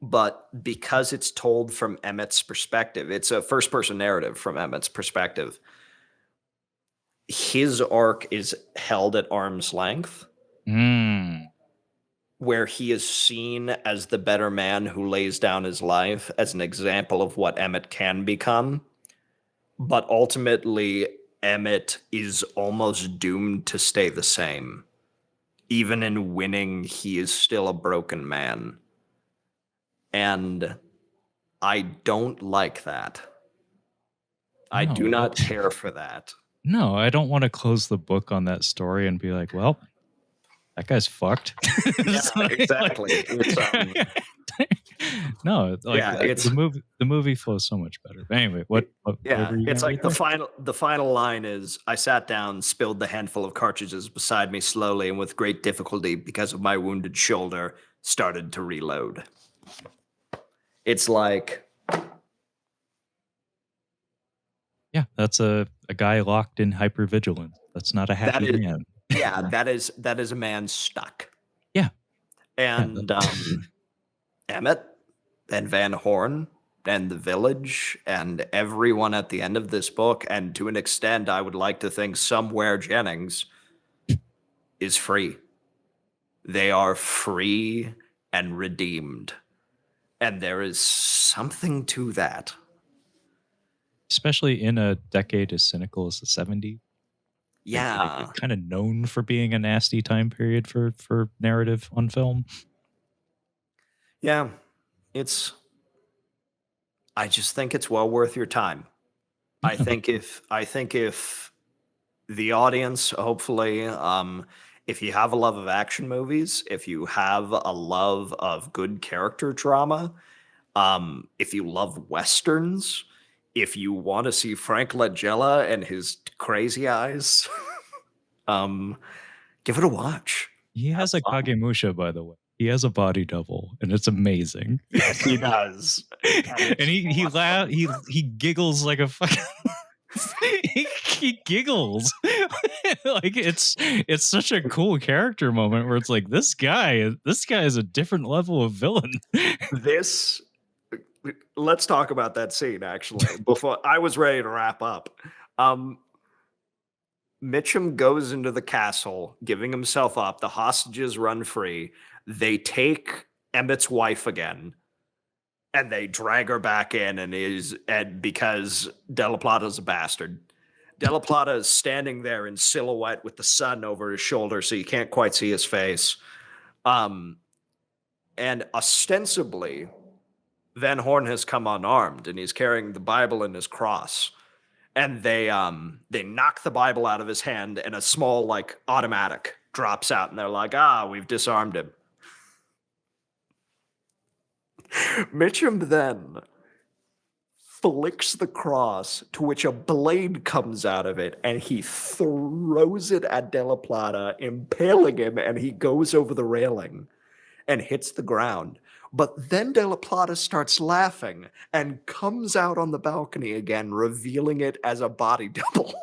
but because it's told from Emmett's perspective, it's a first person narrative from Emmett's perspective. His arc is held at arm's length, Mm. where he is seen as the better man who lays down his life as an example of what Emmett can become. But ultimately, Emmett is almost doomed to stay the same. Even in winning, he is still a broken man. And I don't like that. I do No, not care for that. no, I don't want to close the book on that story and be like, well, that guy's fucked. Yeah, It's exactly. It's no, like yeah, it's the movie flows so much better. But anyway, what yeah, were you it's gonna read like the there? final line is, I sat down, spilled the handful of cartridges beside me slowly and with great difficulty because of my wounded shoulder, started to reload. It's like, Yeah, that's a guy locked in hypervigilance. That's not a that happy is man. yeah, that is a man stuck. Yeah, yeah, And Emmett and Van Horn and the village and everyone at the end of this book, and to an extent, I would like to think somewhere Jennings is free. They are free and redeemed. And there is something to that. especially in a decade as cynical as the '70s. Yeah. Kind of known for being a nasty time period for narrative on film. Yeah. It's, I just think it's well worth your time. Yeah. I think if the audience, hopefully, if you have a love of action movies, if you have a love of good character drama, if you love westerns, if you want to see Frank Langella and his crazy eyes, um, give it a watch. He Have has a fun. Kagemusha, by the way. He has a body double, and it's amazing. Yes, he does. And And it's he awesome. he giggles like a fucking he giggles. Like it's such a cool character moment where it's like this guy is a different level of villain. This let's talk about that scene actually. Before I was ready to wrap up. Um, Mitchum goes into the castle, giving himself up. The hostages run free. They take Emmett's wife again, and they drag her back in, and because Della Plata's a bastard. Della Plata is standing there in silhouette with the sun over his shoulder, so you can't quite see his face. Um, and ostensibly, Van Horn has come unarmed, and he's carrying the Bible and his cross. And they knock the Bible out of his hand, and a small like automatic drops out, and they're like, we've disarmed him. Mitchum then flicks the cross, to which a blade comes out of it, and he throws it at Della Plata, impaling him, and he goes over the railing and hits the ground. But then Della Plata starts laughing and comes out on the balcony again, revealing it as a body double.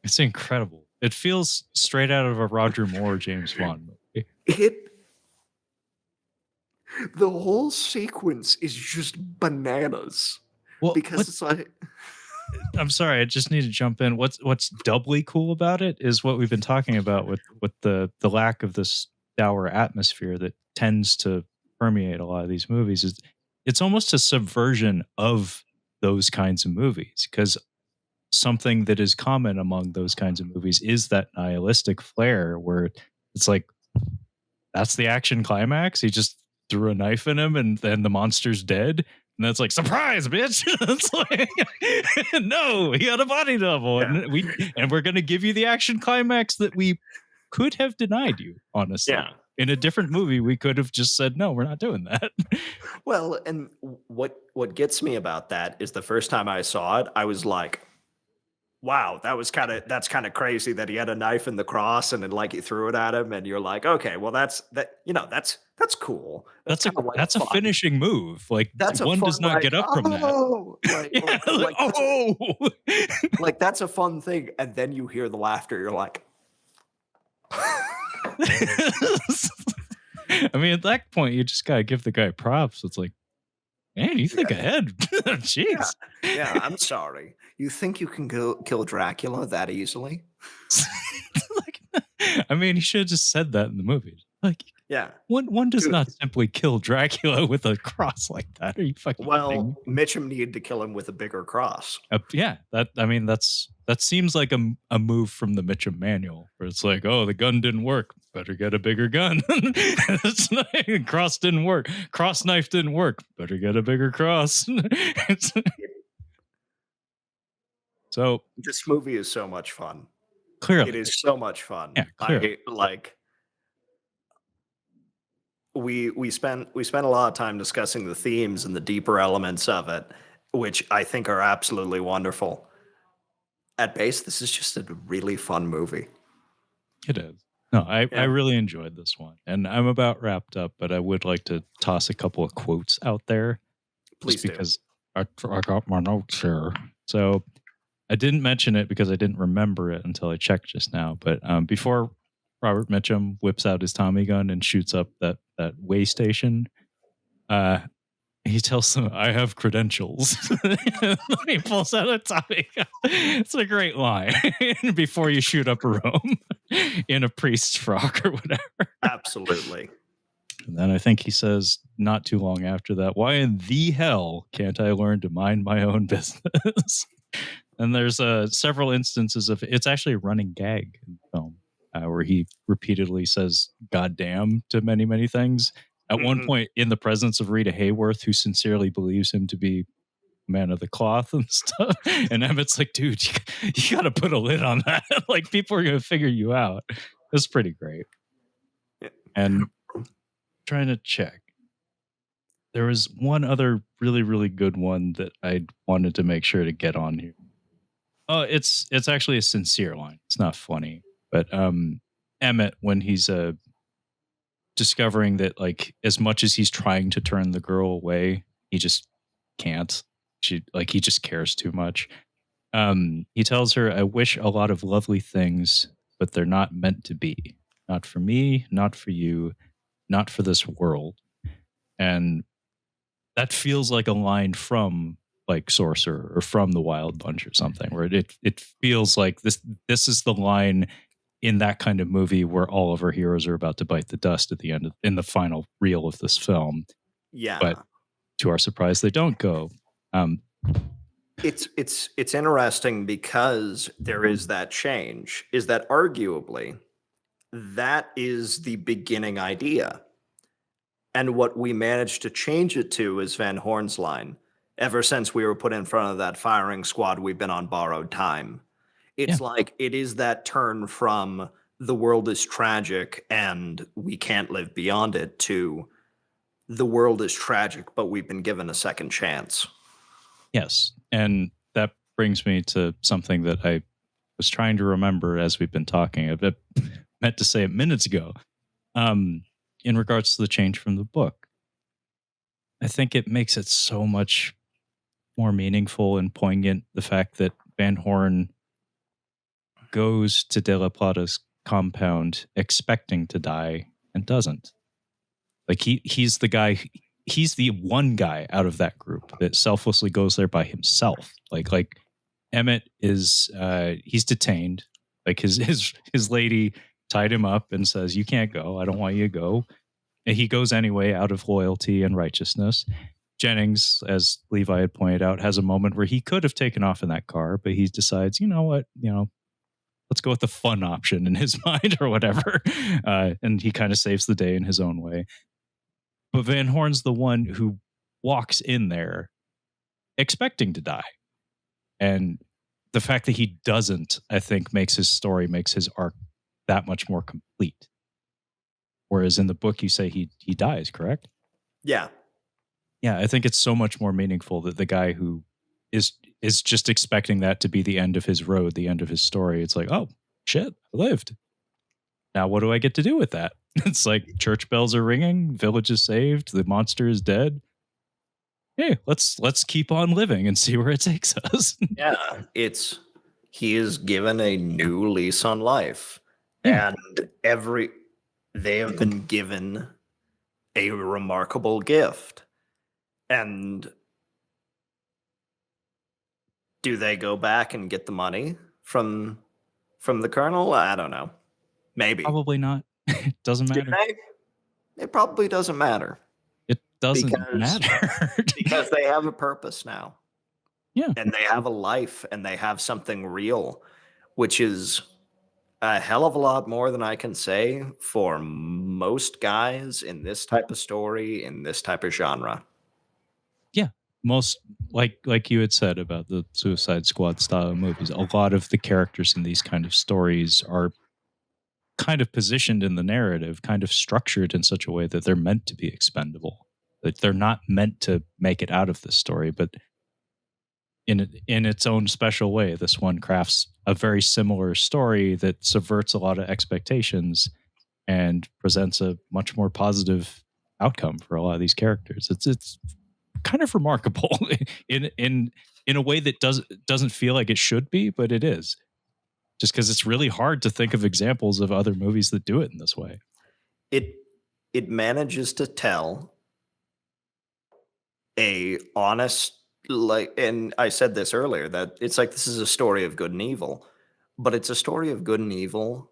It's incredible. It feels straight out of a Roger Moore James Bond movie. It the whole sequence is just bananas Well, because it's like, I'm sorry, I just need to jump in. What's doubly cool about it is what we've been talking about with the lack of this dour atmosphere that tends to permeate a lot of these movies is it's almost a subversion of those kinds of movies because something that is common among those kinds of movies is that nihilistic flair where it's like that's the action climax. He just threw a knife in him and then the monster's dead. And that's like, surprise, bitch. It's like, no, he had a body double. Yeah. And we're gonna give you the action climax that we could have denied you, honestly. Yeah. In a different movie, we could have just said, no, we're not doing that. Well, and what gets me about that is the first time I saw it, I was like, wow, that's kind of crazy that he had a knife in the cross and then like he threw it at him, and you're like, okay, well that's cool. That's kind of like That's a fun. finishing move. Like That's a one fun does not like get up from that. oh Yeah, like, oh. like that's a fun thing, and then you hear the laughter. You're like, I mean, at that point, you just gotta give the guy props. It's like, man, you think yeah, ahead. yeah, Jeez. yeah. I'm sorry. You think you can go kill Dracula that easily? Like, I mean, he should have just said that in the movie. Like, Yeah. one does Dude, not simply kill Dracula with a cross like that. Are you fucking kidding well, me? Mitchum needed to kill him with a bigger cross. Yeah, that seems like a move from the Mitchum manual, where it's like, oh, the gun didn't work, better get a bigger gun. It's like, cross didn't work, cross knife didn't work, better get a bigger cross. So This movie is so much fun. It clearly, is so much fun. yeah, clearly, I like we spent a lot of time discussing the themes and the deeper elements of it, which I think are absolutely wonderful. At base, this is just a really fun movie. it is. No, I Yeah, really enjoyed this one, and I'm about wrapped up, but I would like to toss a couple of quotes out there, just please do. because I got my notes here. So I didn't mention it because I didn't remember it until I checked just now. But before Robert Mitchum whips out his Tommy gun and shoots up that way station, uh, he tells them, "I have credentials." He pulls out a Tommy gun. It's a great line before you shoot up a room in a priest's frock or whatever. Absolutely. And then I think he says, not too long after that, "Why in the hell can't I learn to mind my own business?" And there's several instances of it's actually a running gag in the film where he repeatedly says "God damn" to many, many things. At one Mhm. point, in the presence of Rita Hayworth, who sincerely believes him to be man of the cloth and stuff. And Emmett's like, dude, you got to put a lid on that. Like, people are going to figure you out. It's pretty great. Yeah. And trying to check. There was one other really, really good one that I wanted to make sure to get on here. Oh, it's actually a sincere line. It's not funny, but Emmett, when he's discovering that, like, as much as he's trying to turn the girl away, he just can't. He just cares too much. He tells her, "I wish a lot of lovely things, but they're not meant to be. Not for me, not for you, not for this world." And that feels like a line from like Sorcerer or from the Wild Bunch or something, where it feels like this is the line in that kind of movie where all of our heroes are about to bite the dust at the end in the final reel of this film. But Yeah. to our surprise, they don't go. Um, It's interesting because there is that change. Is that arguably that is the beginning idea. And what we managed to change it to is Van Horn's line. Ever since we were put in front of that firing squad, we've been on borrowed time. yeah, It's like it is that turn from the world is tragic and we can't live beyond it to the world is tragic, but we've been given a second chance. yes, and that brings me to something that I was trying to remember as we've been talking. I meant to say it minutes ago. In regards to the change from the book, I think it makes it so much more meaningful and poignant the fact that Van Horn goes to De La Plata's compound expecting to die and doesn't. Like he's the guy he's the one guy out of that group that selflessly goes there by himself. Like Emmett is he's detained. Like his lady tied him up and says, "You can't go. I don't want you to go." And he goes anyway out of loyalty and righteousness. Jennings, as Levi had pointed out, has a moment where he could have taken off in that car, but he decides, you know what, let's go with the fun option in his mind or whatever. And he kind of saves the day in his own way. But Van Horn's the one who walks in there expecting to die. And the fact that he doesn't, I think, makes his arc that much more complete. Whereas in the book, you say he dies, correct? Yeah. Yeah, I think it's so much more meaningful that the guy who is just expecting that to be the end of his road, the end of his story. It's like, oh shit, I lived. Now what do I get to do with that? It's like church bells are ringing, village is saved, the monster is dead. Hey, let's keep on living and see where it takes us. Yeah, he is given a new lease on life, Yeah. and they have been given a remarkable gift. And do they go back and get the money from the colonel? I don't know. Maybe. Probably not. It doesn't Do matter. they? It probably doesn't matter It doesn't because matter. because they have a purpose now. Yeah. And they have a life and they have something real, which is a hell of a lot more than I can say for most guys in this type of story, in this type of genre. Yeah. Most like you had said about the Suicide Squad style movies, a lot of the characters in these kind of stories are kind of positioned in the narrative, kind of structured in such a way that they're meant to be expendable. That they're not meant to make it out of the story, but in its own special way, this one crafts a very similar story that subverts a lot of expectations and presents a much more positive outcome for a lot of these characters. It's kind of remarkable in a way that doesn't feel like it should be, but it is. Just because it's really hard to think of examples of other movies that do it in this way. It manages to tell a honest, like, and I said this earlier, that it's like this is a story of good and evil, but it's a story of good and evil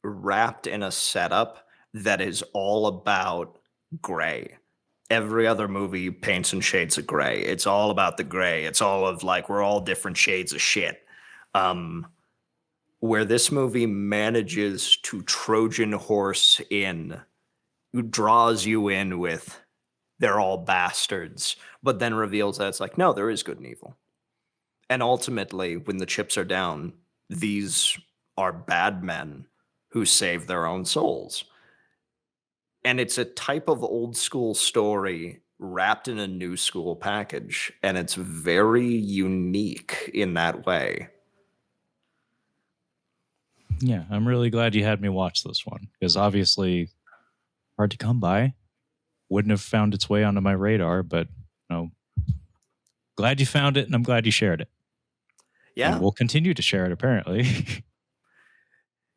wrapped in a setup that is all about gray. Every other movie paints in shades of gray. It's all about the gray. It's all of like we're all different shades of shit. Um, where this movie manages to Trojan horse in, draws you in with they're all bastards, but then reveals that it's like, no, there is good and evil. And ultimately, when the chips are down, these are bad men who save their own souls. And it's a type of old school story wrapped in a new school package. And it's very unique in that way. Yeah, I'm really glad you had me watch this one because obviously hard to come by. Wouldn't have found its way onto my radar, but glad you found it and I'm glad you shared it. Yeah. And we'll continue to share it apparently.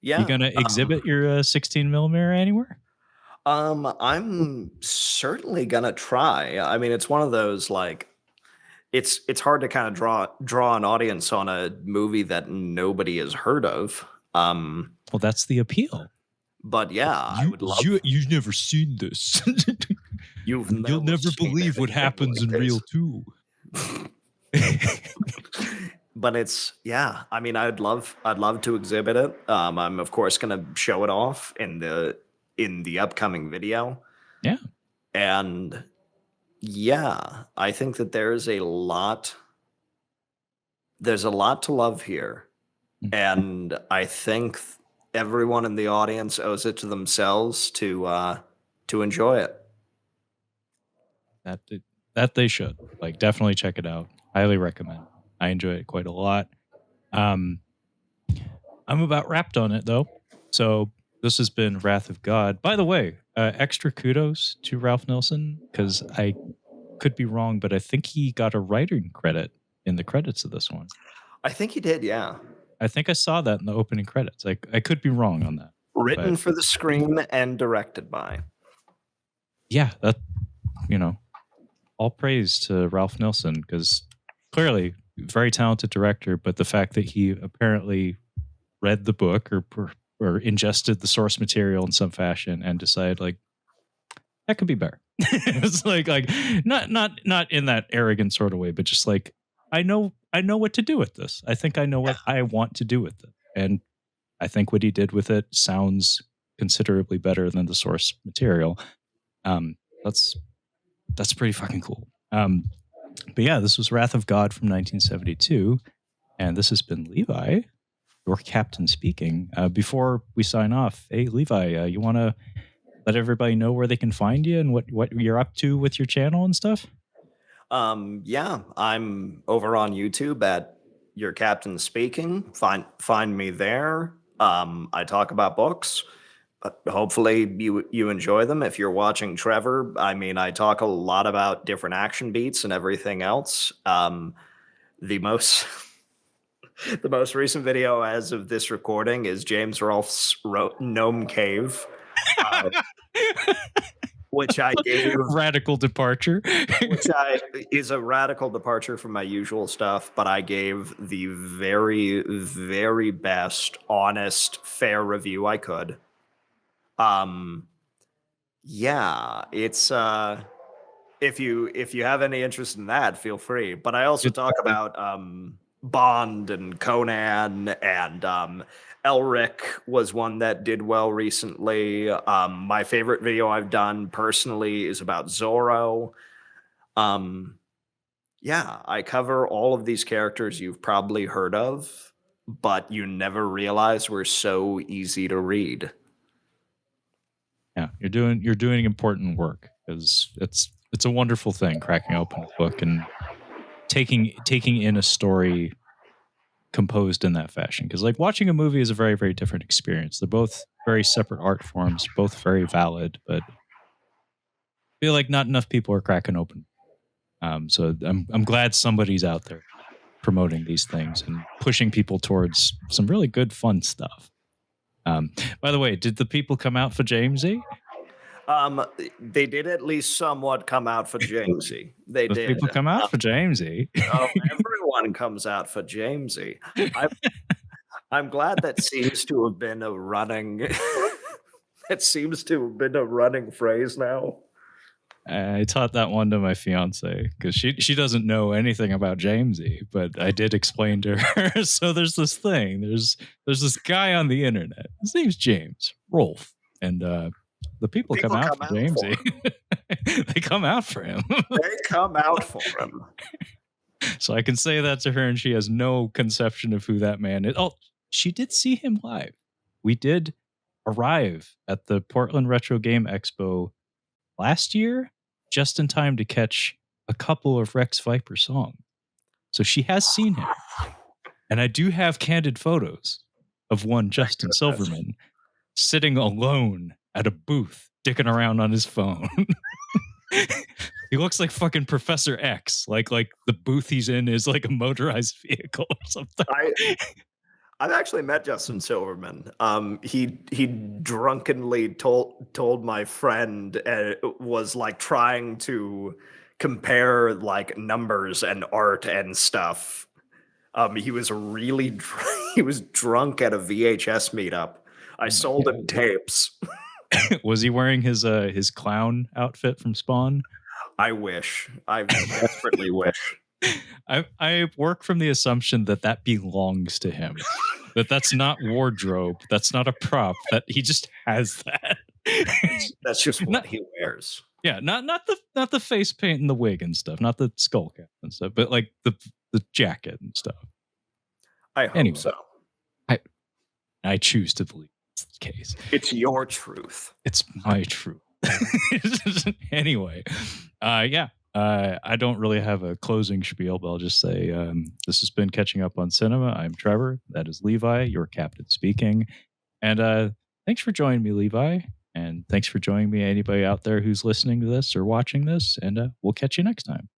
Yeah. You gonna exhibit your 16 millimeter anywhere? I'm certainly gonna try. I mean, it's one of those like it's hard to kind of draw an audience on a movie that nobody has heard of. Well, that's the appeal. But yeah, I would love. You've never seen this. You'll never seen believe what anything happens like in real this. too. But it's yeah. I mean, I'd love to exhibit it. I'm of course going to show it off in the upcoming video. Yeah. And yeah, I think that there's a lot to love here. And I think everyone in the audience owes it to themselves to enjoy it. That they should. Like definitely check it out. Highly recommend. I enjoy it quite a lot. I'm about wrapped on it though. So this has been Wrath of God. By the way, extra kudos to Ralph Nilsson because I could be wrong, but I think he got a writing credit in the credits of this one. I think he did, yeah. I think I saw that in the opening credits. I could be wrong on that. Written for the screen and directed by. Yeah, that all praise to Ralph Nilsson because clearly very talented director, but the fact that he apparently read the book or ingested the source material in some fashion and decided like, that could be better. It's like not in that arrogant sort of way, but just like I know what to do with this. I think I know what I want to do with it, and I think what he did with it sounds considerably better than the source material. Um, that's that's pretty fucking cool. But yeah, this was Wrath of God from 1972, and this has been Levi, your captain speaking. Before we sign off, hey Levi, you want to let everybody know where they can find you and what you're up to with your channel and stuff? Yeah, I'm over on YouTube at Your Captain Speaking. Find me there. I talk about books. Hopefully you enjoy them. If you're watching Trevor, I mean, I talk a lot about different action beats and everything else. The most the most recent video as of this recording is James Rolfe's Gnome Cave, uh, which I gave Radical departure. which I is a radical departure from my usual stuff, but I gave the very, very best, honest, fair review I could. Um, yeah, it's if you have any interest in that, feel free. But I also talk about Bond and Conan, and Elric was one that did well recently. My favorite video I've done personally is about Zorro. Um, yeah, I cover all of these characters you've probably heard of, but you never realize were so easy to read. Yeah, you're doing important work because it's a wonderful thing cracking open a book and taking in a story composed in that fashion. Because like watching a movie is a very very different experience. They're both very separate art forms, both very valid, but I feel like not enough people are cracking open. So I'm glad somebody's out there promoting these things and pushing people towards some really good fun stuff. By the way, did the people come out for Jamesy? They did at least somewhat come out for Jamesy. They The did. people come out for Jamesy. Oh, everyone comes out for Jamesy. I'm glad that seems to have been a running that seems to have been a running phrase now. I taught that one to my fiance because she doesn't know anything about Jamesy, but I did explain to her. So there's this thing. There's this guy on the internet. His name's James Rolfe, and the people come out for Jamesy. They come out for him. They come out for him. So I can say that to her, and she has no conception of who that man is. Oh, she did see him live. We did arrive at the Portland Retro Game Expo last year, just in time to catch a couple of Rex Viper songs. So she has seen him. And I do have candid photos of one Justin Silverman sitting alone at a booth, dicking around on his phone. He looks like fucking Professor X. Like the booth he's in is like a motorized vehicle or something. I've actually met Justin Silverman. He drunkenly told my friend, was like trying to compare like numbers and art and stuff. He was really he was drunk at a VHS meetup. I sold him tapes. Was he wearing his clown outfit from Spawn? I wish. I desperately wish. I work from the assumption that belongs to him. That's not wardrobe. That's not a prop. That he just has that. That's just what he wears. Yeah, not the face paint and the wig and stuff, not the skull cap and stuff, but like the jacket and stuff. I hope so. I choose to believe it's the case. It's your truth. It's my truth. Anyway, I don't really have a closing spiel, but I'll just say this has been Catching Up on Cinema. I'm Trevor. That is Levi, your captain speaking. And thanks for joining me, Levi. And thanks for joining me, anybody out there who's listening to this or watching this. And we'll catch you next time.